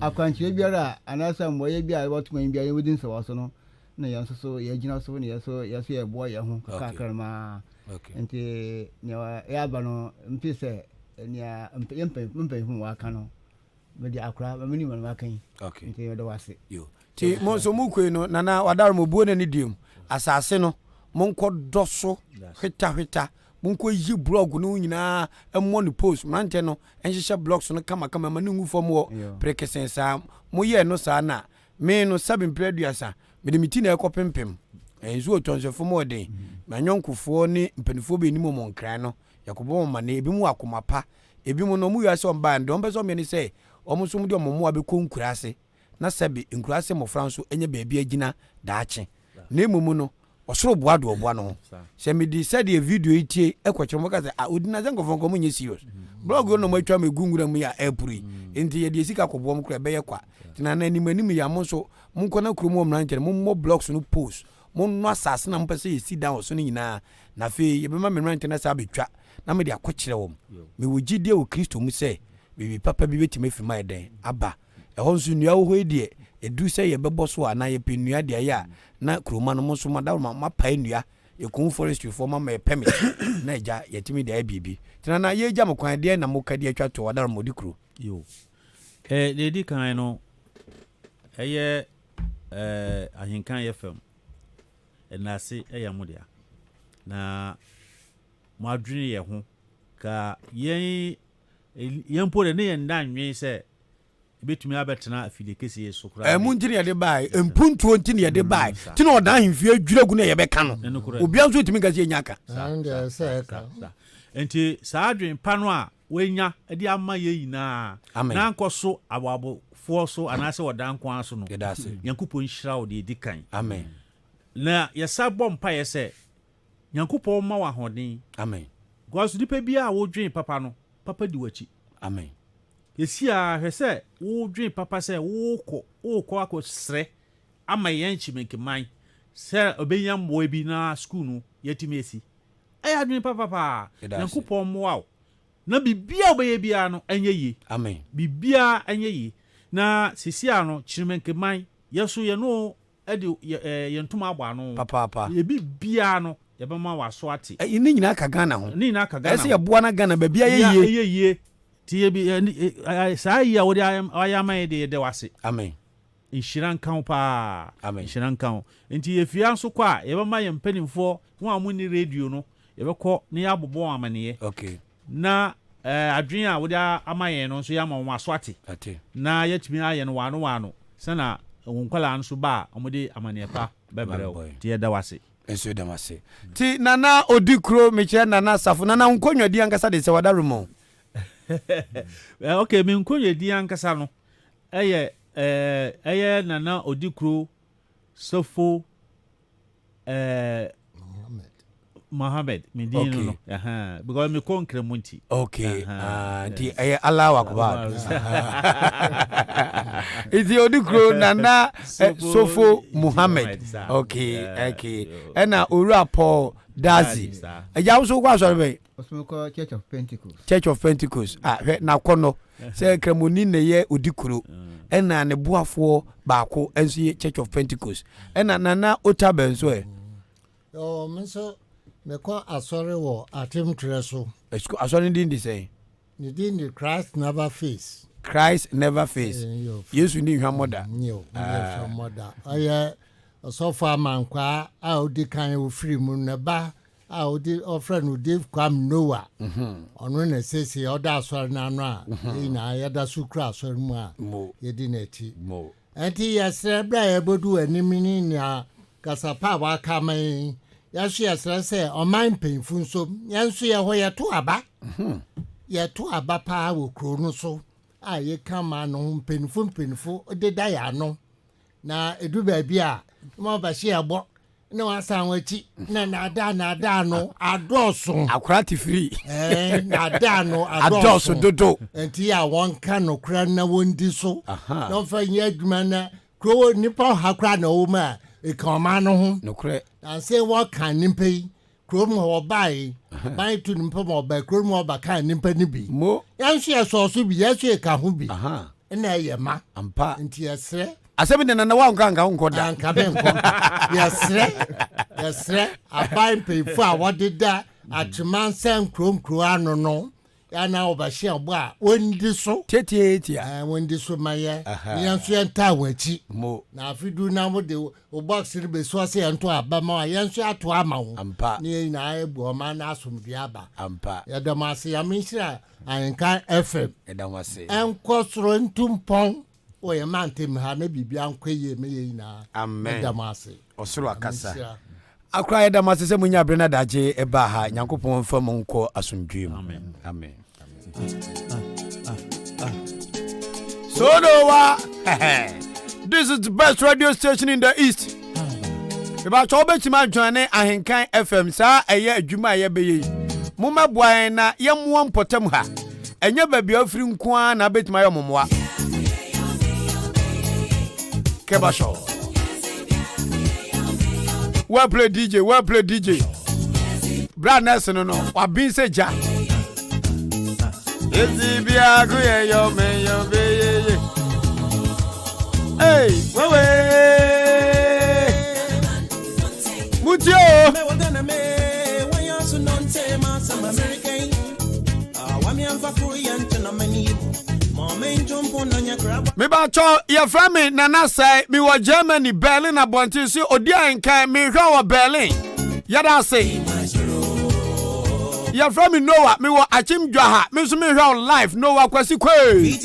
akwanchie biara anasa moye bia batu mani bia yewudin se waso no na yanso so ya gina so ne yaso ye bo ye ho kakakar ma nti ne ya ba no mpise ne mpe hu wa kan no me di akra me ni man wa kan nti me do wase yo ti mo so mu kwe no nana wadar mo buo na ni diem asase no mo nko doso hweta mo nko yi blog no nyina emmo ni post mante no enhyehyɛ blogs no kama ma ni ngu fom wo prekesen sa mo ye no sa na me no 7 preduasa me de miti na ekopempem enzu otonso mo den manyonkufo ni mpanifo be ni mo nkran no yakobo ma na ebi mu akomapa ebi mu no mu yase on ba ndo mbeso me ni say omo so mu de omo mo abekɔ nkurase na sabi nkurase mo franso enye baabi agina daache na emumu no osoro boado oboa no se me di said e video itie ekwokyere mo ka say odina zengo fonko mo nye serious blog no mo atwa me gungura mu ya epuri enti ye di sika kobo mo kra be ye kwa tina na animanim ya mo so mo nkona kromo mo rankere mo blogs no post mo no asase na mo pese ye sit down so nyina na fe ye be ma me rankere na sa betwa na me di akokyere wo me wogide wo Kristo mu say bibi papa bi betime fi mai den aba ehon su nua wo hoedie edu se ye bebo so ana ye penua de ya na kroma no so ma da ma pa nua ye kun forestry for ma permit na eja yetimi de bibi tina na ye eja mo kwan de na mo ka de atwa to wadar mo di kro yo de di kan no eye Ahenkan FM enase eya mo dia na mo adwene ye ho ka yen po de ne yen dan nwe se betumi abetena afile kesi ye sokra mu njiri ye de bai empuntu ntini ye de bai ti na odan himfie adwiragu na ye be ka no obi anzo timi ka se nyaka enti saadwen pano a wenya edi ama ye yina na nkoso ababo fo so anase odan kwa so no yankopon hira o de edikan amen na yesabom pa ye se yankopon ma wa hoden amen gwaso dipa bia wo dwen papa no papa di wachi amen yesia hwese wo dwen papa se wo ko sre ama yenchi menkeman se obenya mbo bi na school no yetimi esi aya dwen papa yankopon mo na bibia obeye bia no enye yi amen bibia enye yi na sesia no chimenkeman yeso ye no edi yentuma agba no papa ye bibia no ye bema waso ate ni nyina ka Ghana ho ni nyina ka Ghana ese ye boa na Ghana babia ye tie bi saa ya wodi ayama de wase amen inshiran kan pa amen inshiran kan enti ye fia nso kwa ye bema ye mpanimfo ho amuni radio no ye bekọ ne ya bobo amane okay na adwen a wodi amaye no nso ya ma wo aso ate na yetimi aye no wano sana wonkwala nso ba omode amane pa bebre tie da wase enso da wase ti nana odi kro meche nana safo nana nkonwa di ankasa de se wadarumo okay mi nkonwa di ankasa no eye nana odi kro sofo Mohammed, Medino, because me conquer Munti. Okay, Allah Akbar. It's the Odikro Nana Sofo Muhammad. Okay. And now Ura Paul Dazi. I also was already Church of Pentecost. Church of Pentecost. Now Kono. Say Kremoni ne ye Odikro. And na ne buafo Bako and Church of Pentecost. And na Nana Otabenzo. Oh, Mr. Meko asori wo atim treso. Asori din say. Ni din the Christ never face. Christ never face. Yes, we need your mother. Your mother. Oye, so far man kwa a odi kan wo free mu na ba a odi offer no Dave Kwame Noah. Ono na sesi oda asori na no a na ya da sukra asori mu a ye di na ti. Enti yasre bra ye bodu animini na kasapa wa kamen. Yasu yasra say o man painful so yansu ye ho ye to aba ye to aba pa wo kro no so a ye kama no painful de da ya no na edu ba bia mo ba she abo na wasan wachi na da no adoso akurati free na da no adoso dodo enti ya won kan no kra na wondi so no fa nya adwuma na kro nipa hakra na wo ma e kama no ho no kre and say what can nimpe krom ho buy to nimpe mo buy krom ho ba kan nimpe ni bi mo yansu so bi yansu ka ho bi na ye ma ampa nti yesre asem de na wa nka nkoda anka be nko yesre abai pe fu a wodeda atman sen krom ano no ya na obashi agbo a wondi so tietia wondi so maye yansu enta wachi mo na afidu na mo de o box ni be so se ento aba ma yansu ato ama wo ampa ni na ebu o ma na asomdua aba ampa ya da mase ya minshira Ahenkan FM da mase enko soro ntumpon o ye mantem ha na bibia nkoye me ye na amen da mase osoro akasa akra ya da mase se munya brena daje eba ha nyankopon fam nko asomdwem amen Sodowa. This is the best radio station in the East. Eba chobe chima joine Ahenkan FM sa eye adwuma ye beye. Muma boan na ye mo mpotem ha. Enye babi afiri nko na betima ye momwa. Kebasho. Well play DJ. Brad Nelson no wa bin se ja. Ezi bia ku ye yo me yo be ye. Hey, wewe. Mutio. Me wadana me, when you so non te ma some American. Wa me amfa ku yante na mani. Mo me njompo no nya crab. Me ba cho ye frame na na say me wa Germany Berlin abonti si Odi Ahenkan me hwa wa Berlin. Yada say ya from Noah me wa achim dwaha me so me hwa live Noah kwasi kwe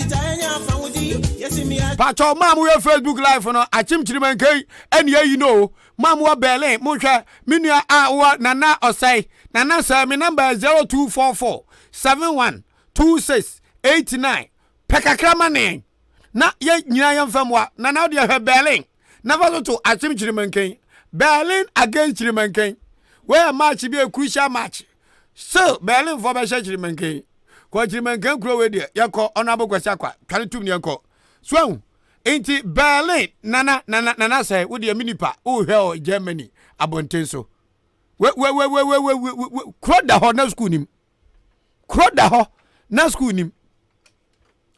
pacho mam we Facebook live no achim chirimankai ene yi no mam wa Berlin mo hwa me nua a wa nana osai nana say me number 0244 712689 pekakrama na ye nyina yam fam wa nana de hwa Berlin na va to achim chirimankai Berlin against chirimankai where match be a crucial match. So Berlin for be shachiri menken. Ko chiri menken kro we de yakọ honorable kwasa kwa. Twale tum ne yakọ. So enti Berlin nana say wo de minipa wo hwe Germany abonten so. We kro da ho na school nim. Kro da ho na school nim.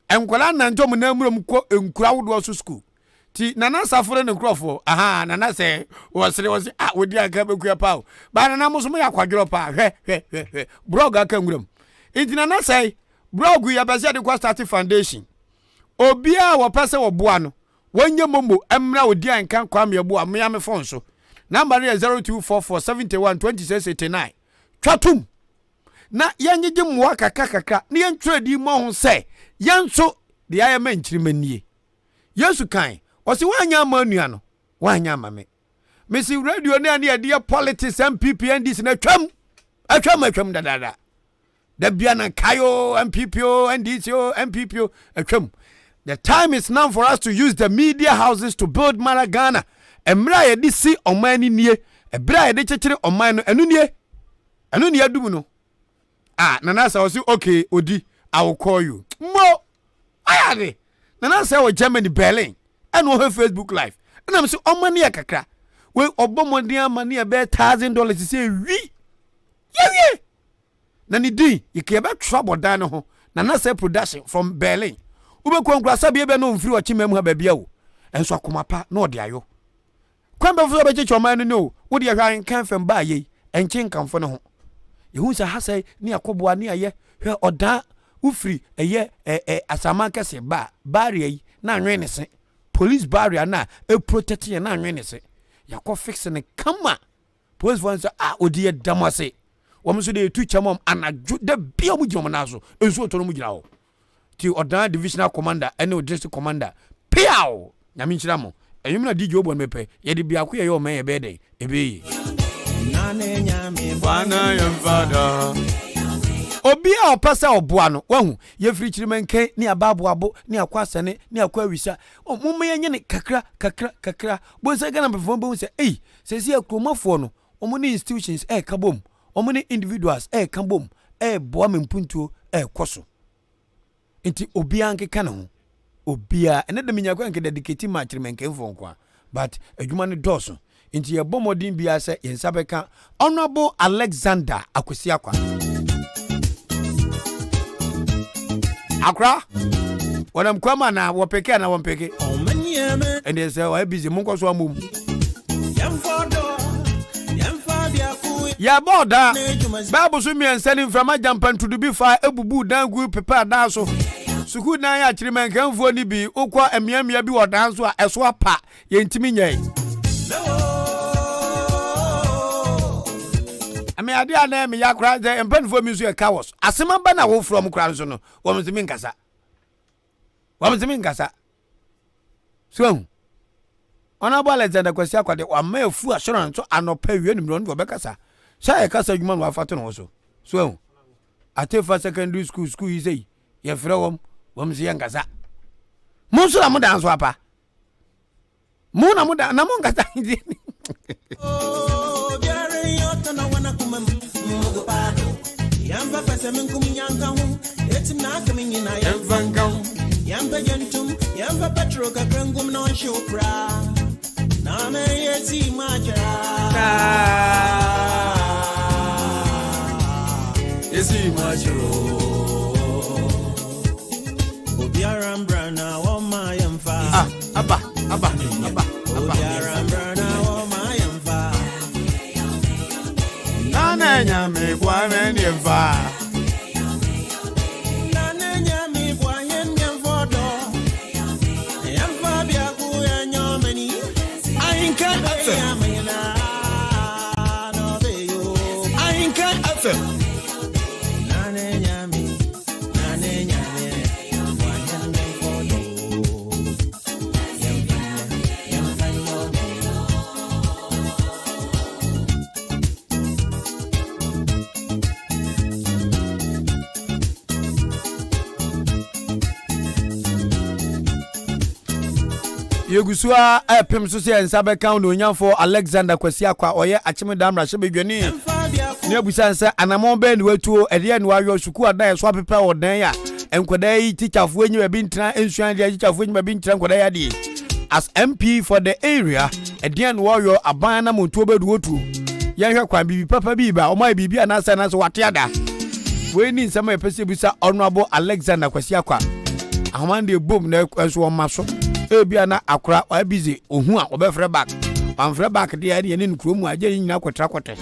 Enkwala na ntom na murom ko enkura wo so school. Ti nana safore ne krofo nana say wosre wodi aka bekua pa ba nana muso mo yakwadworo pa hwe blog aka nguram enti nana say blog ya base de kwa start foundation obia wo pese wo boa no wonye momo emra Odi Ahenkan Kwame Yeboah me ya me phone so number 0244712689 twatum na yanyege mwa kakaka na yentwe di mo ho say yenso de ayama nchirimanie Yesu kan osi wanya manua no wanya mame mesi radio ne ane ade politics MPP NDC na atwam dada da bia na kayo MPPO NDCO MPPO atwam. The time is now for us to use the media houses to build Ghana. Emra ye di si omani nie ebra ye de chechire oman no enu nie anu ni adum no nana say was okay Odi I will call you mo ayade nana say we Germany Berlin and we have Facebook live and am say omani akakra we obomodi amani e be $1,000 say wi ye na ni din ye ke be trouble dan ho nana say production from Berlin ube kwankura sabe be no mfiri ochimam ha ba bia wo enso akoma pa na ode ayo kwamba fu be chichoma no wo de Ahenkan fam ba ye enchin kamfo ne ho yehu sa hasai ni akoboa ni aye hwe oda ufiri eye asama kese ba barrier yi na anwe ne se police barrier na e protect ye na anwe ne se yakọ fix ne kama police for say Odi damase wo so de tu chamom anadwo da bia mu giro na so enso to no mu gira ho ti oda divisional commander ene district commander piao nyame nchira mo enyum na DJ obon mepe ye de bia ko ye o man ye be den ebeyi nane nyame bana yemfada obi a opasa oboa no wahu ye firi chirimenken ni ababoabo ni akwasane ni akwawisa mumma yenye ne kakra bo se gana befo bo se sesi akromafo no omo ni institutions kabom omo ni individuals kabom boa mempuntuo koso nti obi anke kana ho obia ene de minya kwa nke dedicate ma chirimenken fo nkwa but adwuma ne doso nti ye bomodin bia se yensabeka Honorable Alexander Akwesiakwa Akra wanam kwama na wopeke na wompeke and they say why busy munko so amum ya boda babu so mi ansani from ajampan to be far ebubu dan gu pepa da so suku na ya chirimenken fo ni bi ukwa emiamia bi wodan so a eso apa ye ntimi nyai ame ade ana me yakra ze empanfo mi so e chaos asema ba na wo from kra so no wo mtimi nkasa so Honorable Alexander Kwesiakwa de wa ma afu assurance so anopa wie nimro ndo bekasa sha e kasa dwuma no afato no so Atefa secondary school yi sei ye frɛ wom si nkasa mo so la mo dan so apa mo na mo dan na mo nkasa Yamba pesa minkum nyanka hu etim na akaminyi na yamvanga yamba yentum yamba petro ka krangum na shukra na me yeti majara yesi majaro obiara mbrana wa ma yamfa aba obiara mbrana wa ma yamfa nana nyame kwa meni mfa nana nyame kwa nyemfodo yamfa bia ku nyomani Ahenkan FM Ahenkan FM nana nyame kwa nyemfodo Yegusua epem so se nsa be kan no nyamfo Alexander Kwesiakwa oye achime damra hye bedwani ne abusa nsa anamon be ne watuo ede ne wayo suku ada so apepa odan ya enkoda yi teacherfo enyi ba bi ntran ensuan de teacherfo enyi ba bi ntran enkoda ya de as MP for the area ede ne wayo aban na montuo bedu otu ye hwe kwan bibi papa bi ba o mai bibi anasa na so wate ada we ni nsama epese busa Honorable Alexander Kwesiakwa ahomande bom na so o maso ebia na akora wa busy ohu a obefre back amfre back de ya ne nkuro mu aje nyina kwotra kwote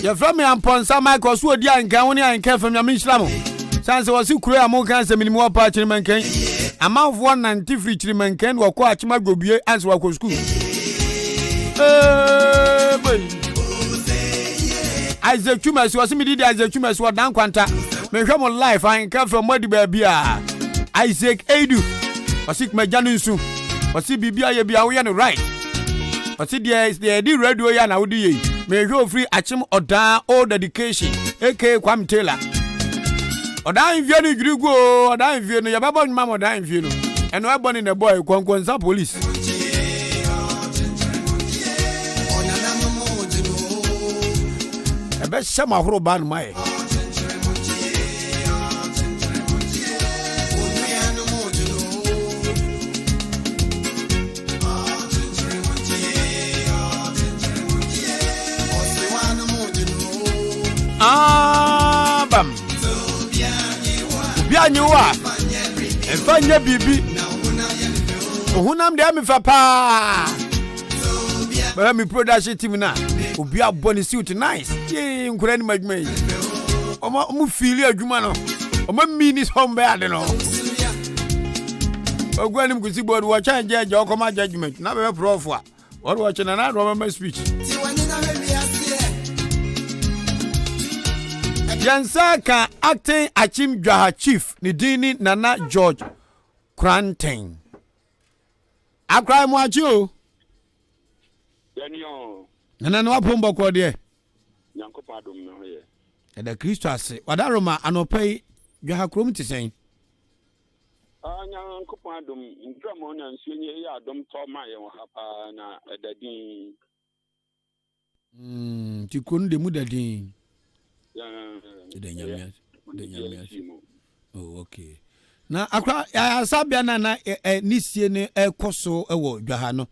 ya from amponsa Michael so Odi Ahenkan woni Ahenkan fam ya minhiramo sanse wasi kuro a mo kan se minimu opa chirimenken amafo 90 free chirimenken wo ko achima gbobie anse wa ko school boy Isaac Chumas was immediately Isaac Chumas was down kwanta. Me hwe mo life Ahenkan from Modi bia Isaac Edu. Wasik me janu nsu. Wasi bibia ye bia wo ye no right. Wasi the radio ya na wodi ye. Me hwe free achim odan old education. AK Kwame Taylor. Odan vie no dwiri go, odan vie no yababo nyuma mo odan vie no. Eno e born in the boy kwankwansa police. Ebe shama horo ban mai. Bam. Bianyiwa. Efanye bibi. Ohunam de me fa pa. Ba mi production team na. Obi aboni suit nice. Ye nkura ni madwuma yi. Omo feel adwuma no. Omo mini sombe ade no. Ogwani mkusi board wa change je okoma judgment na be prof a. What watch na do my speech. Jansaka acting Achim Dwaha chief Nidini Nana George Crantain. Akra mo achi Nana no apomba ko de. Nyankopon adom no ye. E da Kristo ase. Wadaroma anopai Dwaha krom ti sen. Nyankopon adom nkramo na nsuenye ye adom to ma ye wo hapa na edadin. Ti konu de mu dadin. Oh, okay. Na akwa asabia na nisie ne ekoso ewo Dwaha no.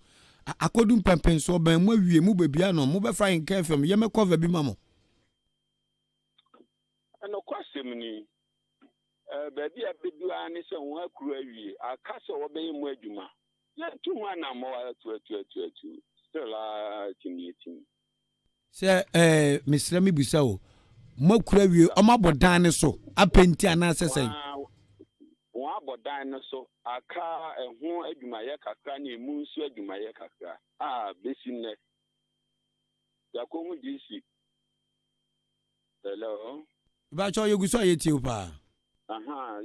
Akodum pempen so ban mu awie mu bebia no mu be fra nka fam ye me cover bi mamo. No kwasem ni baby abedu ani se won akuru awie akase wo be mu adwuma. Ye tu ho na mo atu still timietim. Se Mr. Mibusa o makura wie omabodan ne so apenti ana sesen won abodan ne so aka ehun adwumaye kakra na emu nsu adwumaye kakra besinne yakomu disi hello ba cho yeguso ayeti opa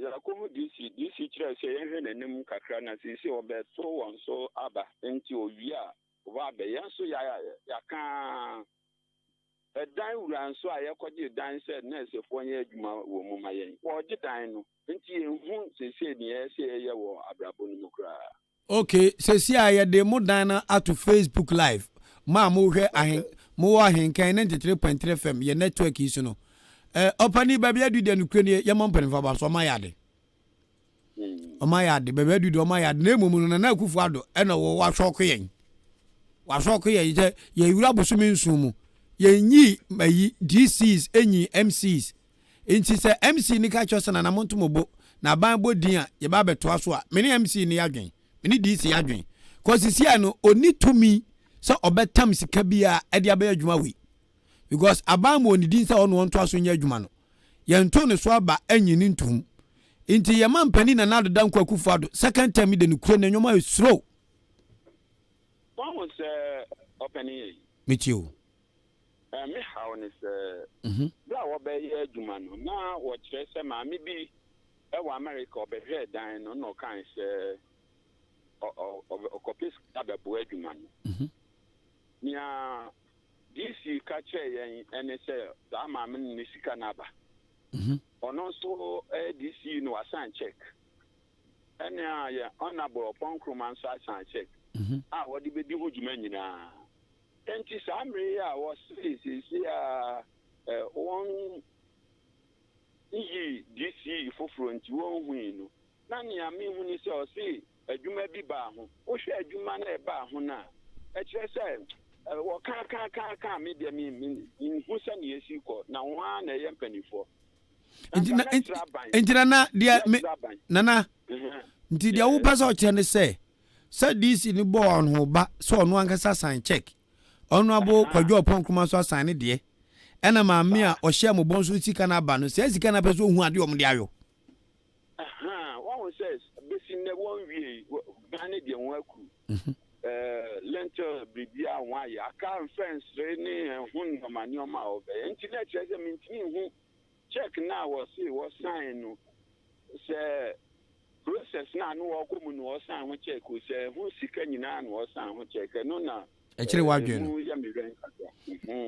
yakomu disi kire se yenhwe nanim kakra na sisi obeto won so aba enti owi a wa be yanso ya kan dan uranso ayekoje dan said nurse fo nya adwuma wo mu mayen wo je dan no nti ehun sese ni ese ye wo abrabo no kra. Okay, sese aye de mo dan na ato Facebook live ma mo hwe mo Ahenkan 93.3 FM ye network yi so no opani babia du de no kre ne ye mo mpani fa ba so ma yade o ma yade babia du de o ma yade na emum no na akufu ado e na wo wa hwoko yen ye wura bosumi nsumu yenyi mayi DCs enyi MCs enti se MC ni ka chosa na montomobo na ban bodin a ye ba beto aso a meni MC ni adwen meni DC adwen cause sia no oni tumi so obetam sika bia e dia ba adwuma we because aban mo ni din se ono wonto aso nya adwuma no ye nto ne so aba enyi ni ntum enti ye man pani na nado dan kwa kufado second time de no kuro na nyoma esro one say opening mitio me how is bla wo be ye adwuma no na wo kire se ma me bi e wa America obehwe dan no kan se o kopis abebo adwuma no nia DC ka che yen ene se da ma me ni sika na ba ono so DC no assign check ene ya honorable Ponkroman so assign check wo di be di ho dwuma nyina enti samre ya was one DC foforo nti won hu no na nia me hu ni se o se adwuma bi ba ho o hwe adwuma na e ba ho na e kire se wo ka me de me hu se na yesi ko na ho na ye mpanifo enti na dia nana nti dia wo pasa o kire ne se DC ni bo on ho ba so ono ankasa sign check ono abo kwadwo Ponkroman so sign ne de ena maami a ohye mo bonso sika na ba no se sika na peso hu ade o mo de ayo one says besin ne won wie gane de won aku lenter bibia won ya kan fence ne hun no mani o ma obe internet se mintini hu check na was sign no se process na no wo ko mu no sign ho check o se hu sika nyina no sign ho check no na Echire wadwe no.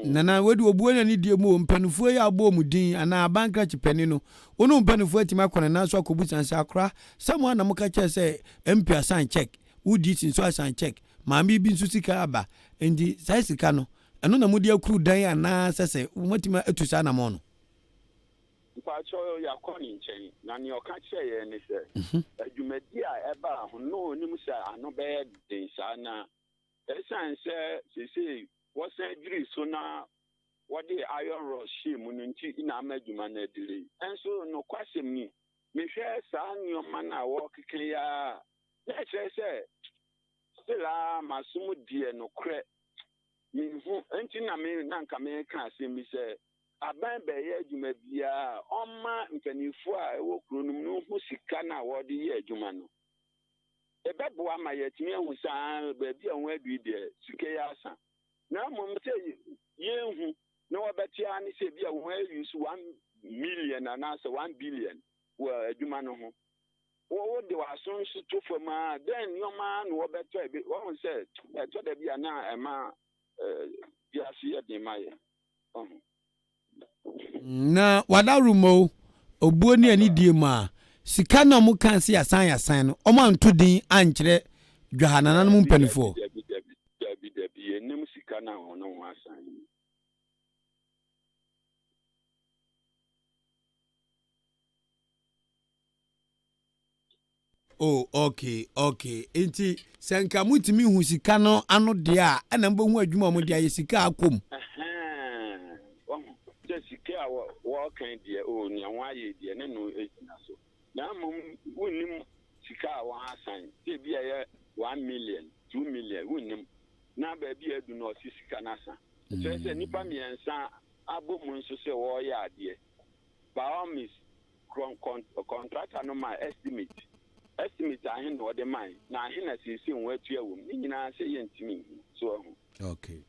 Nana wedi obuo na ni die mu mpanufo ya abo mu din ana banka chipeni no. Onu mpanufo atima kwana na so akobusan se akra. Samu na muka che se MP asan check. Udi sin so asan check. Maami bi nso sika aba. Endi sai sika no. Eno na mudi akuru dan ana sese umatima etusa na mo no. Mpacho ya koni nchen na ni okache ye ni se adwumadi a eba ho no onim se ano be den sa na esan se sisi wosan diri so na wode iron rush mu no nti ina amadwuma na dili enso no kwasem ni mehwe sa nioma na wo keke ya na che se sila masumu die no kre minhu enti na me nanka me ka asem bi se aban bɛyɛ adwuma bia ɔma mpanifo a ɛwɔ kuronum no ho sika na wɔde yɛ adwuma no ɛbɛboa ma yɛtumi ahu saa baabi a wɔn adu deɛ sika yɛ asa na mmom sɛ yɛnhu na wɔbɛtea ne sɛ bi a wɔn ayi so 1 million anaasɛ 1 billion wɔ adwuma no ho wɔwɔ de waso nso to fam a then nneɛma na wɔbɛtɔ ebi wɔn sɛ ɛtɔ da bi a na ɛma biase yɛ de ma yɛ na wadarumo obuo ni ani die ma sika na mu kan se yasan no omo anto din ankyere dwahanana no mpanifo dabi enim sika na hono ho asan oh okay enti senka mutimi hu sika no ano de a na mbo hu adwuma mo de aye sika akom sika wo kan die o nya wa ye die ne no ejina so na mum wonim sika wa asan se bia ye 1 million 2 million wonim na ba bia edu no sika na san se nipa miensa abom nso se wo ya ade by all means contractor no my estimate ahin no de man na ahin na sisi nwa tua wom ni nyina se ye ntimi so okay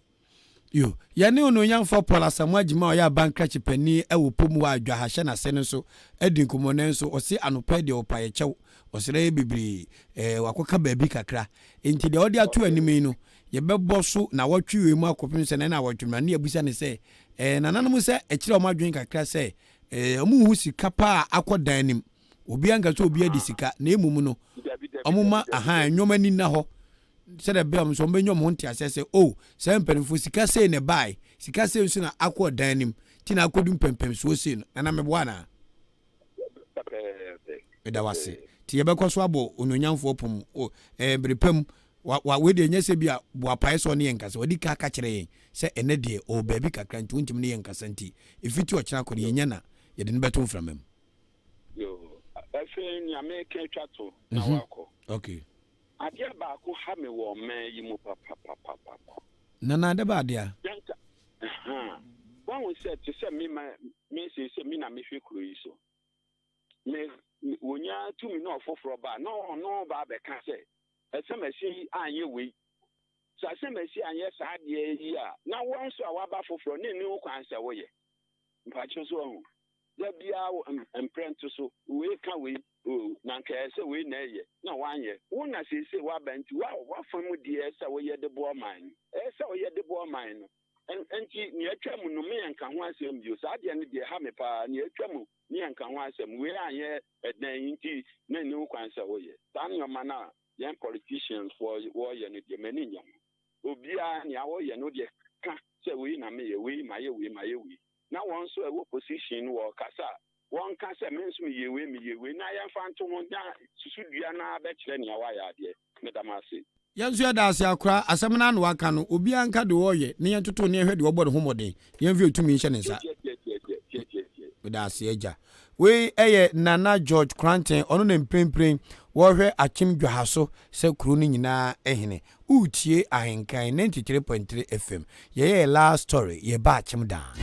yo yane ono yanfo pola samwa jima oya bankrach pani ewo pom wa adwahahye na se nso edi nkomonen so osi anopa de opa ye chew osire bibiri wakoka baabi kakra enti de odi atu anime no ye bebo so na wotwe mu akopim se na wotwema na abusa ne se nananom se ekire omadwen kakra se omu hu sika pa akodan nim obi anga so obi adi sika na emum no omuma nwoma ni na ho said a bell so benyo monti asese oh say mpanfo sika say ne buy sika say nso na akọ dan nim ti na akodum pempem so say no na meboa na eda wase ti yebekọ so abo ononyamfo opum brepam wa we de nyese bia bo pae so ne yenkasa wadi ka ka kire yen se ene de o baabi kakra nti wontim ne yenkasa nti efiti okira ko ye nya na ye de ne beto mframam yo afi nya me ke twato na wako okay adia ba ko ha me wo man yi mu papa na de ba dia wan we said to say me say me na me hwe kuro yi so me wonya tu mi no foforo ba no ba be ka say esemesi anye we so esemesi anye sa de yi a na won so a wa ba foforo ne ni kwan se wo ye mpa cho so ho da bia emprento so we ka we na nka se we na ye na wanye wona sese wa banti wa famu die se we ye de bo man se we ye de bo man no enti ni atwa mu no me nka ho asem bio sa de ne de ha me pa ni atwa mu ni nka ho asem we anye edan nti na ni kwan se we ye tan yo mana yan politicians for wo ye ne de mani nyam obia ni awo ye no de ka se we na me ye we ma ye we na won so a position wo kasa won kasa mensu yewe na ya fanto ho da susudua na be kire ne awa ya de medamase yanzu ya da ase akra asem na no aka no obi anka de wo ye ne yentoto ne ehwe de wo bode homoden yenvi otumi nhye ne nsa da ase eja we eye Nana George Cranton ono ne mprempren wo hwe achim dwahaso se kuro ni nyina ehene utie Ahenkan 93.3 FM ye last story ye ba achim da.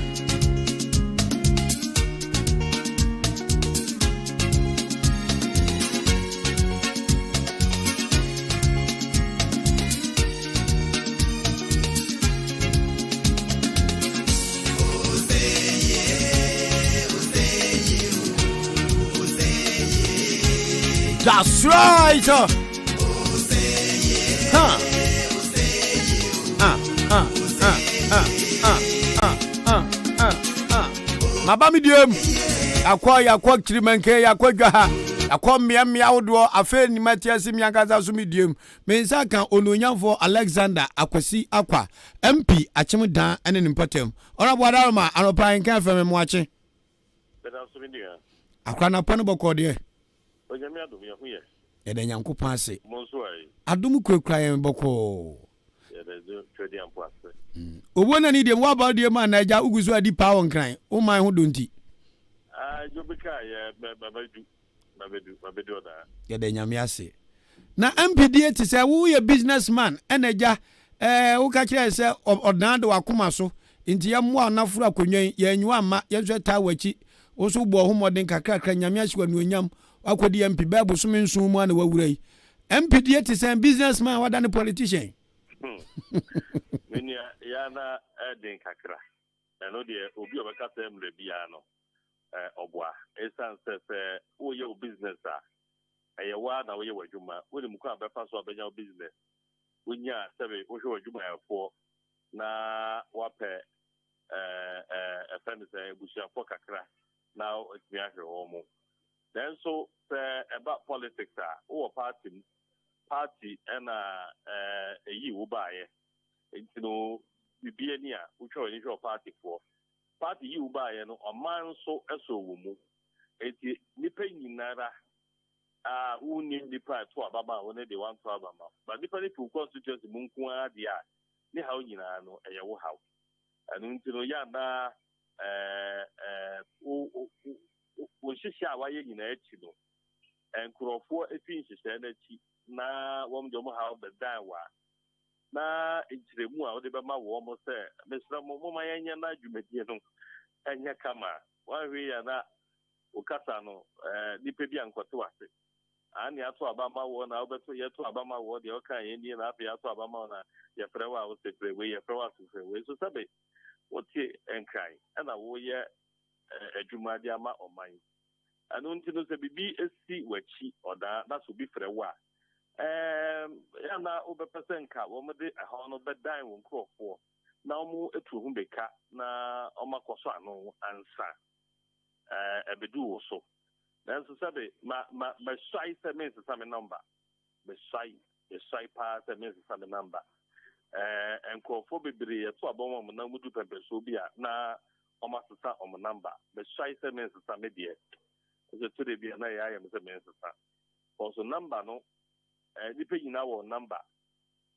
That's right. Maba mi diem. Yakwa kirimenke yakwa dwa. Yakwa mmea wodo afa ni matiasi miangaza so mi diem. Me nsa kan ononyamfo Alexander Akwasi Akwa MP achim dan ene nimpatem. Ora bo adaroma anopa nkan fam mo ache. Beda so mi dia. Akwa na pon boko de. Onyame adom ye huye. Ede nyankopon ase. Monso ai. Adom kurakura yen boko. Ede zo twedi ampo ase. Obo na ni dem wa ba de ma na ja uguzu adi pa won kran. O man ho donti. Jobika ye babedu da. Ede nyame ase. Na MPD ti say wo ye businessman eneja wo ka kire say odan de wakoma so. Nti ya mo anafuru akonwen ye enwa ama ye so ta wachi. Wo so bo ho modern kakra nyame ase wanu onyam akodi MP Bible so mensu mu ana wawura yi. MPD ti say businessman wada ne politician. Meni ya na den kakra. Eno de obi obeka tem le bia no. Obwa esan se wo ye business a eye wa na wo ye wadwuma wo ni mko abefa so abenya business wonya sebe wo hwe wadwuma yafo na wape friend say bushia for kakra na otimi ahwe wo mo then so about politics wo party na eyi wo baaye ntino bibie ni a wo twa ni hwe party for party yi ubaye no oman so eso wo mu eti nipa nyinara uni nipa to ababa woni de want to ababa but nipa ni fu constituency munku ade a ni hawo nyinara no eye wo hawo anu ntino ya na wo shisha waye nyinara chi no enkrofo efi shisha na chi na wo mdo mo hawo bedan wa na intremu a wo de be ma wo mo se mesra mo ma yanya na dwumadie no enya kama wanwe ya na ukasa no nipa bi ankote wase ani ato abama wo na obeto yeto abama wo de okan ye ni na afi ato abama na ye frewa wo sekre we ye frewa sekre we so sabe wotie enkran na wo ye adwumade ama oman anu ntino se bibi esi wachi oda na so bi frewa ya na obepesenka wo mede ha no bedan wo nkrofo na omu etu hu beka na omakoso ano ansa ebedu wo so na so sabe ma sai se means some number me sai pa se means some number enkofo bebre eto abon mo na mudu pepe so bia na omasesa om number me sai se means some de so to de bia na ya ya me se means some also number no di pe nyina wo number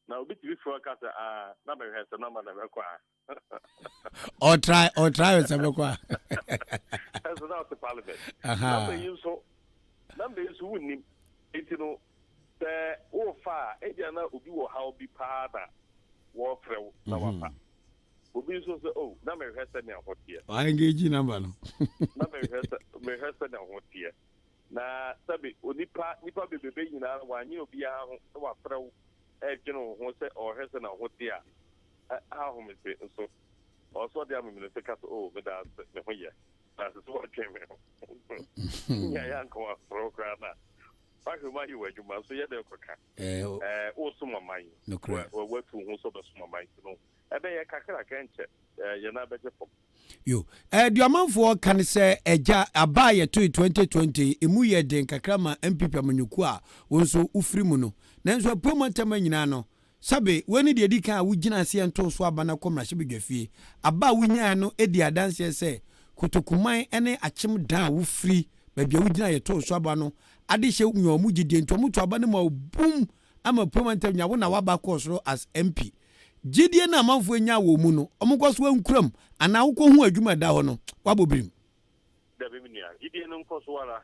na obi ti before ka say na me hwe number na me kwa or try say me kwa so now the parliament number you so woni enti no the o fa e dia na obi wo how bi pa da wo frew na wafa obi so say oh na me hwe say na hotie I engage number no na me hwe say na hotie na sabi onipa bebebe nyina wanyi obi a ho wa frew ejino ho se o hese na hotie a ho me se so also dia me no se ka so me da me ho ye na so wa twen me ya nko a program na ba hwe ma yi wadwuma so ye de koka o so mamai wo tu ho so be so mamai no ebe ye kakra kenche ye na beje pop yo duamanfo kan se eja abaye to 2020 emu ye den kakra ma MPP amanyuku a wonso ufiri mu no nanso promoter nyina no sabe woni de edika wugina se ento so abana komrahye bedwafie aba wunya no edi adanse se kotokuman ene achim dan wufiri babia wugina ye to so aba no ade hye nyomu gidie ntomu to aba ne ma bum ama promoter nya wo na waba kosoro as MP gidie na amanfo nya wo mu no omukwaso ankuram ana wokọ hu adwuma da ho no wabobrim da be minia gidie no nkoso wala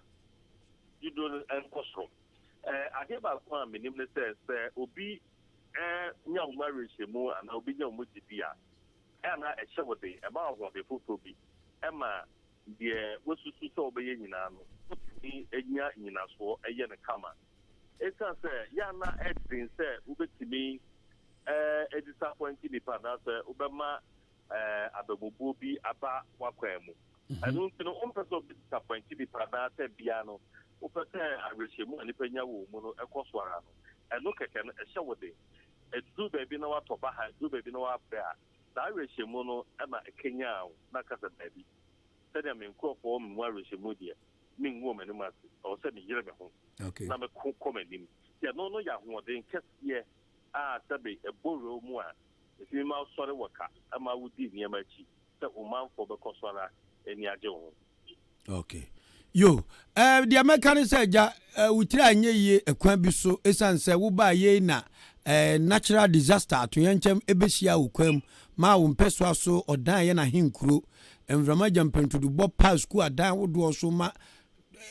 gido enkoso ade ba kwa menim ne se obi nya wo marriage mu ana obi nya wo gidie na ehye wode e ba wo de foto bi ema de wosusu so obeye nyina no ni enya nyina so eye ne kama esa se ya na edin se ubetimi disappointing nipa na se ubema ababubu bi aba wakwemu anu ntino umpeso disappointing nipa na se bia no upese areshemu nipa nya wo mu no ekoso ara no enu keke no ehye wode edu baby na watoba ha edu baby na wabra That Reshimuno, Emma Kenya, Nakasa baby. Said I mean, crop for me, one Reshimudia, mean woman, or said the year home. Okay. Number comment him. Yeah, no, Yahoo, then cast ye, Sabi, a burrow more. If you mouse sorry worker, Emma would be near my chief, that woman for the Coswana, and Yajo. Okay. Yo, the American said, we try ye a quambi so, esan say, wo ba ye na natural disaster to yanchem ebesia ukwem, ma umpeswa so, or dan na hinkru, and Ramajam pen to the Bob Pass school, dan would also ma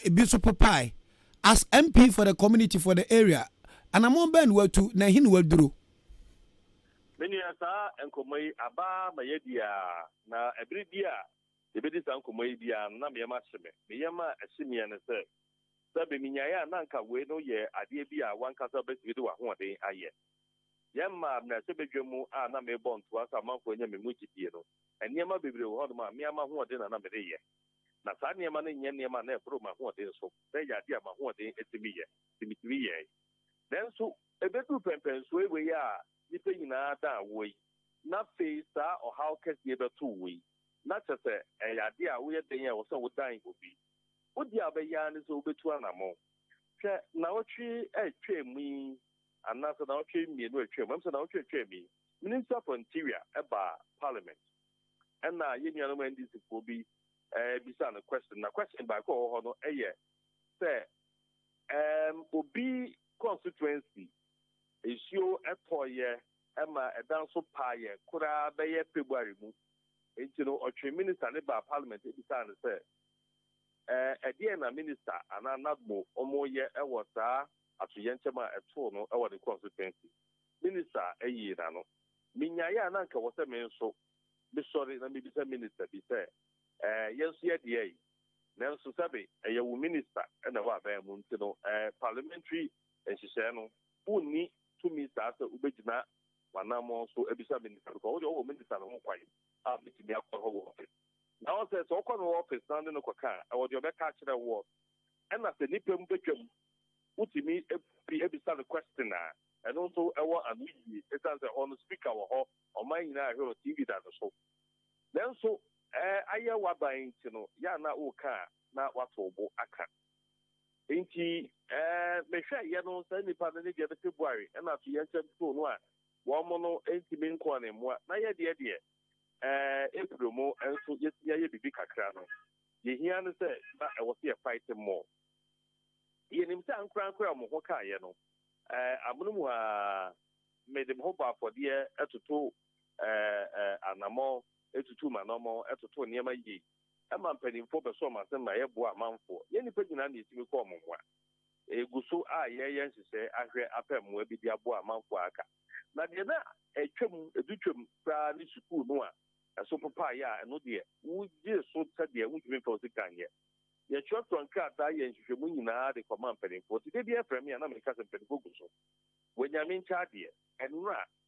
ebiso pie. As MP for the community for the area, and I'm on band where to Nahin will do. Many as and Komai Abba, my idea, na every year. The Bedis Uncle Moidia, Namia Machime, Miyama, a Simian, sir. Sabi Minya, Nanka, we no ye, Adia, one castle best video one day, I yet. Yamma, Nasebejumu, Name Bond to us a month when Yamuchi Dino, and Yama Bibli, Hodma, Miama, who did another day. Nasania Mani, Yama, Nepro, my one day, so they are dear, my one day, it's me, then so a bit of pempens where we are, depending on that way. Not face or how can you ever 2 weeks. Not just a idea we are there or so dying would be. What the other yarn is over to an amount. Now, she a me, and not an outrage me, no tree, once an outrage me, Minister for Interior about Parliament. And now, you know, when this will be beside a question. A question by call on a year. Say, Obi constituency is your a toy, Emma, a dance of pie, could I be a February? You know, or minister about Parliament, it is said. A dear minister, and I'm not more or more year, I was at Yanchama at Tono, our the constituency. Minister, a year, no. Minya Nanka was a man so. Be sorry, let me be a minister, be fair. Yes, yet, yea. Nelson Sabi, a young minister, and a Wabamun, you know, parliamentary, and she said, no, who need 2 ministers, Ubejina, one more so a minister, because all ministers are quite. Now says all kind of office standing in Koka, I was your catch the war. And as the Nippon Bickham, what you mean be a questioner, and also I want a media, it as a honest speaker or my TV that so. Then so I was buying, you know, Yana Oka, not what Obo Aka. Inky, make sure you don't send the pandemic the February, and after you enter to one mono 80 million quantum, what my idea. April more and so yes, yeah, you be Cacrano. You hear and say, but I was here fighting more. In himself, Cran Cram, Hoka, you know. Amunua made him hope for dear at 2 Anamo, 82 Manomo, at 2 near my ye. I'm penning for the summer, and my Yeboah month for any person I need to be common one. A gusso, yes, say, I hear Apem will be the Aboa month for Aka. Now, a chum, a duchum, Prani Suku Noa. So papa ya no dear would just so said there would be for the can yet. Yet short on cat I and you should the command penny for today dear premier and I'm a cousin penny. When you're in charge here and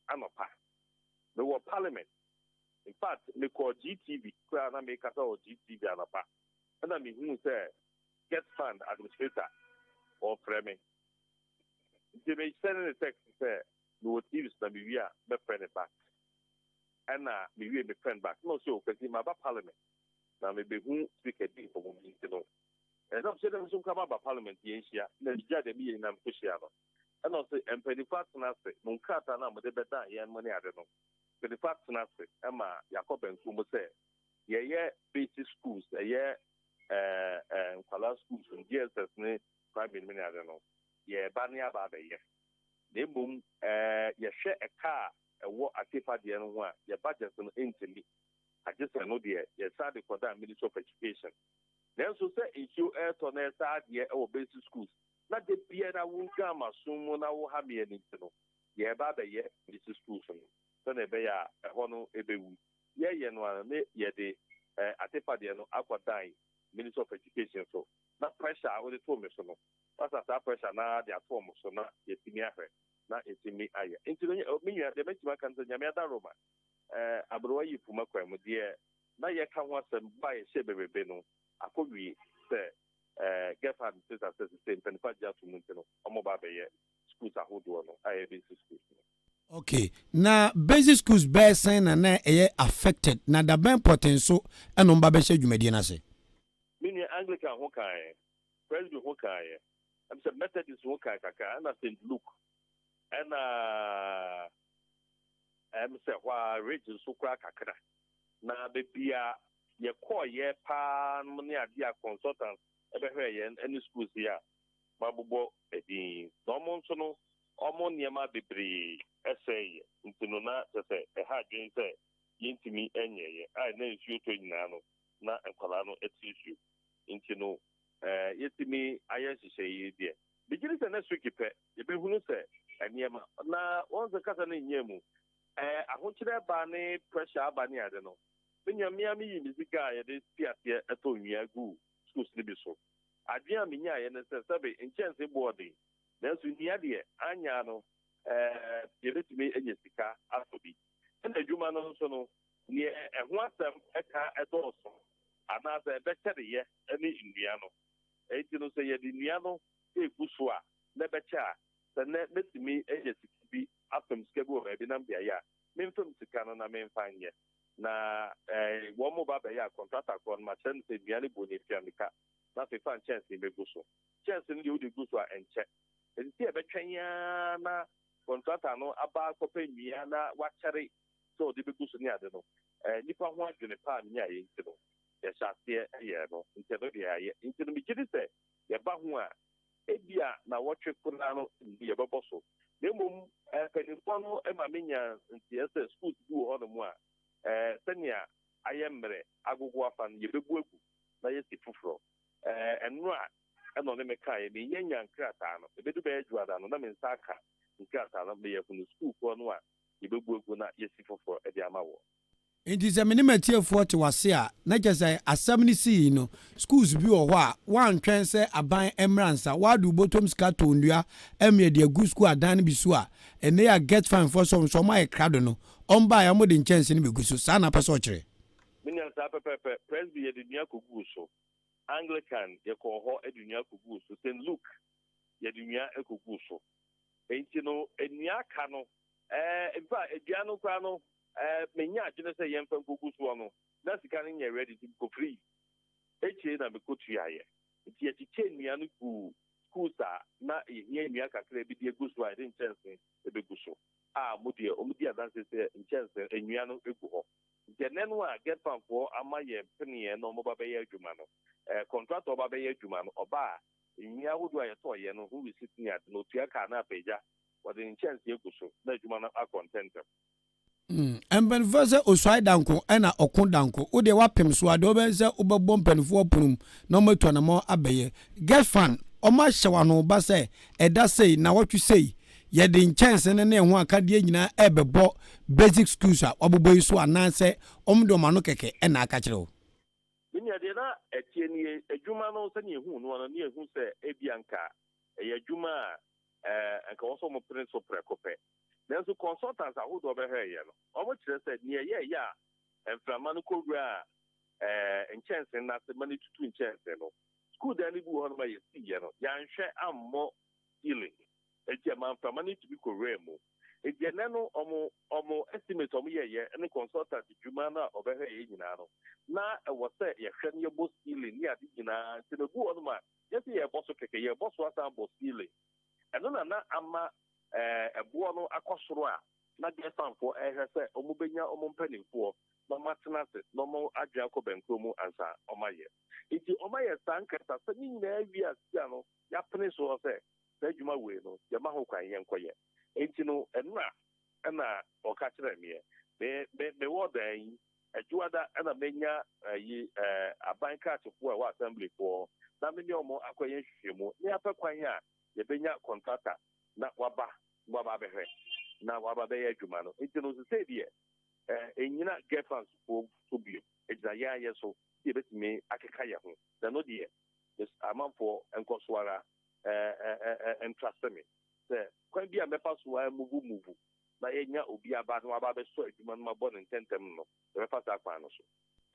I'm a pa. The word parliament. In fact, they call GTV, Crown America or GTV and a pa. And I mean who say get fund administrator or framing. They may send a text say no TVs that we are the friend back. And me we be friend back. No, so because in my parliament, now maybe who speak a thing for me, you know. And I'm saying some come about parliament in Asia, then judge me in Ampusiano. And also, and penny parts and I say, no cat and I'm the better, and money I don't know. Penny parts and I say, Emma, Jacob and Sumo say, yeah, basic schools, Kala schools and GSS, private money I don't know. Yeah, Banya Baba, yeah. They boom, you share a car. What I keep at the end one, your budget on instantly. I just know the decided for that Ministry of Education. Then so say if you air on a third year or basic schools, not the Pierre won't come as soon when I will have me anything. Yeah, about the year, this is schools. So they be a honor a be. Yeah, no, yeah, the I take at the end of Aqua dying Ministry of Education. So not pressure, I would have told me so. But as that pressure now, they are form so not yet in your head. Na etimi aya into me the best man can nyame ada roma abrowa yi fuma kwa mu de na ye ka ho asem ba ye shebebebe no akɔwi sɛ gefa the sister pen pa ja to mu no omo ba be ye schools ahodoɔ no aye be schools Okay. Na basic schools be sign na affected. Na da ben potential e no mba be hye dwumadi na se. Mini Anglican ho kan, Presby ho kan. I'm say Methodist ho kan kaka na St. Luke. And I'm say wa region so kra kakra. Na be bia ye call ye pa money adia consultants e be hwe ye any schools here. Mabubo edi. No mo so no omo niema bebre essay ntino na se e ha dwen se yintimi enye ai na nsuo to nyina no na enkwala no etisu ntino yetimi ayehye yi de bigiri se na sukipe ye be hunu se eniema na wonze kasa na nyemu ahokyere ba ne pressure aba ne ade no benyamia mi yi mizika ye de piatie eto nwia gu schools ni bi so adua minya ye ne se sabe enchanse boarding na so nia de anya no yebetumi enye sika asobi na adwuma no so no ne eho asem eka edoso ana se bekere ye ani nnua no enti no se ye di nnua no ekuso a na becha se na betumi enye sika bi afem sika bi o ba bi na bia ya memfem sika no na memfanye na wo mo ba ya contractor kon ma chen se nnua ne boni fiamika na fe fan chance be guso chance ne de guso a enche enti e betwanya na contractor no aba kopa nnua na wachere so de be guso ne ade no nipa ho adwene pa nya ye nti no ye shasie ye no nti no de ye nti no bigidi se ye ba ho a ebia na wotwe kuna no ye bebo so nemom penifo no ema menya nti ese schools du ho no mu a senia ayemre agogo afan ye bebu egu na ye sifufro enno a eno ne meka ye me yenya nkrata no ebedu be adwada no na me nsaka nkrata no be ye funu school ko no a ye bebu egu na ye sifufro e de amawo Inti se meni matiefoɔ te wase a na kyerɛ asɛm ne sii no schools bi wɔ hɔ a woantwɛn sɛ aban mmransa wadu bottom sika to ndua emie de agu school adan ne bi so a ene ya get fine for some my crowd no ɔmba ya mo de nkyɛnse ne begu so saa na pɛ sɛ ɔkyerɛ minya sa pepepe Presby ye de nua kogu so Anglican ye ko hɔ e de nua kogu so St. Luke ye de nua kogu so enti no enua ka no eba edua no kwa no menya agene say yemfa kogu so no na sika no nya ready to go free eche na me kotu aye ti e tiche nua no ku schools a na ehia nua kakra bi de egu so a de nchance e begu so mudi adanse se nchance enua no egu ho genenu a get fan for amaye penie no mo ba be ye adwuma no contractor ba be ye adwuma no oba enua wodo aye to ye no who is sitting at no tua ka na peja what the nchance egu so na adwuma no a content Mpanifo sɛ oswai danko ɛna ɔko danko wo de wapem so ade obɛsɛ wobɛbɔ mpanifo punum na ɔmatwa na mo abɛyɛ get fan ɔma hyewa no ba sɛ ɛda sei na wɔtwe sei ye de nkyɛnse ne ho akade nyina ɛbɛbɔ basic schools a wabobɔ yi so anansɛ ɔmde ɔma no kɛkɛ ɛna aka kyerɛ wo minya de na etie ni adwuma no sɛ ne hu no no ne hu sɛ ebianka ɛyɛ adwuma a nka wɔso mo prince oprekopɛ nanso consultants ahodo obehwe ye no omo kire say ne ye ya enframa no kowura enchanse na se mani tutu enchanse no school da ni bu ho no ma ye si ye no ya nhwe ammo healing eje man frama ni to be koremu eje ne no omo estimate omo ye ne consultant dwuma na obehwe ye nyina no na wo say ye hwe ne boss healing ni ade nyina se no bu ho no ma ye se ye boss keke ye boss asa boss healing eno na ama eboa no akosoro a na de sanfo ehwe se omubenya omumpanimfo no matena se no mo adwa ko benkro mu ansa omaye iti omaye sankata se ni na awi asia no ya pene so se adwuma we no ya ma ho kwan yenkoye enti no na oka kire me wodan adwada na menya yi aban kaatefo a wa assembly for na me ne omo akoye hwehwemu ne apakwan a ye benya contractor na waba behwe na waba be adwuma no enti no se die enyina gefans for bio ejina ya yeso ye betime akeka ye ho na no die amanfo enkosoara entrust me se kwan bia mefa so a muvu na yenya obi aba no waba be so adwuma no mabɔ ne ntentem no mefa sa kwan no so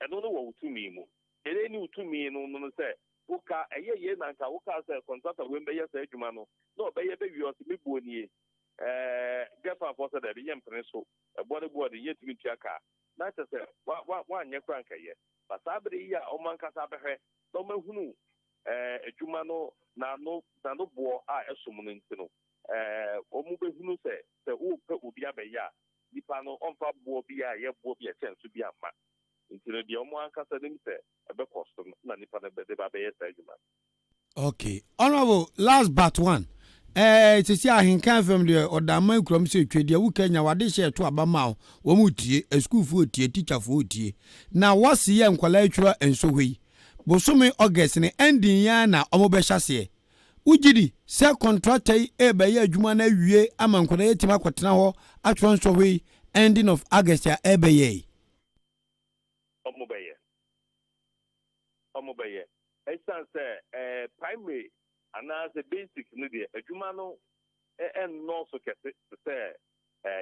eno no wo utumi mu ere ni utumi no se uka eye na nka uka se contractor we be yes adwuma no no be ye be wi o se mebuonie Get for the young pencil, a body yet to be chaka. Not as one year crank a year. But Sabri, Oman Casabe, no who, a Jumano, no boy, I assume in Tino. Omube who say, the old will be a beya, the panel on top will be a year, will be a chance to be a man. Into the Oman Casadim say, a becostum, Nanipana de Babaya Sajuman. Okay. Honorable, last but one. It's a Ahenkan from the or the man from Secret, the Ukenya, what they share to Abama, Womuti, a school food, teacher food. Now, what's the young collateral and so we? Bosume August and ending yana Omobeshase. Ujidi, sell contract a by a Jumana Ye, among Kodatima Quatanaho, a transfer ending of August a bay. Omobeye. It stands primary. And as a basic media, a Jumano and no so can say,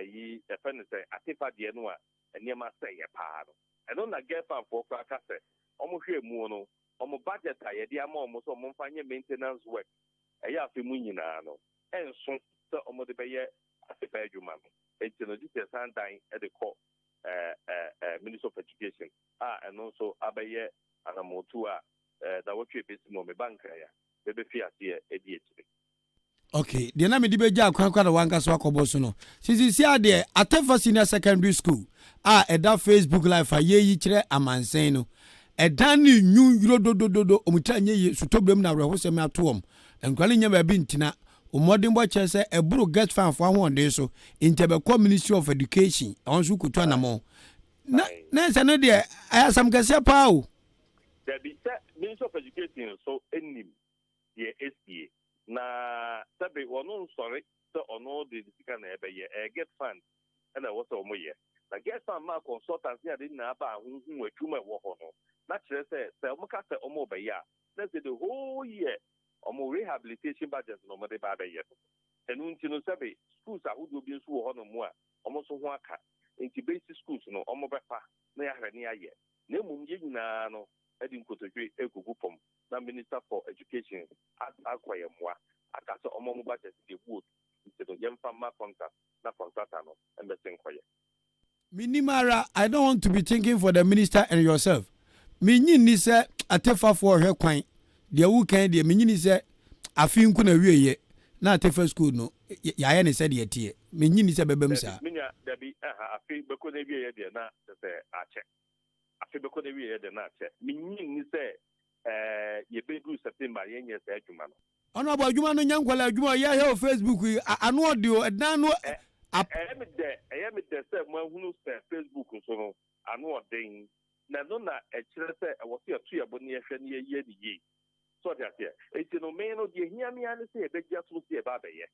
ye a friend say, I think at the end, and you must say a pard. I don't get for Cracase, almost here mono, almost budget, I had almost almost fine maintenance work. A yafimunino, and soon the Omodebaye as a fair Juman. It's in a detail time at the court, Minister of Education, and also Abaye and Amotua, the work is no banker. Okay, the name di beja kwankwa da wanka so akoboso no. Sisi ade Atefa Senior Secondary School. Eda Facebook live ayeyi kire amansen no. Eda ni nyu yuro dodododo omutanye ye sutobrem na reho sem atom. Enkwale nya ba bi ntina. Omodin bo che se eburu get fan fo ahonde so. Intebe Ministry of Education. Onsu kutu anamo. Na se no de ayasam kase pa o. There be Ministry of Education so enim. Ye SPA. Na sabe wono sorry so ono de sika na ebe ye get fund and what so mo ye. Na get fund ma consultants ya de na ba hu atuma wo ho no. Na kire se mo ka se omo be ya. Let's say the whole year omo rehabilitation budget no mo de ba be ye. Enu nti no sabe schools ahudo bi nso wo ho no mo a omo so ho aka. Nti basic schools no omo be pa na ya hwene aye. Na emum ye nyina no Edin Kotojwe Egugupom, the Minister for Education, Akwayamwa, Akasa Omo budget the wood, instead of young farmer contract, not contractano, and the same quiet. Minimara, I don't want to be thinking for the minister and yourself. Mini ni se Atefa for her quine. The weekend, the mini se a film kuna ye, not Atefa school no. Yayane said yet here. Mini ni se bebemsa. Minya, there be a fee because every year they are not the check. Because every year they're not check. Meaning, say, you be good September, yes, Jumano. Honorable Jumano Yankwala, Juma, ya Facebook, I know you, and now I am there, someone who knows Facebook, so I know a thing. Nanona, a chile say, I was here 3 abonnees year. So that's here. It's no man of the hear me and say, they just will see about it.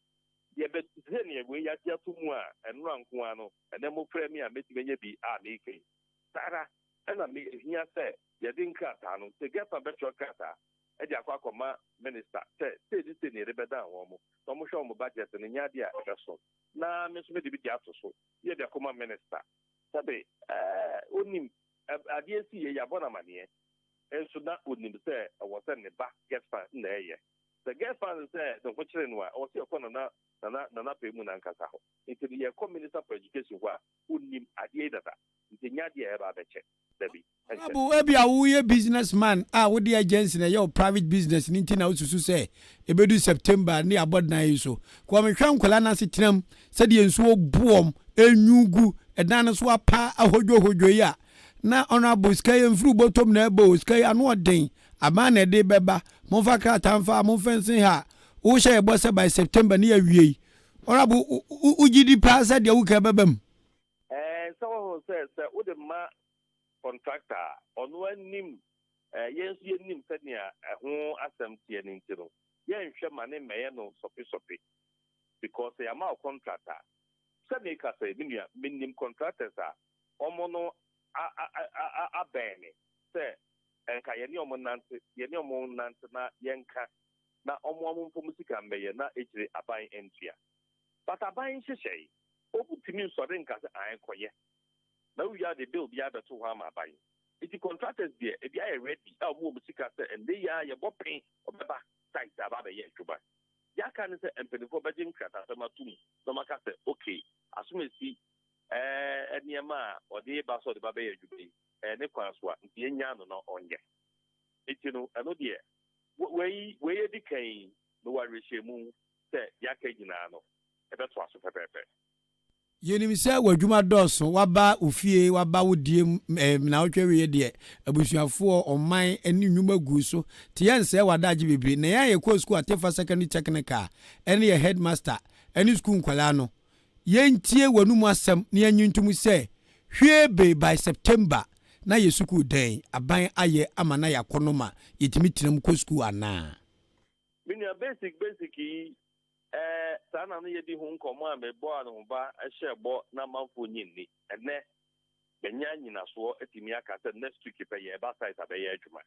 Yeah, but anyway, I just and run Kuano, and then more premier, maybe be making. Sarah. And I mean, here say, you didn't cut down to get a better cutter. And Yakakoma minister said, this in the Rebeda Homo, almost show my budget and in Yadia vessel. Now, Miss Medi so, you're the Coma minister. Sabe, only a dear see a Yabona money, and so that wouldn't say, I was sending back get fund in the air. The get fund said, the watcher and what, or see upon Nana Pemun and Casaho. Into the Minister for Education, who named a dear that. The Yadia about the check. Ebi a businessman with the agency na your private business ni ntina ususu say ebedu September ni abod na yiso kwa me hwan kwala na setrem se de enso buom enyugu edan so apa ahojo ya na honorable sky mfru botom na ebo sky anu odin ama na de beba mo fa ka tamfa mo fensin ha wo hye ebo se by September ni awie honorable ugidi pa se de wo ka bebam someone says with the contractor on one nim yes you nim senia who Asem tianin tino yen hwe mane meye no sopi because they are my contractor sani ka say minim contractors are omono a bene say enka yeni omo nante na yenka na omo mpo musika mbeye na ejire aban entia but aban hyehyei obutimi nsore nka say ayenkoye. Now we are the bill, the other 2 harm are buying. If the contractors there, if they are ready, our move and they are your bopping or the back side about a year to buy. yaka ne sɛ mpanimfoɔ bɛgye nkratasɛm ato mu na ɔmaka sɛ okay asomasi nneɛma a ɔde ba so ɔde ba bɛyɛ adwuma yi ne kwan so a nti yɛnya no na ɔnyɛ nti no ɛno deɛ wei di kan na warehyɛ mu sɛ yaka nyinaa no ɛbɛtoa so pɛpɛɛpɛ yɛnim sɛ w'adwuma dɔɔso waba ofie waba wo die na wotwa wie deɛ abusuafoɔ ɔman ne nnwuma gu so te yɛn sɛ wadagye bebree na yɛn yɛkɔ school atefa secondary technical ɛne yɛ headmaster ɛne school nkwalaa no yɛntie w'anum asɛm na yɛnyi ntom sɛ hwie be by September na yɛ school dan aban ayɛ ama na yɛakɔ no ma yɛtumi tenam kɔ school anaa menua basic yi saa na no yɛdi ho nkɔmmɔ a mebɔɔ no ho ba ɛhyɛ bɔ na amanfoɔ nyinni ɛnɛ bɛnya nyinasoɔ atumi aka sɛ next week pɛ yɛ ɛba site a bɛyɛ adwuma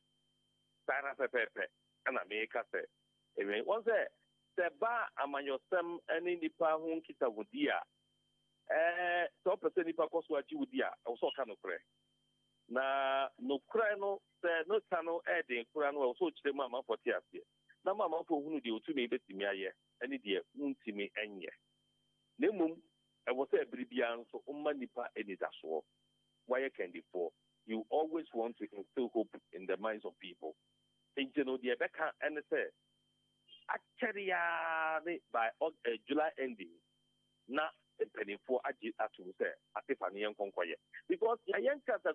saa na pɛpɛɛpɛ ɛna meka sɛ wɔn sɛ ba amanyɔsɛm ne nnipa ho nkitawodi a sɛ ɔpɛ sɛ nnipa kɔ so agye wodi a ɛwɔ sɛ ɔka nokorɛ na nokorɛ no sɛ no ka no ɛden kora no ɛwɔ sɛ ɔkyerɛ mu amanfoɔ te aseɛ na ma amanfoɔ hunu deɛ ɔtumi bɛtumi ayɛ ɛne deɛ wontumi ɛnyɛ na mmom ɛwɔ sɛ ɛbere biara nso woma nnipa anidasoɔ wayɛ kandifoɔ you always want to instill hope in the minds of people nti no deɛ ɛbɛka ɛne sɛ akyɛreyaa ne by July ending na mpanimfoɔ agye atom sɛ atefa ne yɛnkɔnkɔyɛ because yɛyɛ nkata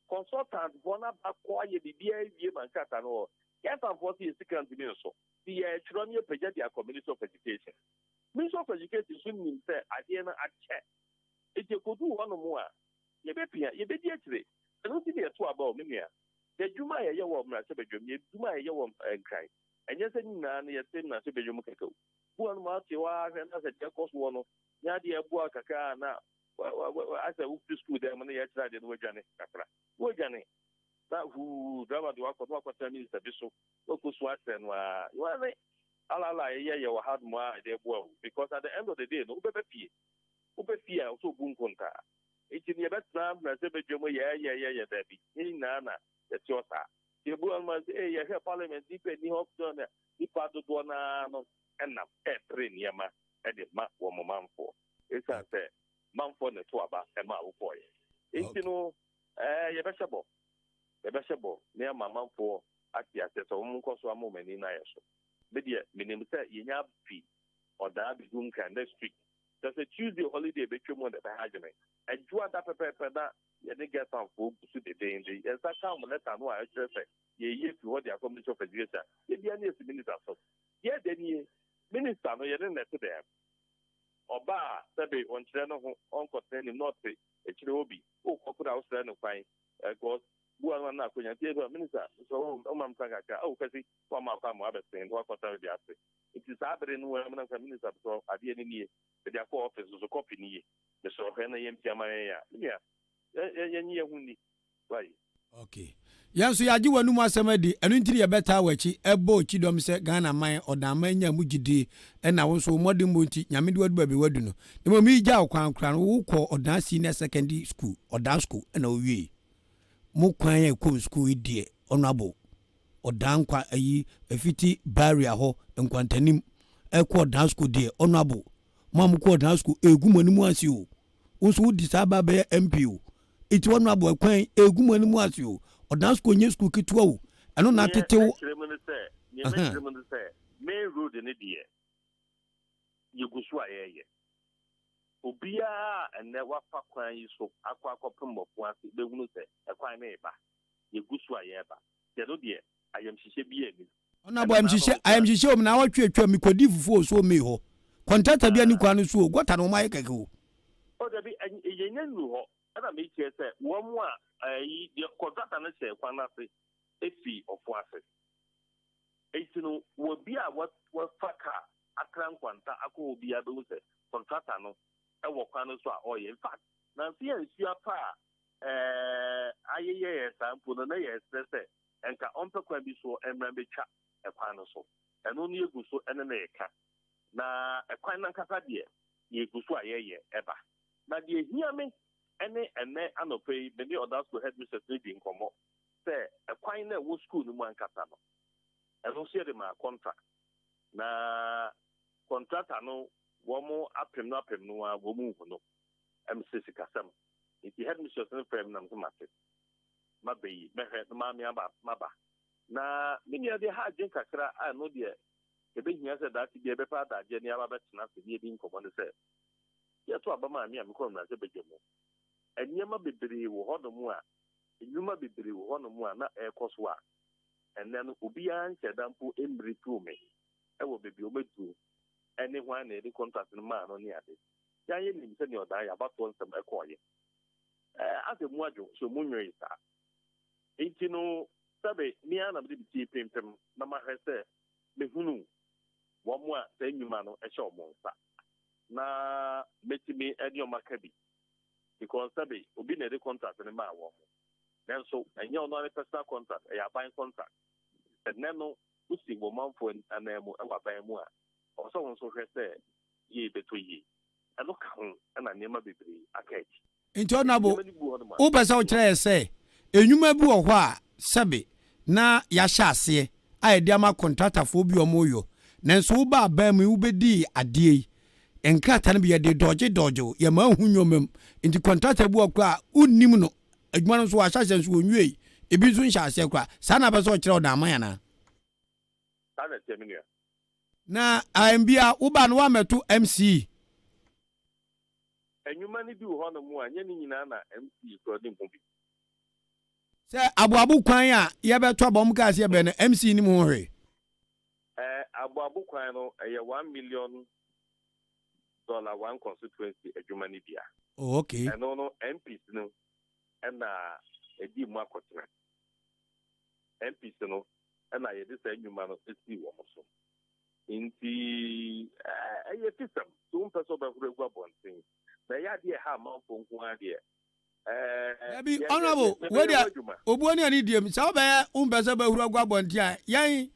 consultant foɔ no abakɔ ayɛ biribiara wie ma nkata no hɔ yɛmfafoɔ sɛ yɛsika ntumi nso nti yɛtwerɛ no yɛpagya de akɔ Ministry of Education Ministry of Education so nim sɛ adeɛ no akyɛ ɛti ɛkɔduu hɔ no mu a yɛbɛdi akyire ɛno nti ne yɛto aba wɔ me nua yɛadwuma a yɛyɛ wɔ mmarahyɛbadwam yɛadwuma a yɛyɛ wɔ nkran ɛnyɛ sɛ nyinaa no yɛsɛ mmarahyɛbadwam kaka o bua no ma ate hɔ na sɛ deɛ kɔ so wɔ no nyɛ adeɛ ɛboa kakra na asɛ wofiri school dɛ mu no yɛkyerɛ adeɛ no woadwane kakra woadwane na drama de wakɔtena minister bi so wɔkɔ so asɛ no a yɛwane alala yɛyɛ wɔ hard mu a ɛde ɛboa wo because at the end of the day no wobɛbɛ fie a wosɛ obu nkontaa nti ne yɛbɛtena mmarahyɛbadwam yɛyɛ daabi ne nyinaa na yɛte ɔ saa yɛbua no ma sɛ yɛhwɛ parliament nipa ni hɔ sɛ na nipa dodoɔ naa no ɛnam ɛpere nneɛma ɛde ma wɔ mo manfoɔ ɛsiane sɛ manfoɔ ne to aba ɛma wokɔɔyɛ nti no yɛbɛhyɛ bɔ ne ama manfoɔ ate asɛ sɛ wɔn nkɔ so ama wɔn ani na ayɛ so medeɛ menim sɛ yɛnya fi ɔdaa bi dum kan next week sɛ sɛ Tuesday holiday bɛtwa mu ɛbɛha adwene adwoa da pɛpɛɛpɛ na yɛde gɛsanfoɔ gu so dedende yɛnsa ka mo lɛta no a ɛkyerɛ sɛ yɛyɛ fi hɔ de akɔ Ministry of Education yɛbia ne yɛsi minister so yɛde nie minister no yɛde nnɛte dɛm ɔba a sɛbe ɔnkyerɛ no ho ɔnkɔtena nim na ɔte akyirɛ hɔ bi wokɔkoro a wosrɛ no kwan because bua no na akɔnya nti yɛsɛ minister sɛ ɔmam sa kakra wokɛsi wama akɔ ama wabɛsen na wakɔtara de ase nti saa bere no wɔ na minister sɛ adeɛ no nie ɛde akɔ office so kɔpi no yie mesɛ ɔhwɛ na yɛmpiama yɛn a nea yɛnyi yɛ ho ni wayi okay yɛn nso yɛagye w'anum asɛm adi ɛno nti yɛbɛtaa w'akyi ɛbɔ ɔkyi dɔm sɛ Ghana man ɔdaman nya mu gyidie ɛna wo nso mmɔde mmɔ nti nyame de wadu baabi wadu no na mmom yigya wo kwan kora no wokɔ ɔdan senior secondary school ɔdan school ɛna wowie mo kwan yɛ kɔ school yi deɛ ɔno abo ɔdan nkwa ayi afiti barrier hɔ nkwantanim ɛkɔ ɔdan school deɛ ɔno abo mo a mokɔ ɔdan school ɛgu mo anim ase o wo nso wodi saa ba bɛyɛ MP o ɛti ɔno abo ɛkwan ɛgu mo anim ase o ɔdan school nye school ketewa o ɛno na tetew main road ne deɛ yɛgu so a yɛyɛ obiara ɛnɛ wafa kwan yi so akɔpem mmɔfo ase bɛhunu sɛ ɛkwan no ɛba yɛgu so a yɛba yɛno deɛ ayamhyehyɛ bi ani ɔno abo ayamhyehyɛ om na awatwatwa mikɔdi fufuo so ɔmei hɔ kɔntata bi ani kwan no so o gɔta no ɔma yɛ kɛkɛ o ɔdabi yɛnya nnu hɔ ɛna mekyerɛ sɛ wɔn mu a yi deɛ kɔntata no hyɛ kwan no ase ɛfi ɔfo ase ɛnti no wɔbi a wɔfa kaa akra nkwanta akɔ obi a bɛhu sɛ kɔntata no ɛwɔ kwan no so a ɔyɛ in fact nanso yɛ nsua pa a ayɛyɛ yɛ saa mpo no na yɛsrɛ sɛ ɛnka ɔmpɛ kwan bi so mmra bɛtwa ɛkwan no so ɛno no yɛgu so ɛne na yɛka na ɛkwan no ankasa deɛ yɛgu so a yɛyɛ ɛba na deɛ hia me ɛne ɛnɛ anɔpɛ yi mene ɔda school headmistress no di nkɔmmɔ sɛ ɛkwan no ɛwɔ school no mu ankasa no ɛno nso yɛde ma contract na contractor no womo apem no a womu hu no MC sikasam if you had me just no frame nam to market mabe mehwe no ma me aba maba na mini ade ha agin kakra a no de ebe hia se that be be pa da je ni aba betena se ni ebi nkomo ne se ye to aba ma me amko na se bedwemo enyema bebre wo ho no mu a enyuma bebre wo ho no mu a na ekoso a enne no obi an chedampo emri tu me ewo bebi o metu ene hwan na edi contract no ma no ni ade ya ye nim se ni odan ya bato nsem ekoye ase mu adwo so mu nwe isa enti no sabe ni ana bi ti pempem na ma hwese mehunu wo mu a se nyuma no ehye omo nsa na metimi edi o makabi because sabe obi na edi contract no ma wo mu nanso enye ono na personal contract ya ban contract enne no usi wo manfo anamu ewa ban mu a ọsọ wọn so hwẹ sẹ yie beto yie ẹno ka ho ẹna nneɛma bebree aka akyi. Nti ọnabo wobɛsɛ wo kyerɛ yɛ sɛ enyuma bi wɔ hɔ a sɛbe na yɛahyɛ aseɛ a yɛde ama contractorfoɔ bi ɔmo yɔ nanso woba aban mu wobɛdii adeɛ yi nkrataa no bi yɛde dɔgye yɛma ahu nnwomam nti contractor bi wɔ koraa a wonnim no adwuma no nso wɔahyɛhyɛ nso wɔnwiei ebi nso nhyɛ aseɛ koraa saa na bɛsɛ ɔkyerɛ wo da ama yana saa na ɛkyɛ me nua na ambia uba no wametu MC enyuma ni bi ho no mu a nye ni nyina na MC ko di nko bi se abu kwan a ye beto abom ka se be no MC ni mu hwe abu kwan no $1 million one constituency ejuma ni bia okay eno no MPs no na edi mu akotena MPs no na ye de sa enyuma no esi wo mo so inti aye fisam so person ba huru egwa bonten na ya de ha manfo nko ade abi honorable we dia obuoni ani diem sa oba umpese ba huru egwa bonten a yan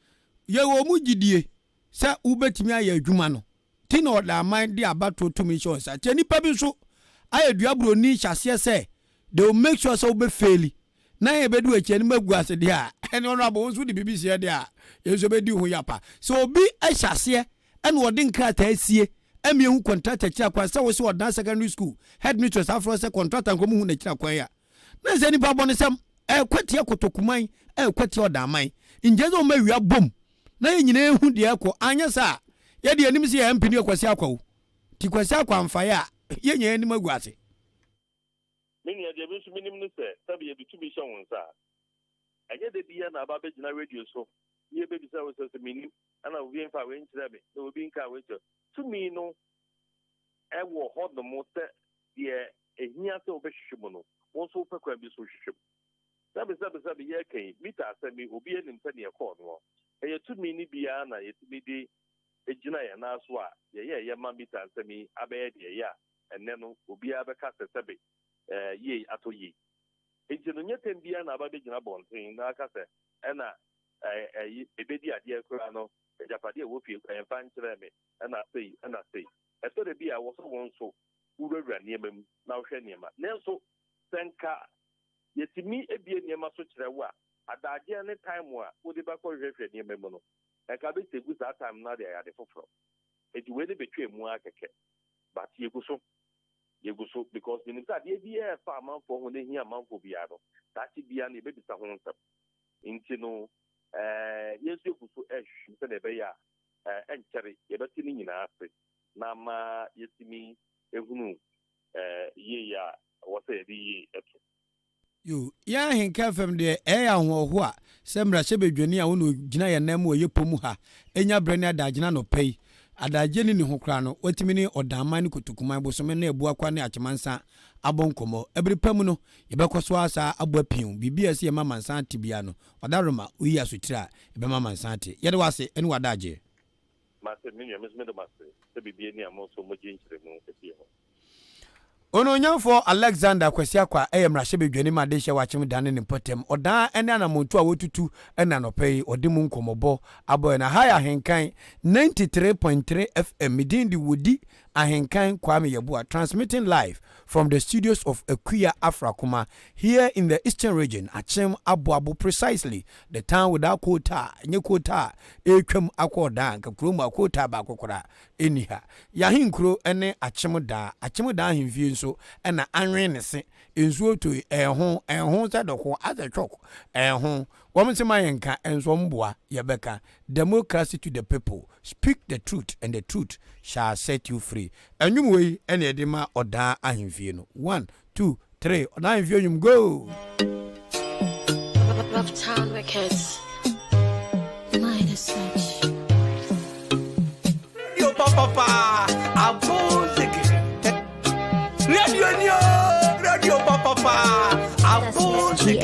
ye wo mu gidie sa ubetimi aye adwuma no ti na oda man de abato to me show sa ti nipa bi so aye duabro ni hyase se they will make sure so be faili na ye bedu eche ni magu ase de a ene honorable won so de bibisi de a yeso be di ho yapa so obi ahyase ene wode nkrata asie emiehu contractor kira kwa se wo se odan secondary school headmistress afro se contractor nkomu hu na kira kwa ya na se ni babo ne sem kwati akotokuman kwati odan man nje zo mawia bom na ye nyina ehu de akọ anya sa ye de anim se ya mpini akwasi akwa ti kwasi akwa mfa ya ye nya anim agu ase mini ya de bi su minim ne se sabe ye bitu bi shon sa anya de biya na aba be gina radio so ye be bi sa wo se minim ana obi nfa we nkyere be na obi nka we to me no e wo ho no mo se ye ehia se obehwehwe no wo so pekwa bi so hwehwe sabe ye kan mita asemi obi enim se ne ye call no e ye to me ni bia na ye timi di ejina ye na so a ye ma mita asemi abe de ye a enne no obi abeka sebe ye ato ye ejino nyetem bia na aba de gina bonten na aka se ena ebedi ade akura no ejapade wo fie kwa emfa nkyere me ena sei eto de bia wo so won so uwura niemam na wo hwe niema nenso senka yetimi ebie niema so kyerɛ wo a adaje ne time a wo de bakɔ hwehwɛ niemam no eka be tegu za time na de ya de foforo edi we de betwe mu akeke but yegu so because in that the idea fa man for ho ne hia man for bia no that bia na be bisa ho nsam inti no yesu kuso ehwu se na be ya enkyere ye beti ni nyina afi na ma yetimi ehunu ye ya wo se di eto yo ya Ahenkan fam de ya ho a se mra hye bedwani a wo no gina ye nam wo ye pomu ha enya brani adagina no pei adaje ni ho kra no watimi ni odanman ni kotokuman bosome na ebu akwa ne achemansa abonkomo ebripam no yebekoso asa abuapiu bibia se mama mansa tibia no odaroma oyi asotira ebe mama mansa ate yede wase eni wadaje mase minyo mesme do mase se bibia ni amoso moje nkyere mu kepie ho ono nyamfo Alexander Kwasi Akwa eyemrahye bedwani ma de hye wachem dane ne potem odan ene anamontu a wotutu ena nopei odimu nkomobo aboy na haya Ahenkan 93.3 FM midin di wodi Ahenkan Kwame Yeboah, transmitting live from the studios of Akuya Afrakuma here in the Eastern Region, Achem Abu precisely the town without quota, Nyekota, Ekem Akwoda, Kakruma Quota Bakokora, Eniha. Yahinkro ene Achemoda himfienso, and Anrenese, in so to a home side of as a chalk, a home. Woman Mayenka and Zombua Yabeka, democracy to the people. Speak the truth, and the truth shall set you free. A new way, and edema or da ahimfieno. 1, 2, 3, or 9 volume go. Love Town Records. Mine is such. Yo, papa, I'm music. Radio, papa, I'm music.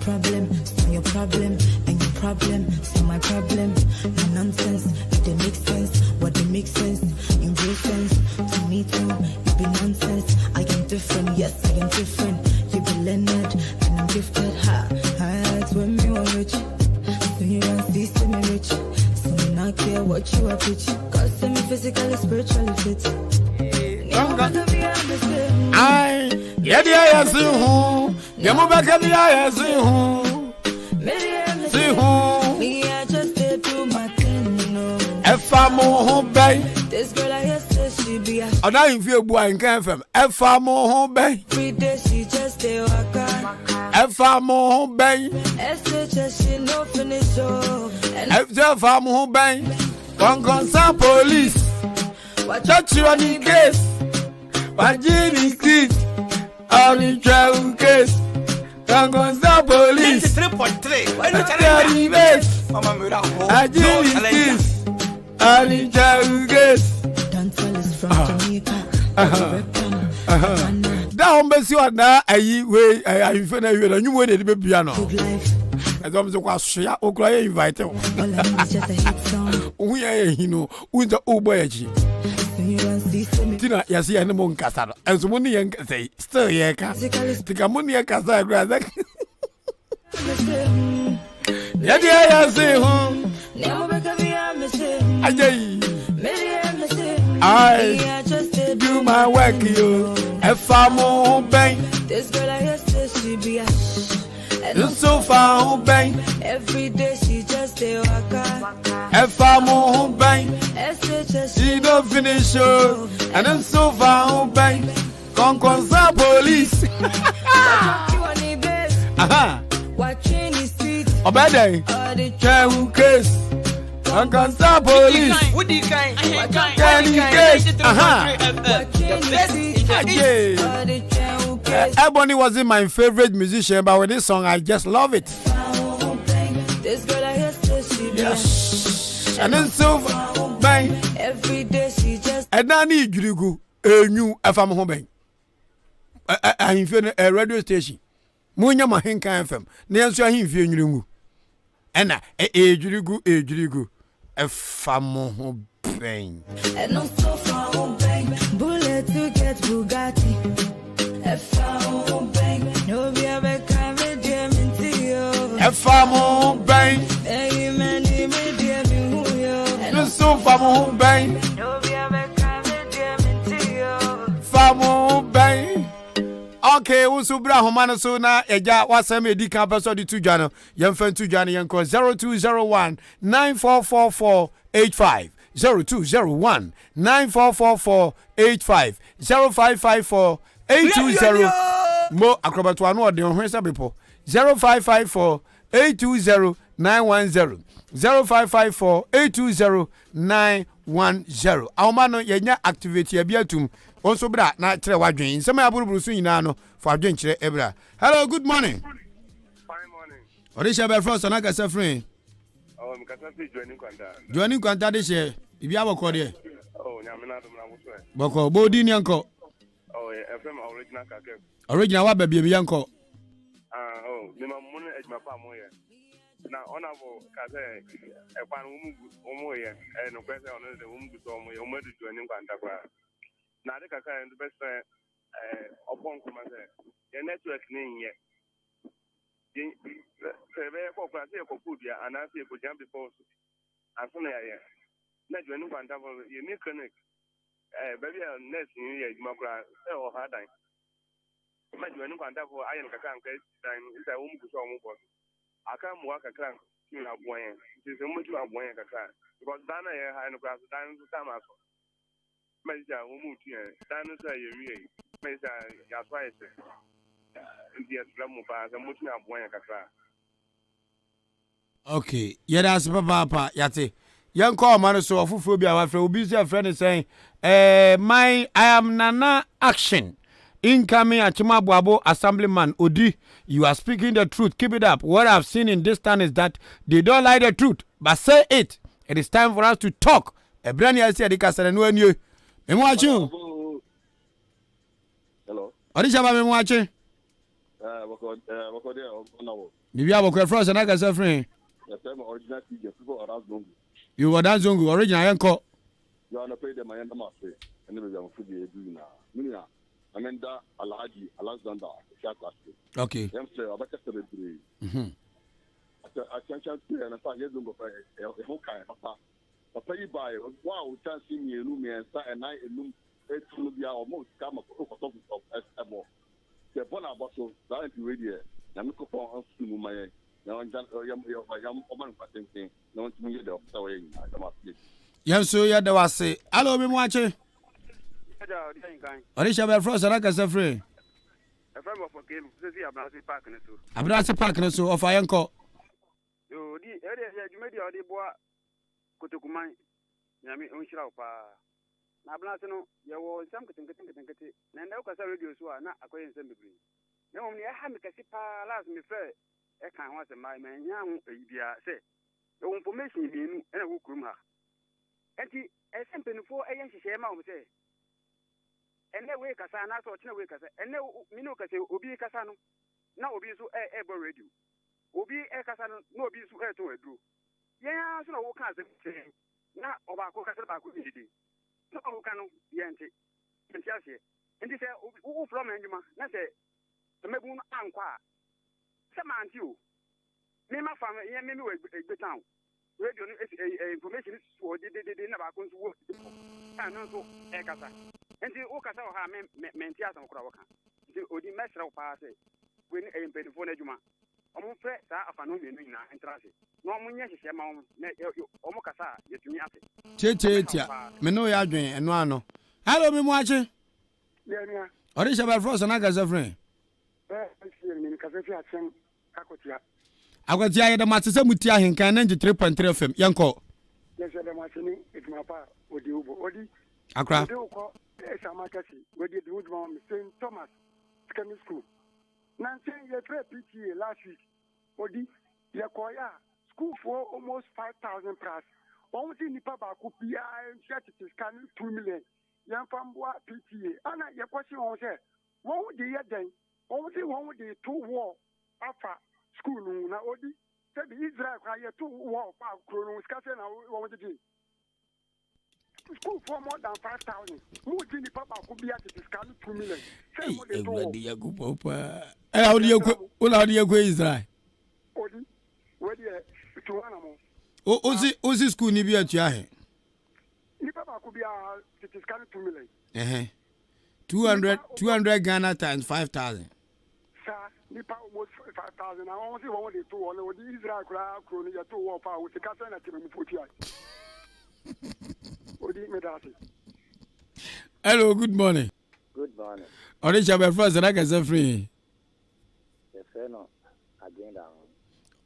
Problem, so your problem, and your problem, so my problem. No nonsense, if they make sense, what they make sense, in real sense, to me too, it be nonsense. I am different, yes, I am different. You be Leonard, and I'm gifted, it's when me were rich, so you don't see me rich, so me not care what you are preach, cause me physically, spiritually fit. I, yeah, see who, Yamubaka, see who, see who, me, I just did do my thing, you know. If I'm home, babe, this girl I yesterday, she be a. Oh, now you feel boy in Camfam, if I'm home, babe, every day she just stay waka. If I'm home, babe, SHS, she no finish, oh. If I'm home, babe, one concern police, touch you on the case. Wajini street, all the travel case. Kangonsa police, 93.3. Wajini street, all the travel case. Dancehall is from Jamaica. Down Bessie or now, I feel you new way to be piano. As I'm so quite sure, or cry invite him. We are, you know, with the Uber. Tina, yes, I am on Casado, and so many young say, still, yeah, Ticamonia Casa, brother. Yeah, I say, home. I just do my work, you. If I'm home, bang. This girl I yesterday, she be a. And so far, home, bang. Every day she just stay waka. If I'm home, bang. SHS, she don't finish, show. And then so far, home, bang. Conquer police. Aha. Watching the street. Obey. Travel case. Conquer police. What do you kind? Aha. Ebony wasn't my favorite musician, but with this song, I just love it. Yes. And then so, bang. Every day she just. And I need you to go a new FM home bang. I'm feeling a radio station. Munya Ahenkan FM. Nancy, I'm feeling you. And a Jurigu, a famo bang. And no so far home bang. Bullet to get Bugatti. A famo bang. No, we have a camera, dear Mintio. A famo bang. Hey, man, dear Mintio. And so famo bang. No, we have a camera, dear Mintio. Famo bang. Okay, also bra homana so na eja wasam edi kan person di 2 jano yemfa 2 jano yenko 0201 944485 0201 944485 0554 820 mo akrobato anu ode hwensa bepo 0554 820 910 0554 820 910 awmano yenya activate abiatum also bra na kire wadwen nsema ya buruburu so nyina no for adwen kire ebra. Hello, good morning. Fine morning. Odisha be from Sana Kasa friend. Oh, mi kasa fi joining kwanta. Joining kwanta de she ibi aboko de. Oh, nyamina do na muso e. Boko bodi ni anko. Oh, FM original kake. Original wa ba bi yanko. Oh, mi ma mun ejma pa mo ye. Na onabo kase e pan umu ye. No kwese ono de umu to mo ye, umu do joining kwanta kwa. Na de kaka and best obon kuma se ye network ni ye sebe ko kwa se ko kudia ana se ko jam before asuna ya na jwenu kwanta bo ye ni connect baby next year Makra or Hardan. Imagine when you can tap for iron can get time is a woman to show more. I can't work a crank to a boy. It is a much of boy a crank. Because Dana had no class time to come out. Major woman here, Dana say you Major Yaswise. Yes, Ramupa, the much of boy a crank. Okay, that's papa yate. Young call man so fufu bi our friend obi say friend is saying I am Nana Action. Incoming Achimabuabo Assemblyman Odi, you are speaking the truth. Keep it up. What I've seen in this town is that they don't like the truth, but say it. It is time for us to talk. A brand new said the castle and when you watch you. Hello. Odisha ba me watching. You have a frost and I can say friend. Original people around Zongo. You were that Zongo original Yanko. You are not paid them. I am not say. And then I'm free to do now. Amenda Alhaji Alexander okay. Them say about the I can't say and I thought you don't go for a whole kind of papa you buy wow chance me a room and start and I room it will be almost come up for top of SMO. The Bona bottle that radio. I'm looking for my now I'm thing. No one to me the way I must be. Yes, so yeah, there was say hello, me watching. Orisha be frost and I can say free. A friend of a game, see Abrasi Park and so. Abrasi Park and so of Ayenko. You made the Odi Kutukumai. Yami Unshapa. Nablasano, you were some getting and now because I radio so are not acquainted assembly. No, I haven't a sipa last me fair. I can't want my man young say. The information in and a wook room. And he has something for a young shame, I would say. And no way Casana, so no way Casa, and no Minoka say, Obi Casano, now Obi so ever radio. Obi Casano, no be so to a do. Yeah, so no can say, not Obaco Casabaco. No can Yanti, and Chelsea. And they say, who from Anjuma, not say, the Mabun Anqua. Some aunt you. Name my family, yeah, maybe a town. Radio information for the never going to work. And also, Ekasa. And the Okasa have Mentias and Krawaka. The Odi Mesra Passe, when a penny for Nejuma. Almost press a phenomenon and transit. No one yes, Omokasa, yet to me at it. Chetia, Meno Yadwin and Wano. Hello, me watching. Yeah, Orisha by frost and I got a friend. I got the master Odi Ahenkan 93.3 FM. Yanko. Yes, the machine is my pa, Odi Odi. Accra. Samakasi, where did Woodmont St. Thomas Secondary School. Nancy, you pray PTA last week. Odi, Yakoya, school for almost 5,000 plus. Almost in the Papa could be and shut it is coming 2 million. Young Pambua PTA. Anna, your question was there. What would the then? Only one with the 2 war after school. Now, Odi, said the Israel, I 2 war, Crown, Scattered, what would it do? School for more than 5,000. Who did the Papa could be at the discount 2 million? How do you go Israel? Where the two animals? Ozi school ni bi atuahe. The Papa could be at the discount 2 million. 200 Ghana times 5,000. Sir, Nipa almost 5,000. I want to see one of the 2 or the Israel crowd, crony, 2 war power with the castle at the Muputia. Hello, good morning. Good morning. Orisha by frost and I can say free. The friend agenda.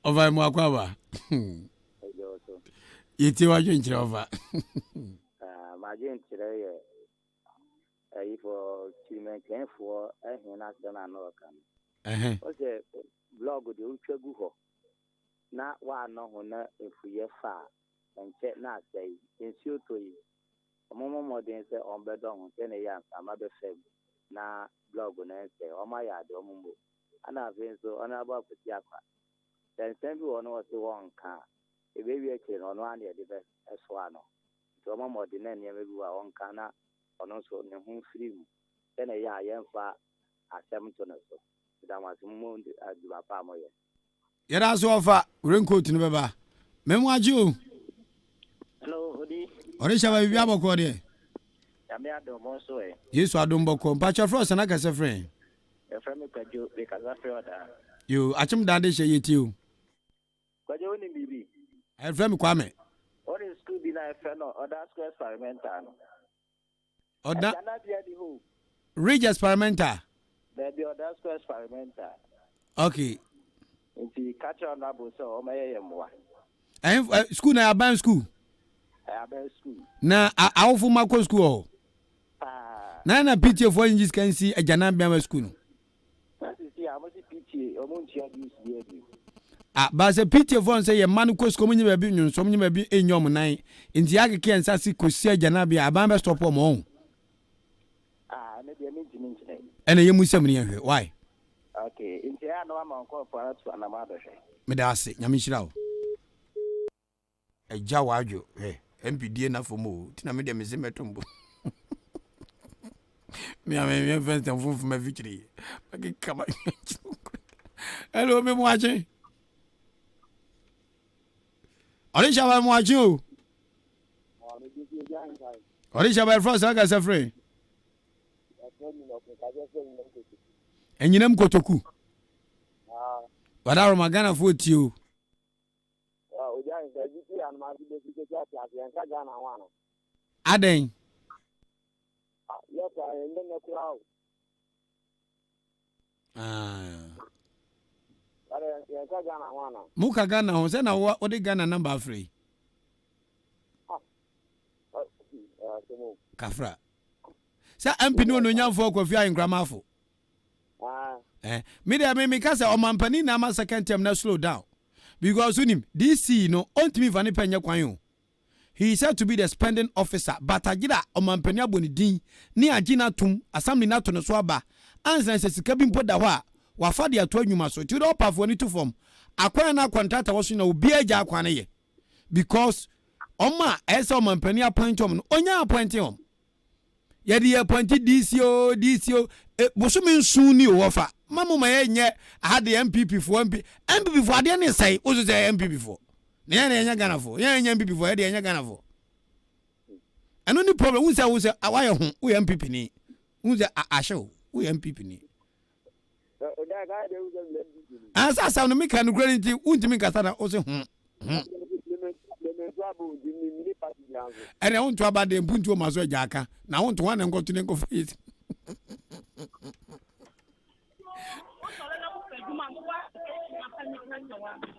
Over Mwakwa. Iti wa jinchi over. My agent today, for Chimen came for a Hinas than I know. What's a blog with the Uchaguho? Not one no honor if we are far and check not say in suit to you. A moment more than say on bedon, 10 a.m. I'm other fed. Na blog on say, oh my yard, Omumu. And I've been so honorable for Japa. Then send you on was the one car. A baby actually on one year, the best as one. So, Mamma more than any maybe one canna, or also in home free. Then a year, far Asem to us. That was moon at the Pamoya. Yet as offer, raincoat in the Baba. Memoir you. Hello, Odi. Orisha by Yabo Cordia. Nyame adom so e. Yesu adom boko. Mpacha frost na kase friend. E friend me kwajo be kaza friend da. Yo, achim dade she yeti o. Kwajo ni bibi. I friend me Kwame. What is school be na friend no other school experimental no. Oda Kana bia di ho. Ridge experimental. There be other school experimental. Okay. Nti catch on abo so o meye yemwa. School na aban school. Aban school. Na awfo mako school o. Na PTA for English can see a jana bia school no. Na see amasi PTA o mo ntia dis dia bi. Ba se PTA for say ye man ko school munyi ba bi nyunso munyi ba bi enyom nan. Nti akeke ensa si kosi a jana bia aban be stop o mo. Ne dia me ntimi ntine. Ene ye musam ne hwe. Why? Okay, nti ya no ma nko for to na ma do hwe. Me da ase, nyame hira o. Eja wadwo, MPD na fomo, tina me de me zemetombo. Me am fence and my victory. Okay, come on. Hello, me watching. Orisha ba mo watching o. Orisha ba first aka se free. Enyinam kotoku. Wadaro magana foti o. Aden. Muka Ghana ho say na what the Ghana number free. Kafra. Say MP no nyamfo Kofi Ahenkan. Me ka say omampani na ma second term na slow down. Because unim DC no ontimi vani penya kwan. He is said to be the spending officer, but agida omampani aboni din ni agina tum assembly na to no so aba. Ansa se sika bi mpo da ho a wa fa de ato anwuma so. Ti do pafo ni to form. Akwan na contractor wo so na obi agya akwan ye. Because oma esa omampani appoint no onya appoint him. Ye de appoint DCO bosumi nsu ni wo fa. Mamu ma yenye ahade MPP for MPP for ade ne sai o so say MPP for ne enya Ghana for enya MPP for ade enya Ghana for eno ni problem we say awaye ho we MPP ni we say ahyew we MPP ni asa sa no me kan credit untimi kasa na o say ene won to abade mpuntu o maso agya aka na won to wan nkoto ne nkofa yi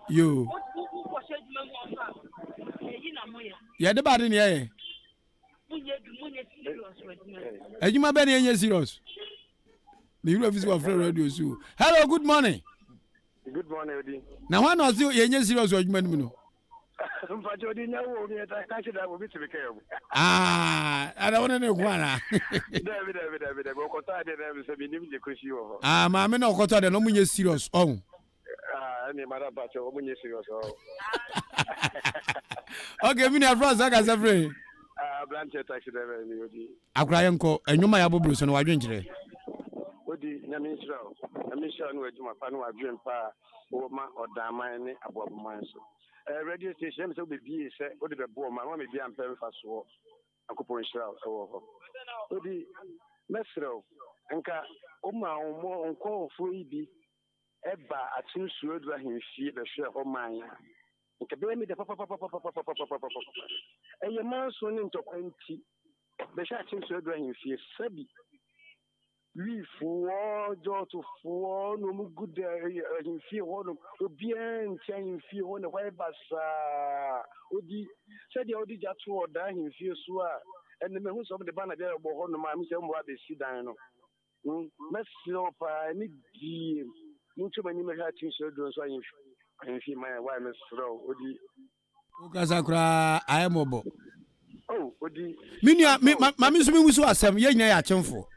yo ya de bad ni eh ejuma be ni enye serious the you office of radio so hello good morning Odi. Na one was you enye serious ejuma ni no Mfacho Odi nyawo ni ta ka chida bo bitime ke yo ada wona ne kwana David ko ta de na se bi nim je koshi wo ma me na okoto de no munye serious on ni mara bacho o munye serious okay me na France aka se free branche taxi driver ni Odi akura yenko enwuma ya bobru so no wadwenkyere Odi nyame nshira no adwuma pa no wadwen pa o ma odaman ni aboboman so radio station so be say Odi be bo ma me bia mpem fa so akopon nshira wo ho Odi mesro nka o ma o mo nko fo ibi eba atinsuo do ahemfie be hwe ho man nka be mi de papa eye man so ni ntokwanti be hwe atinsuo do ahemfie sabi we for to for no mu good ahemfie ho no obi an ahemfie ho ne why basa Odi said the Odi jatu o da ahemfie so a ene me hu so de bana be bo ho no ma mi se mo wa be sidan no mesro pa ni di Mucho many me had things to do so I feel my wife is throw Odi. Ukasakura ayemobo. Oh, Odi. Minia mami so mi wusu asem ye nyina ya chemfo.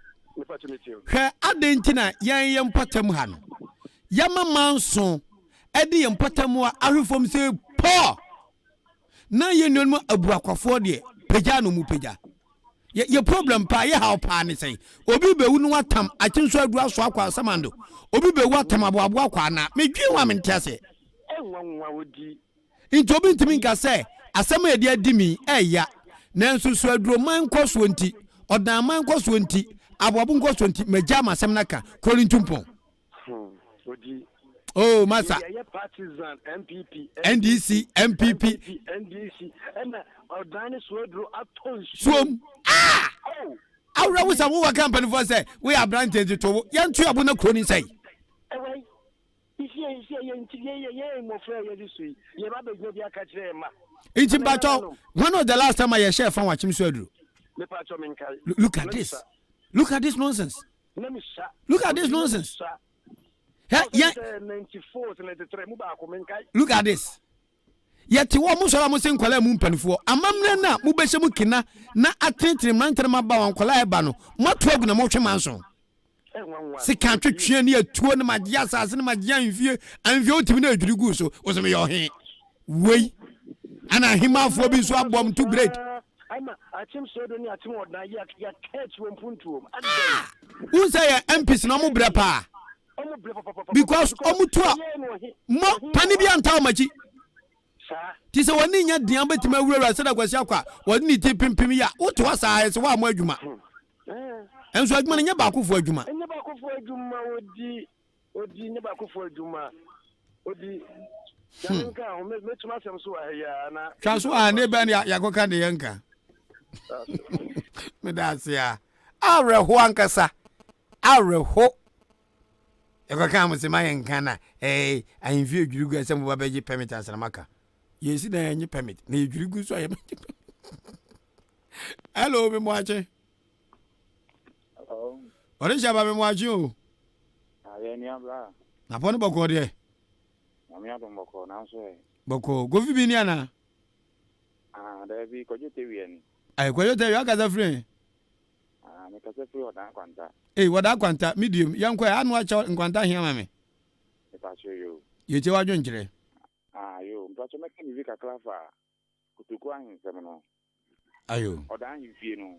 Hwe adentina yan yempatam ha no. Yama manso ede yempatam a ahwefom se po. Na ye nuanmu abuakwafo de pagya no mu pagya. Ye problem pa ye how pa ne say obi be wu no atam akinso adu aso akwa samando obi be wu atam aboabo akwa na medwi wa mentiase enwanwa Odi into bi ntimi nka say asem e de adimi eya nanso so aduro man koso nti Odaman nkɔ so nti aboabo nkɔ so nti meja masɛm naka kɔri ntumpɔn Odi. Oh, masa. Partisan, MPP, NDC, MPP, NDC, and Ordani Swedro Aton. Swum. Ah! Awura wo sa wo company for say we are branded to yantu abuna kroni say. It's about when was the last time I share from watching Swedro? Look at this. Look at this nonsense. Look at this nonsense. Yeah. 94 93 Look at this. Yet you almost almost in Kuala Mumpanfo. Amamna na mubeshamu kina na atentri mantra mabawan Kuala Ebano. Motwag na moche manson. Se can't train near 2 na majasa as in my young view and view to me to so was me your hand. Way and I him out for being so bomb too great. I'm a team so don't ya catch one puntum. Who say MPs no more brepa? Because omutua mo pani bi anta omachi ti se woni nya dian betima wura se da kwasi akwa woni ti pimpim ya woto asa se wa mo adwuma enso adwuma nya ba akofo adwuma odi nya ba akofo adwuma odi yanka o metuma sem so ya na twaso a ne ba ya koka de yanka me da se ya areho ankasa areho Eko kama se Ahenkan na ahemfie adwurugu asem bo babeji permit asanamaka. Yesi na enye permit. Na adwurugu so aye. Hello me moache. Hello. Ore shaba me moache o. Aye ni abla. Na poni boko de. Na mi adon boko na so e. Boko go fi bi ni ana. Da bi ko jete wi ani. Ai ko jete wi aka za free. Me ka se free odan kwanta. Wada kwanta medium yanko anu acha nkwanta hia mame. E pa che yo. Ye che wadwo nkire. Yo, mpa cho meka ni vi ka klafa. Kutuku ahensem no. Ayo. Odan hifie no.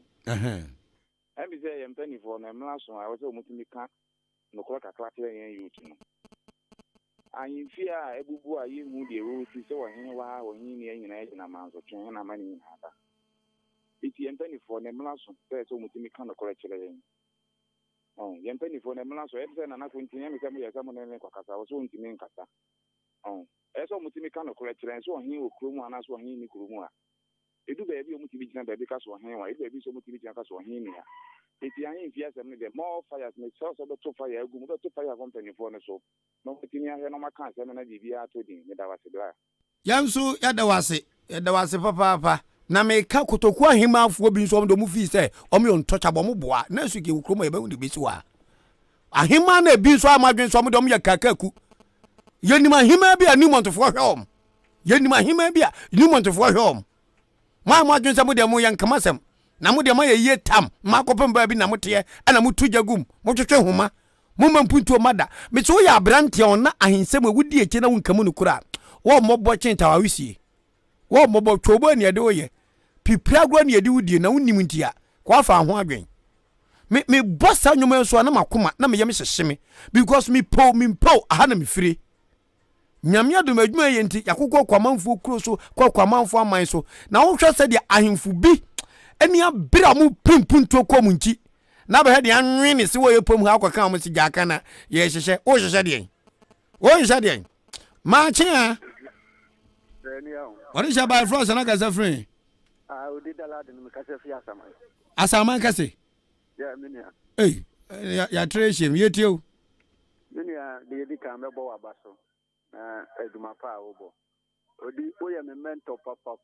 Ebi se ye mpani fo na mla so a wo se omutumi ka no kro ka klafa yen youth no. Ahemfie a ebubu a ye hu de ro si se wo hen wa wo hin ni anyina ye na manzo twen na mani ni hada. Iti mpani fo na mla so se omutumi ka no kro kire yen. Yempeni for Nemla so Edson and Aquintin, Samuel Samuel Kaka was one to me in Kata. Eso Mutimi can correct and so he will crew and as one in Kuruma. It do baby Mutivijan because one hand, it may be so Mutivijan as one here. If you are in Fias and the more fires may source of the two fire, go to fire company for so. No Mutinia, no Macan, and I did to him, that was a black. Yamsu, Yadawasi, Papa. Na me ka kotokwa hima afo bi so do mu fi se o me untouchable mo boa na su ke ukromo e ba uni bi so a ahima na bi so amadwen so mo do mo ya kakaku yenima hima bi ani montofo hwom yenima hima bi ani montofo hwom ma amadwen so mo de mo yan kamasem na mo de ma ye tam ma kopem ba bi na mo te ana mo tujagum mo twetwe homa mo mampuntu mada me so ya brante on na ahensem wudi eche na wonkamu no kura wo mobbo chintawa wisie wo mobbo twobo ani ade oye pipra gro ani ade wudie na wonim ntia kwa fa ho adwen me bossa nyoma so na makoma na me yem hyehye because me po aha na me fire nyame adom adwuma ye nti yakokọ kwamanfo kuro so kwamanfo aman so na wo hwe se de ahemfo bi ani abira mu pimpunto kom nti na ba he de anwene se wo ye pom ha akwaka mo si jaka na ye hyehye wo hyehye de ma chia what is your by frost na kasa free Odi dalade no kasa free asama kase ya minia ya treasure yetio minia de di kan mebo abaso eduma pa obo odi oye me mentor papa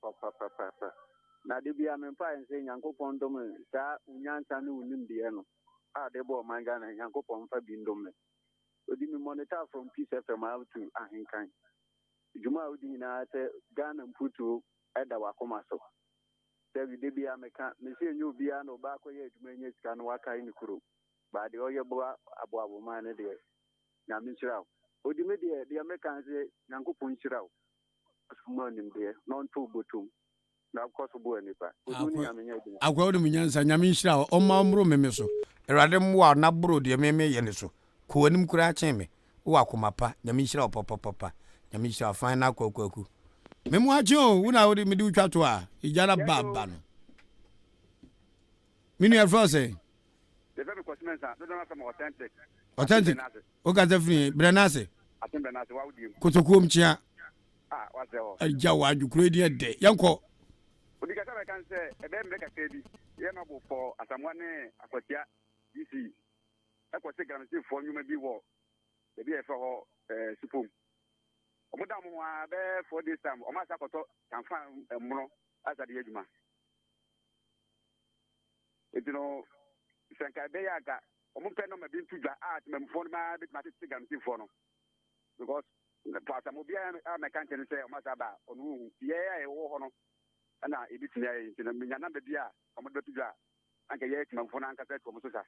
na de bia me pa ense nyankopon dom sa unyansa ne unim de no a de bo manga na nyankopon fa bi ndom me odi me monitor from Peace FM out to Ahenkan juma odi na te Ghana mputu eda wakoma so David Debia meka me se nyu bia no ba ko ye juma nye sika no waka ni kuro ba de oye bo abo ma ne de na mi chirawo odi me de meka se nyankopon chirawo asuma nim de non to botum na ko so bo ani pa odi ni amenya de akwa odi munyansa nyame chirawo o ma mro meme so erade mwa na bro de meme ye ne so ko anim kura chen me wo akoma pa nyame chirawo papa nyame chirawo fan na kwaku memu ajo una odi me di utwa to a ijara baba no Mini your friend say. The very question is, don't know some authentic. Authentic. Okay, definitely. Brenase. Asem Brenase, what would you? Kotokuom chia. What's the? Ajawa du kredi de. Yanko. Because I can say, a better make a baby. You're not for someone Aquatia, DC. I was taking a for you may be war. The beer for Supum. Madam, for this time, or Masakoto can find a mono as at the Edma. It's no Sankabeaga, or Mupeno may be to the art, Memphona, bit matic and Tifono. Because the Pasamobia, I can't say, Masaba, or yeah, or and I did say, in a number dia, I'm a better and get Memphona and cassette from Susa.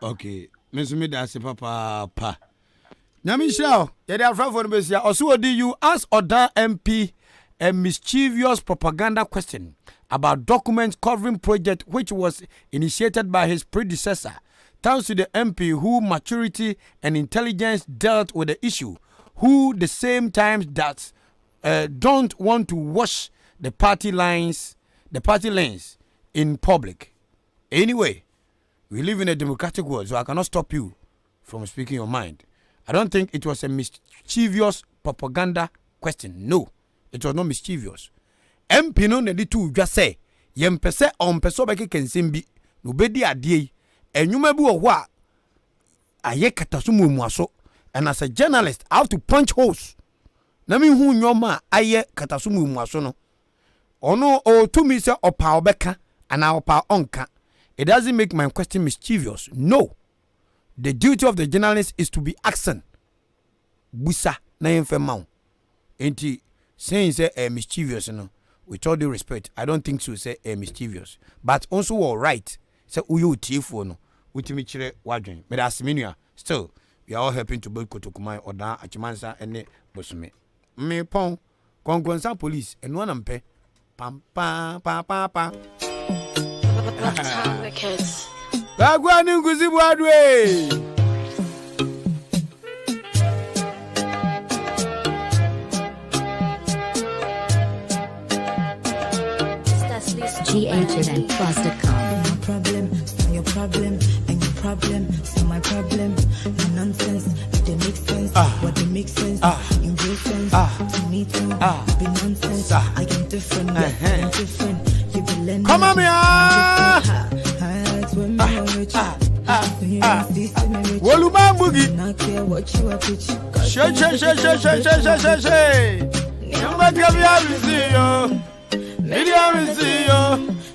Okay, Miss Midasi Papa. Nyamisha, yɛde afra for besia. Also, do you ask Oda MP a mischievous propaganda question about documents covering project which was initiated by his predecessor? Thanks to the MP who maturity and intelligence dealt with the issue, who the same time that don't want to wash the party lanes in public. Anyway, we live in a democratic world, so I cannot stop you from speaking your mind. I don't think it was a mischievous propaganda question. No, it was not mischievous. MP no ne di tu just say yempese on peso beke kensembi no bedi adie enwuma bi wo ho a aye katasumu muaso. And as a journalist I have to punch holes. Na mi hu nyoma aye katasumu muaso no. Ono o to me say opa obeka and opa onka. It doesn't make my question mischievous. No. The duty of the journalist is to be accent. Busa na yemfema. Enti saying say mischievous no. With all due respect, I don't think so say mischievous. But also all right. Say uyo tiefo no. Utimi chire wadwen. But as minua, still we are all helping to build Kotokumai Oda Achimansa ene Bosume. Me pon Kongwansa police and one ampe. Pam pam pam pam pam. Time the kids. Bagwani kuzibu adwe. GHNplus.com. My problem, your problem, and your problem, so my problem. No nonsense, if they make sense, what they make sense, in real sense, to me too, be nonsense. I am different, I'm different. You be learning. Come on, Woluma Boogie. Not care what you are preaching. She. Yamba Gavia see you. Lady I see you.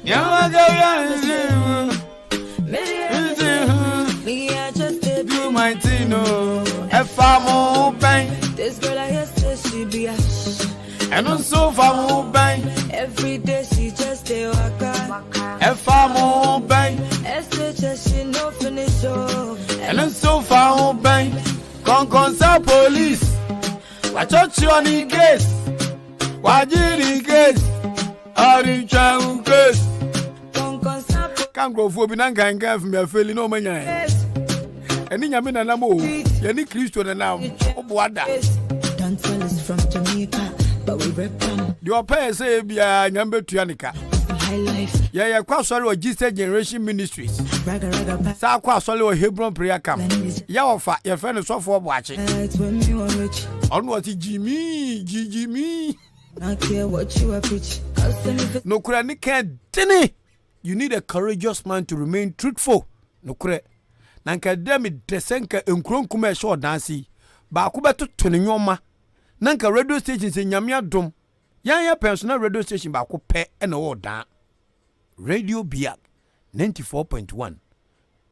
Yamba Gavia see you. Me, I just did do my Tino. If I'm open. This girl I yesterday she be a and on so far open. Every day she just stay waka. If I'm open. SHS she no finish oh. And on so far open. Conconsa police. Watch out you on the case. Watch the case. Orange case. Can't go for Binanga and give me a feeling no man. And in Yamina Namo, Yanni Christo and now. Don't tell us from Jamaica, but we rep them. Your parents say, be a number Tuanica. High life. Yeah, cross all Jesus Generation Ministries. Sa cross all Hebron prayer camp. Your friend is so for watching. On what Jimmy. Not care what you are preaching. No credit can dinny. You need a courageous man to remain truthful. No credit. Nanka demi desenka enkron kuma show dansi. Ba ku beto toni nyoma. Nanka radio stations in Nyamia dom. Yan personal radio station ba ku pe e na wo dan. Radio Biak 94.1.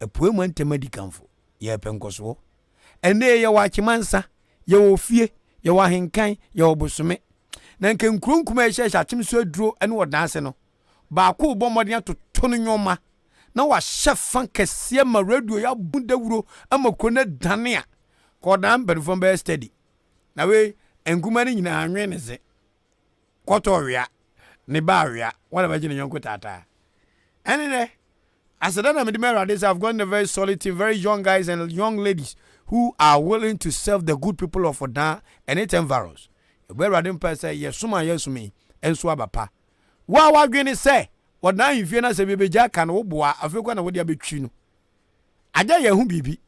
Epuemu ntemadi kanfo. Ye penkoso. Ene ye wa Chimansa, ye wo fie, ye wa Ahenkan, ye wo Bosume. Nanka enkron kuma ehye so aduro ene wo danse no. Ba ku bo modern to toni nyoma. Na wa chef kese ma radio ya bundawuro ama kona dane a kodam benfom be steady na we enguma ni nyina anwe ne se kotowia ne bawia wala ba gine yonko tata anene asadana medimera this I've gotten a very solid team, very young guys and young ladies who are willing to serve the good people of Oda and its environs. We radin person yesuma yesumi enso abapa wa gene say what now if you na se be ja kan wo boa afekwa na wo dia betwi no aja ye hu bibi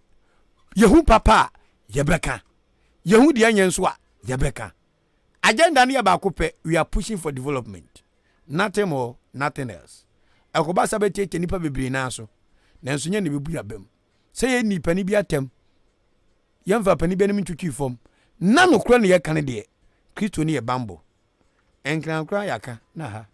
ye hu papa ye beka ye hu dia nyen so a ye beka agenda na ye ba ko pe we are pushing for development nothing more nothing else akoba sabete nipa bebre na so nanso nya ne bebu abam se ye nipa ni bi atem ye mfa pani bi anim twitwi fom na no kro ne ye kan de Kristo ni ye bambo enkran kra yaka na ha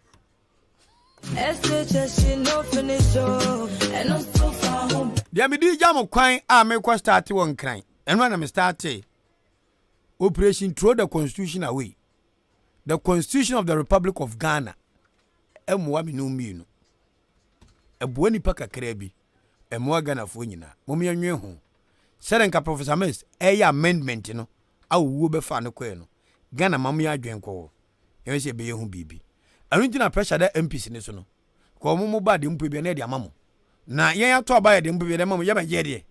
dia me di jam kwan a me ko start won kran enwa na me start operation throw the constitution away the constitution of the Republic of Ghana emwa me no mi no ebuo nipa kakra bi emwa Ghana fo nyina mom yanwe ho serenka Professor Mes amendment no awuwo be fa no kwe no Ghana mam ya adwenko yen se be yehu bibi aruntina pressure da MPs ni so no ko mo ba de mpo bi na de amamo na yen ato aba de mpo bi de mamo ye ba je de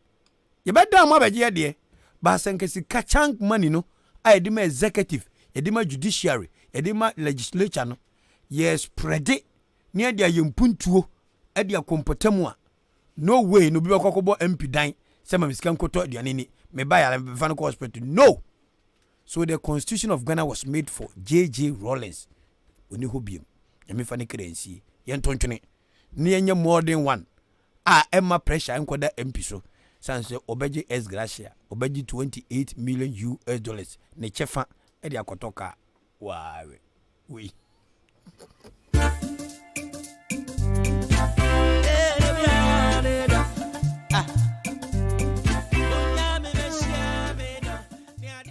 ye ba da mo ba je de ba senkesi kachank money no ai de ma executive ye de ma judiciary ye de ma legislature no ye spread it ne de ayempuntuo e de akompotamu a no way no bi ba kokobo MP dan se ma miskan koto aduane ni me ba ya fa no hospital no. So the constitution of Ghana was made for J.J. Rawlings oni hobium emi fa ne currency yen tontwene ne yenye more than one emma pressure enkoda MP so sanse obeji S gracia obeji $28 million ne chefa e de akotoka wawe we